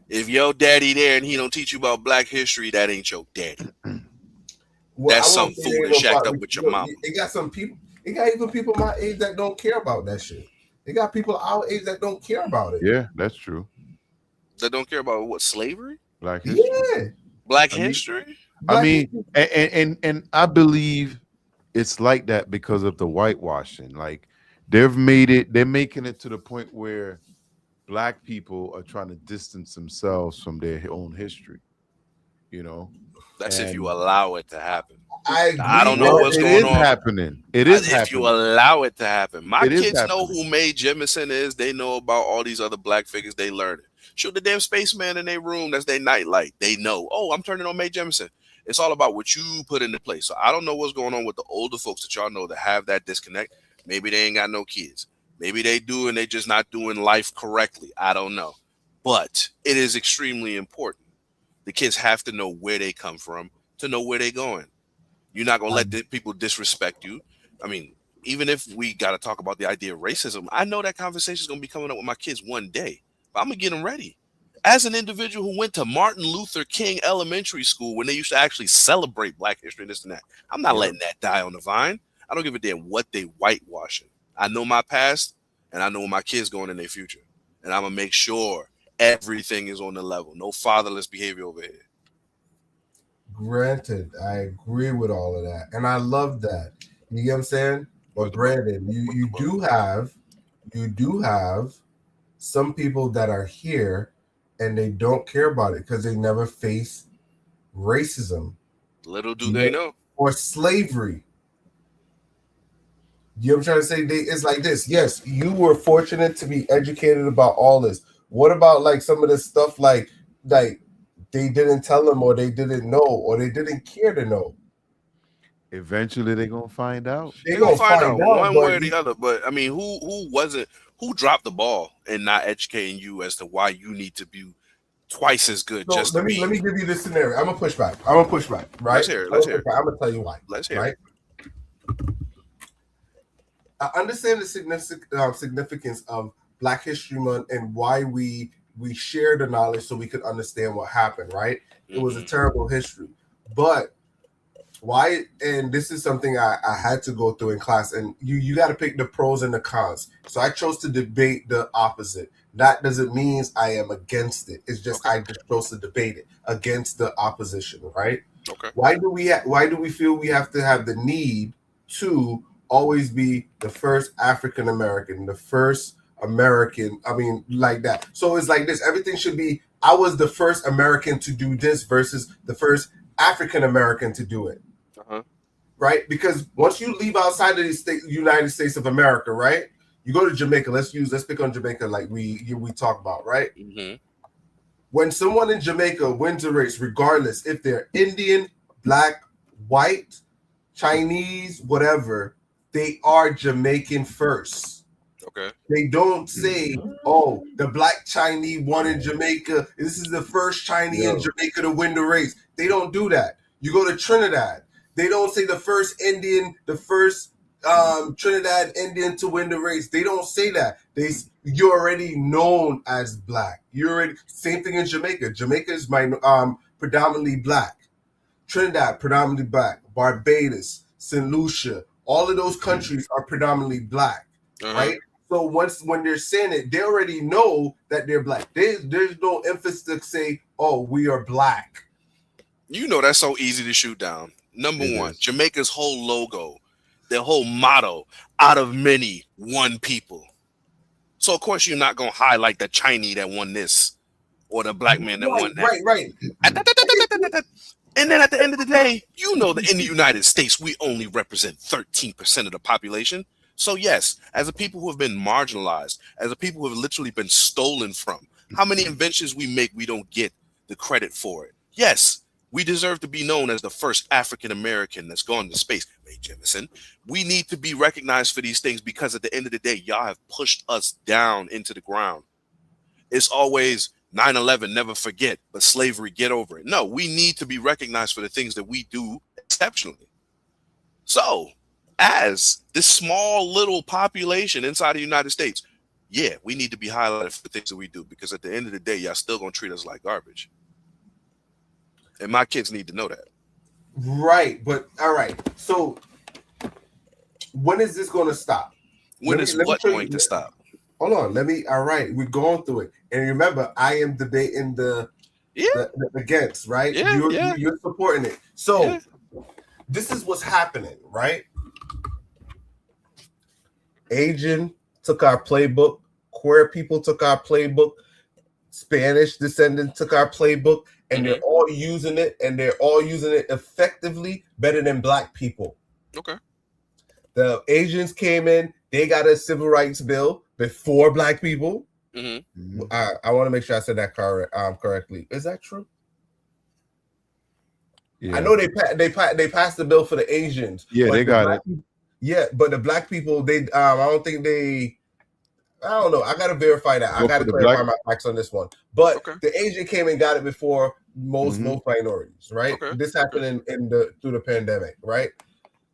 A: If your daddy there and he don't teach you about black history, that ain't your daddy.
C: Well,
A: that's some fool that shacked up with your mama.
C: It got some people. It got even people my age that don't care about that shit. It got people our age that don't care about it.
B: Yeah, that's true.
A: That don't care about what, slavery?
B: Black history.
C: Yeah.
A: Black history?
B: And I believe it's like that because of the whitewashing. Like they're making it to the point where black people are trying to distance themselves from their own history.
A: That's if you allow it to happen.
C: I
A: don't know what's going on.
B: It is
A: if
B: happening.
A: you allow it to happen. My kids know
B: happening.
A: who Mae Jemison is. They know about all these other black figures. They learn it. Shoot the damn spaceman in their room. That's their nightlight. They know. Oh, I'm turning on Mae Jemison. It's all about what you put into place. So I don't know what's going on with the older folks that y'all know that have that disconnect. Maybe they ain't got no kids. Maybe they do and they just not doing life correctly. I don't know. But it is extremely important. The kids have to know where they come from to know where they're going. You're not going to let the people disrespect you. I mean, even if we got to talk about the idea of racism, I know that conversation is going to be coming up with my kids one day. But I'm going to get them ready. As an individual who went to Martin Luther King Elementary School when they used to actually celebrate black history and this and that, I'm not letting that die on the vine. I don't give a damn what they whitewashing. I know my past and I know where my kids going in their future. And I'm going to make sure everything is on the level. No fatherless behavior over here.
C: Granted, I agree with all of that. And I love that. You get what I'm saying? But Brandon, you do have some people that are here and they don't care about it because they never face racism.
A: Little do they know.
C: Or slavery. You know what I'm trying to say? It's like this. Yes, you were fortunate to be educated about all this. What about like some of the stuff like they didn't tell them, or they didn't know, or they didn't care to know?
B: Eventually, they're gonna find out.
C: They're
A: They're gonna
C: gonna
A: find out one way
C: but
A: or the other. But I mean, who dropped the ball in not educating you as to why you need to be twice as good?
C: so
A: Just
C: let me give you this scenario. I'm gonna push back. Right?
A: Let's hear it. Let's hear it.
C: I'm gonna tell you why.
A: Let's hear
C: right? I understand the significance of Black History Month and why we share the knowledge so we could understand what happened, right? It was a terrible history. But why, and this is something I had to go through in class, and you got to pick the pros and the cons. So I chose to debate the opposite. That doesn't mean I am against it. It's just I just chose to debate it against the opposition, right?
A: Okay.
C: Why do we feel we have to have the need to always be the first African American, the first American? I mean, like that. So it's like this. Everything should be, I was the first American to do this versus the first African American to do it. Right? Because once you leave outside of the United States of America, right? You go to Jamaica. Let's pick on Jamaica like we talk about, right? When someone in Jamaica wins a race, regardless if they're Indian, Black, white, Chinese, whatever, they are Jamaican first.
A: Okay.
C: They don't say, "Oh, the Black Chinese won in Jamaica. This is the first Chinese in Jamaica to win the race." They don't do that. You go to Trinidad. They don't say the first Indian, the first Trinidad Indian to win the race. They don't say that. You're already known as Black. You're already, same thing in Jamaica. Jamaica is predominantly Black. Trinidad predominantly Black. Barbados, St. Lucia, all of those countries are predominantly Black, right? So when they're saying it, they already know that they're Black. There's no emphasis to say, "Oh, we are Black."
A: You know that's so easy to shoot down. Number one, Jamaica's whole logo, their whole motto, "Out of many, one people." So of course you're not gonna highlight the Chinese that won this or the Black man that won that.
C: Right.
A: And then at the end of the day, you know that in the United States, we only represent 13% of the population. So yes, as a people who have been marginalized, as a people who have literally been stolen from, how many inventions we make, we don't get the credit for it. Yes, we deserve to be known as the first African American that's gone to space. Ray Jemison. We need to be recognized for these things because at the end of the day, y'all have pushed us down into the ground. It's always 9/11, never forget, but slavery, get over it. No, we need to be recognized for the things that we do exceptionally. So, as this small little population inside the United States, yeah, we need to be highlighted for the things that we do because at the end of the day, y'all still gonna treat us like garbage. And my kids need to know that.
C: Right, but all right. So when is this going to stop?
A: When is what going to stop?
C: Hold on. All right, we're going through it. And remember, I am debating the against, right? You're supporting it. So this is what's happening, right? Asian took our playbook. Queer people took our playbook. Spanish descendants took our playbook. And they're all using it, and they're all using it effectively better than Black people.
A: Okay.
C: The Asians came in, they got a civil rights bill before Black people. I want to make sure I said that correctly. Is that true?
B: Yeah.
C: I know they passed the bill for the Asians.
B: Yeah, they got it.
C: Yeah, but the Black people, I don't think they. I don't know. I gotta verify that. I gotta clarify my facts on this one. But the Asian came and got it before most minorities, right? This happened through the pandemic, right?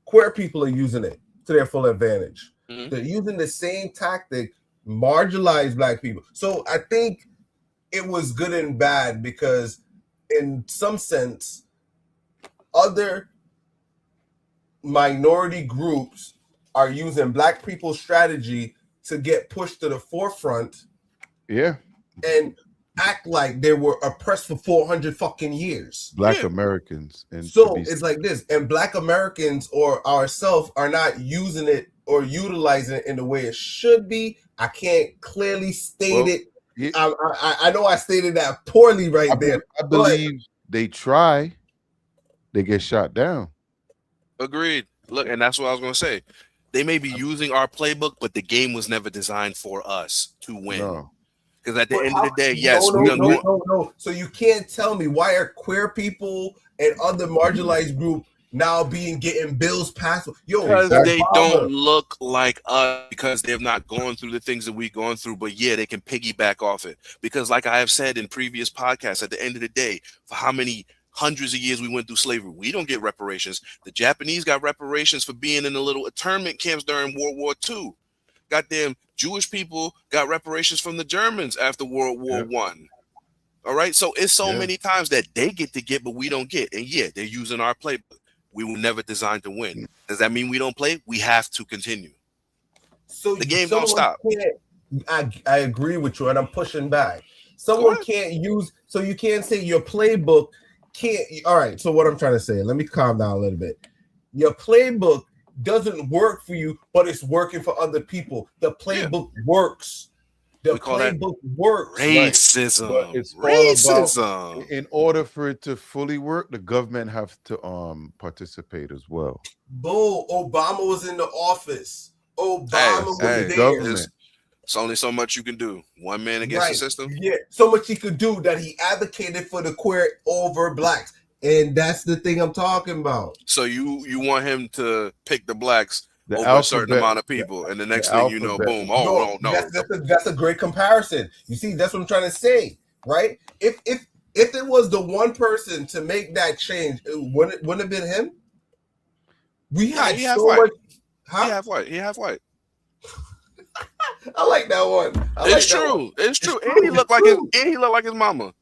C: Queer people are using it to their full advantage. They're using the same tactic, marginalize Black people. So I think it was good and bad because, in some sense, other minority groups are using Black people's strategy to get pushed to the forefront, and act like they were oppressed for 400 fucking years.
B: Black Americans, and
C: so it's like this, and Black Americans or ourselves are not using it or utilizing it in the way it should be. I can't clearly state it. I know I stated that poorly there.
B: I believe they try, they get shot down.
A: Agreed. Look, and that's what I was gonna say. They may be using our playbook, but the game was never designed for us to win.
B: No.
A: Because at the
C: But
A: end of the day,
C: no,
A: yes,
C: no,
A: we're gonna go.
C: no. So you can't tell me why are queer people and other marginalized group now getting bills passed? Yo,
A: Because they
C: Obama.
A: don't look like us, because they've not gone through the things that we've gone through. But yeah, they can piggyback off it. Because like I have said in previous podcasts, at the end of the day, for how many hundreds of years we went through slavery, we don't get reparations. The Japanese got reparations for being in the little internment camps during World War II. Goddamn Jewish people got reparations from the Germans after World War One. All right, so it's so many times that they get, but we don't get. And yeah, they're using our playbook. We were never designed to win. Does that mean we don't play? We have to continue.
C: So
A: The game don't stop.
C: I agree with you, and I'm pushing back. Someone can't use, so you can't say your playbook can't. All right, so what I'm trying to say, let me calm down a little bit. Your playbook doesn't work for you, but it's working for other people. The playbook works. The playbook works.
A: Racism.
B: But it's
A: Racism.
B: all about, in order for it to fully work, the government have to participate as well.
C: Bull. Obama was in the office. Obama was there.
B: Government.
A: It's only so much you can do. One man against the system.
C: Yeah, so much he could do that he advocated for the queer over blacks. And that's the thing I'm talking about.
A: So you want him to pick the blacks
B: The
A: over a certain
B: alphabet-
A: amount of people, and the next
B: the
A: thing you know,
B: alphabet.
A: boom! Oh no!
C: That's a great comparison. You see, that's what I'm trying to say, right? If it was the one person to make that change, wouldn't it have been him? We had
A: he half
C: so
A: white.
C: much.
A: He half white. He half white.
C: I like that one.
A: It's true. It's true. And he looked like his mama.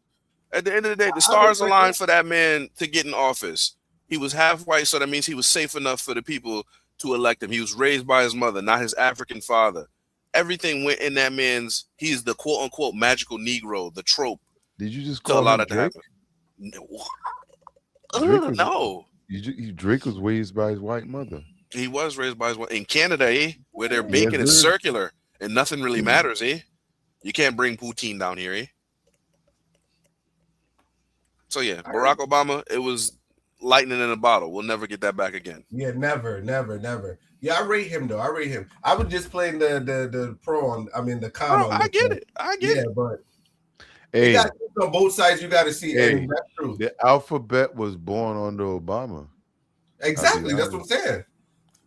A: At the end of the day, the stars aligned for that man to get in office. He was half white, so that means he was safe enough for the people to elect him. He was raised by his mother, not his African father. Everything went in that man's. He's the quote unquote magical Negro, the trope.
B: Did you just
A: To
B: call
A: allow
B: him
A: that to
B: Drake?
A: happen.
B: Drake was-
A: No.
B: Drake was raised by his white mother.
A: He was raised by his in Canada, where their bacon is
B: sir.
A: circular and nothing really matters, You can't bring poutine down here, So yeah, Barack Obama, it was lightning in a bottle. We'll never get that back again.
C: Yeah, never. Yeah, I rate him though. I rate him. I was just playing the pro on. I mean the con.
A: Bro, I get it. I get it.
C: But
B: Hey,
C: you got on both sides. You got to see.
B: Hey,
C: and that's true.
B: the alphabet was born under Obama.
C: Exactly. That's what I'm saying.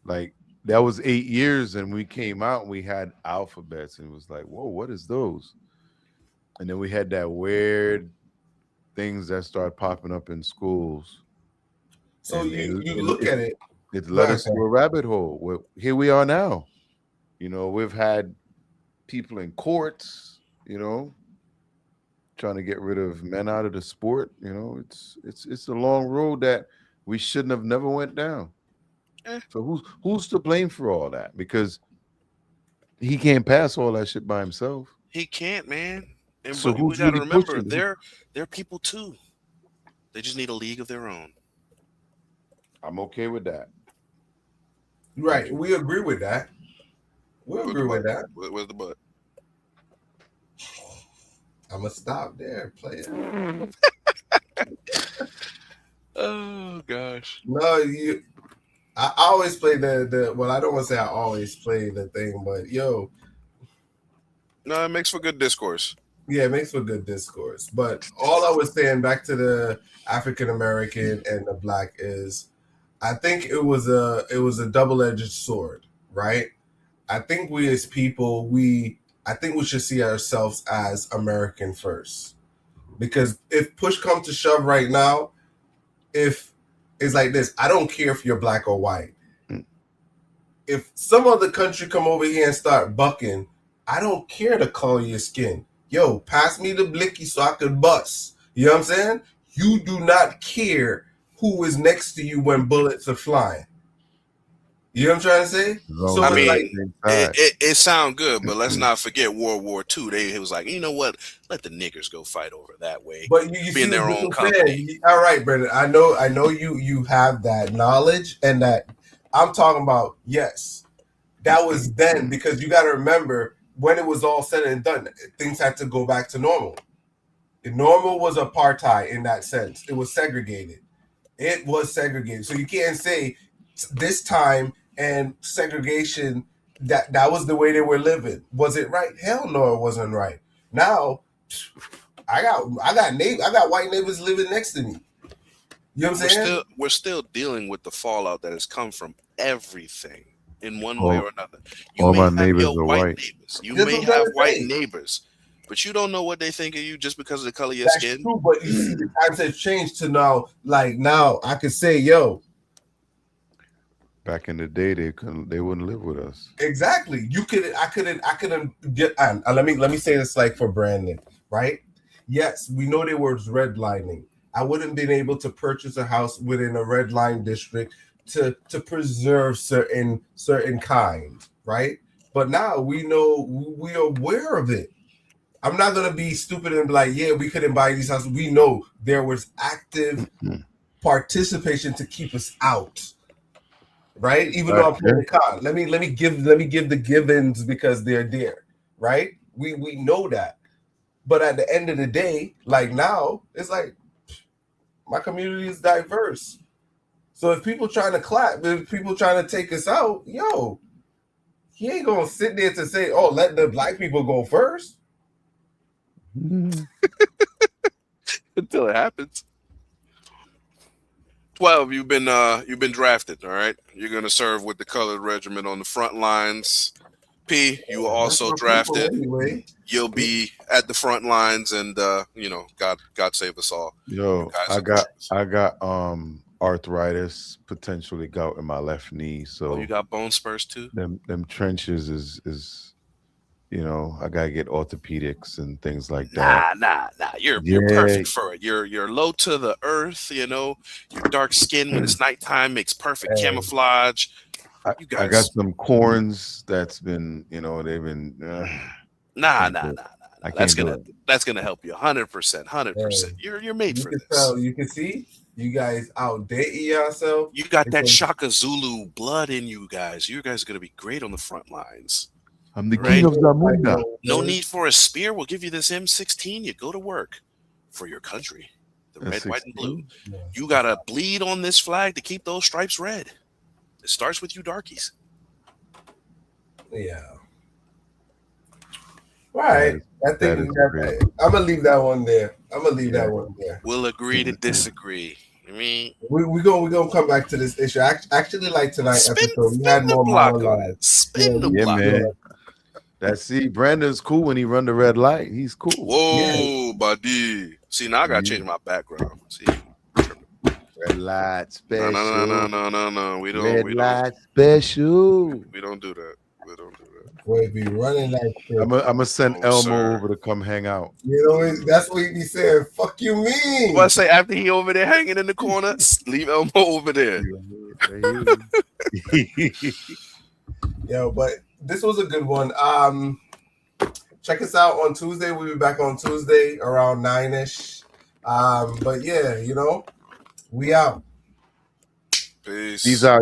B: Like that was 8 years, and we came out and we had alphabets, and it was like, whoa, what is those? And then we had that weird things that started popping up in schools.
C: So
B: And
C: you look at it.
B: It led us to a rabbit hole. Well, here we are now. We've had people in courts, trying to get rid of men out of the sport. It's a long road that we shouldn't have never went down. So who's to blame for all that? Because he can't pass all that shit by himself.
A: He can't, man. And
B: So
A: we
B: who's
A: gotta
B: really
A: remember,
B: pushing?
A: they're people too. They just need a league of their own.
B: I'm okay with that.
C: Right. We agree with that. We agree with that.
A: Where's the butt?
C: I'm gonna stop there, player.
A: Oh gosh.
C: No, I always play the. Well, I don't want to say I always play the thing, but yo,
A: No, it makes for good discourse.
C: yeah, it makes for good discourse. But all I was saying back to the African American and the black is, I think it was a double-edged sword, right? I think we as people, I think we should see ourselves as American first, because if push comes to shove right now, if it's like this, I don't care if you're black or white. If some other country come over here and start bucking, I don't care the color of your skin. Yo, pass me the blicky so I could bust. You know what I'm saying? You do not care who is next to you when bullets are flying. You know what I'm trying to say? So
A: I
C: it's
A: mean,
C: like,
A: it sound good, but let's not forget World War II. It was like, you know what? Let the niggers go fight over that way.
C: but you
A: be
C: see
A: in their
C: what
A: own
C: I'm
A: company.
C: saying? All right, Brendan. I know you have that knowledge, and that I'm talking about. Yes, that was then, because you got to remember when it was all said and done, things had to go back to normal. Normal was apartheid in that sense. It was segregated. So you can't say this time and segregation. That was the way they were living. Was it right? Hell no, it wasn't right. Now, I got white neighbors living next to me. You know what I'm saying?
A: We're still dealing with the fallout that has come from everything in one way or another.
B: All my
A: have
B: neighbors
A: your
B: are white.
A: neighbors. You
C: That's
A: may
C: what I'm
A: have
C: trying to
A: white
C: say.
A: neighbors, but you don't know what they think of you just because of the color of your
C: That's
A: skin.
C: true, but you see, the times have changed to now. Like now, I could say, "Yo,
B: Back in the day, they wouldn't live with us.
C: exactly." I couldn't get. And let me say this, like for Brandon, right? Yes, we know there was redlining. I wouldn't been able to purchase a house within a red line district to preserve certain kind, right? But now we know, we are aware of it. I'm not gonna be stupid and be like, yeah, we couldn't buy these houses. We know there was active participation to keep us out, right? Even though I'm playing the card, let me give the givens because they're there, right? We know that, but at the end of the day, like now, it's like my community is diverse. So if people trying to clap, if people trying to take us out, yo, he ain't gonna sit there to say, oh, let the black people go first.
A: Until it happens. 12, you've been drafted, all right? You're gonna serve with the colored regiment on the front lines. P, you were also drafted.
C: Anyway.
A: You'll be at the front lines, and God save us all.
B: Yo, I got arthritis, potentially gout in my left knee. So
A: you got bone spurs too?
B: Them trenches is I gotta get orthopedics and things like that.
A: Nah. You're perfect for it. You're low to the earth, your dark skin when it's nighttime makes perfect camouflage.
B: I got some corns that's been, they've been
A: Nah. That's gonna help you 100%. You're made for this.
C: You can see you guys outdating yourself.
A: You got that Shaka Zulu blood in you guys. You guys are gonna be great on the front lines.
B: I'm the king of Zamunda.
A: No need for a spear. We'll give you this M16. You go to work for your country. The red, white, and blue. Yeah. You got to bleed on this flag to keep those stripes red. It starts with you darkies.
C: Yeah. All right. I'm going to leave that one there. We'll
A: agree to disagree. I mean,
C: we're gonna come back to this issue. Actually, like tonight's episode, we had more monologue.
A: Spin the block.
B: Man. Brandon's cool when he run the red light. He's cool.
A: Whoa, buddy. See, now I gotta change my background. See,
B: red light special.
A: No. We don't.
B: Light special.
A: We don't do that.
C: We'll be running like shit.
B: I'm gonna send Elmo over to come hang out.
C: That's what he be saying. Fuck you mean?
A: What I say after he over there hanging in the corner, leave Elmo over there.
C: Yo, but this was a good one. Check us out on Tuesday. We'll be back on Tuesday around 9ish. But yeah, we out.
A: Peace.
B: These are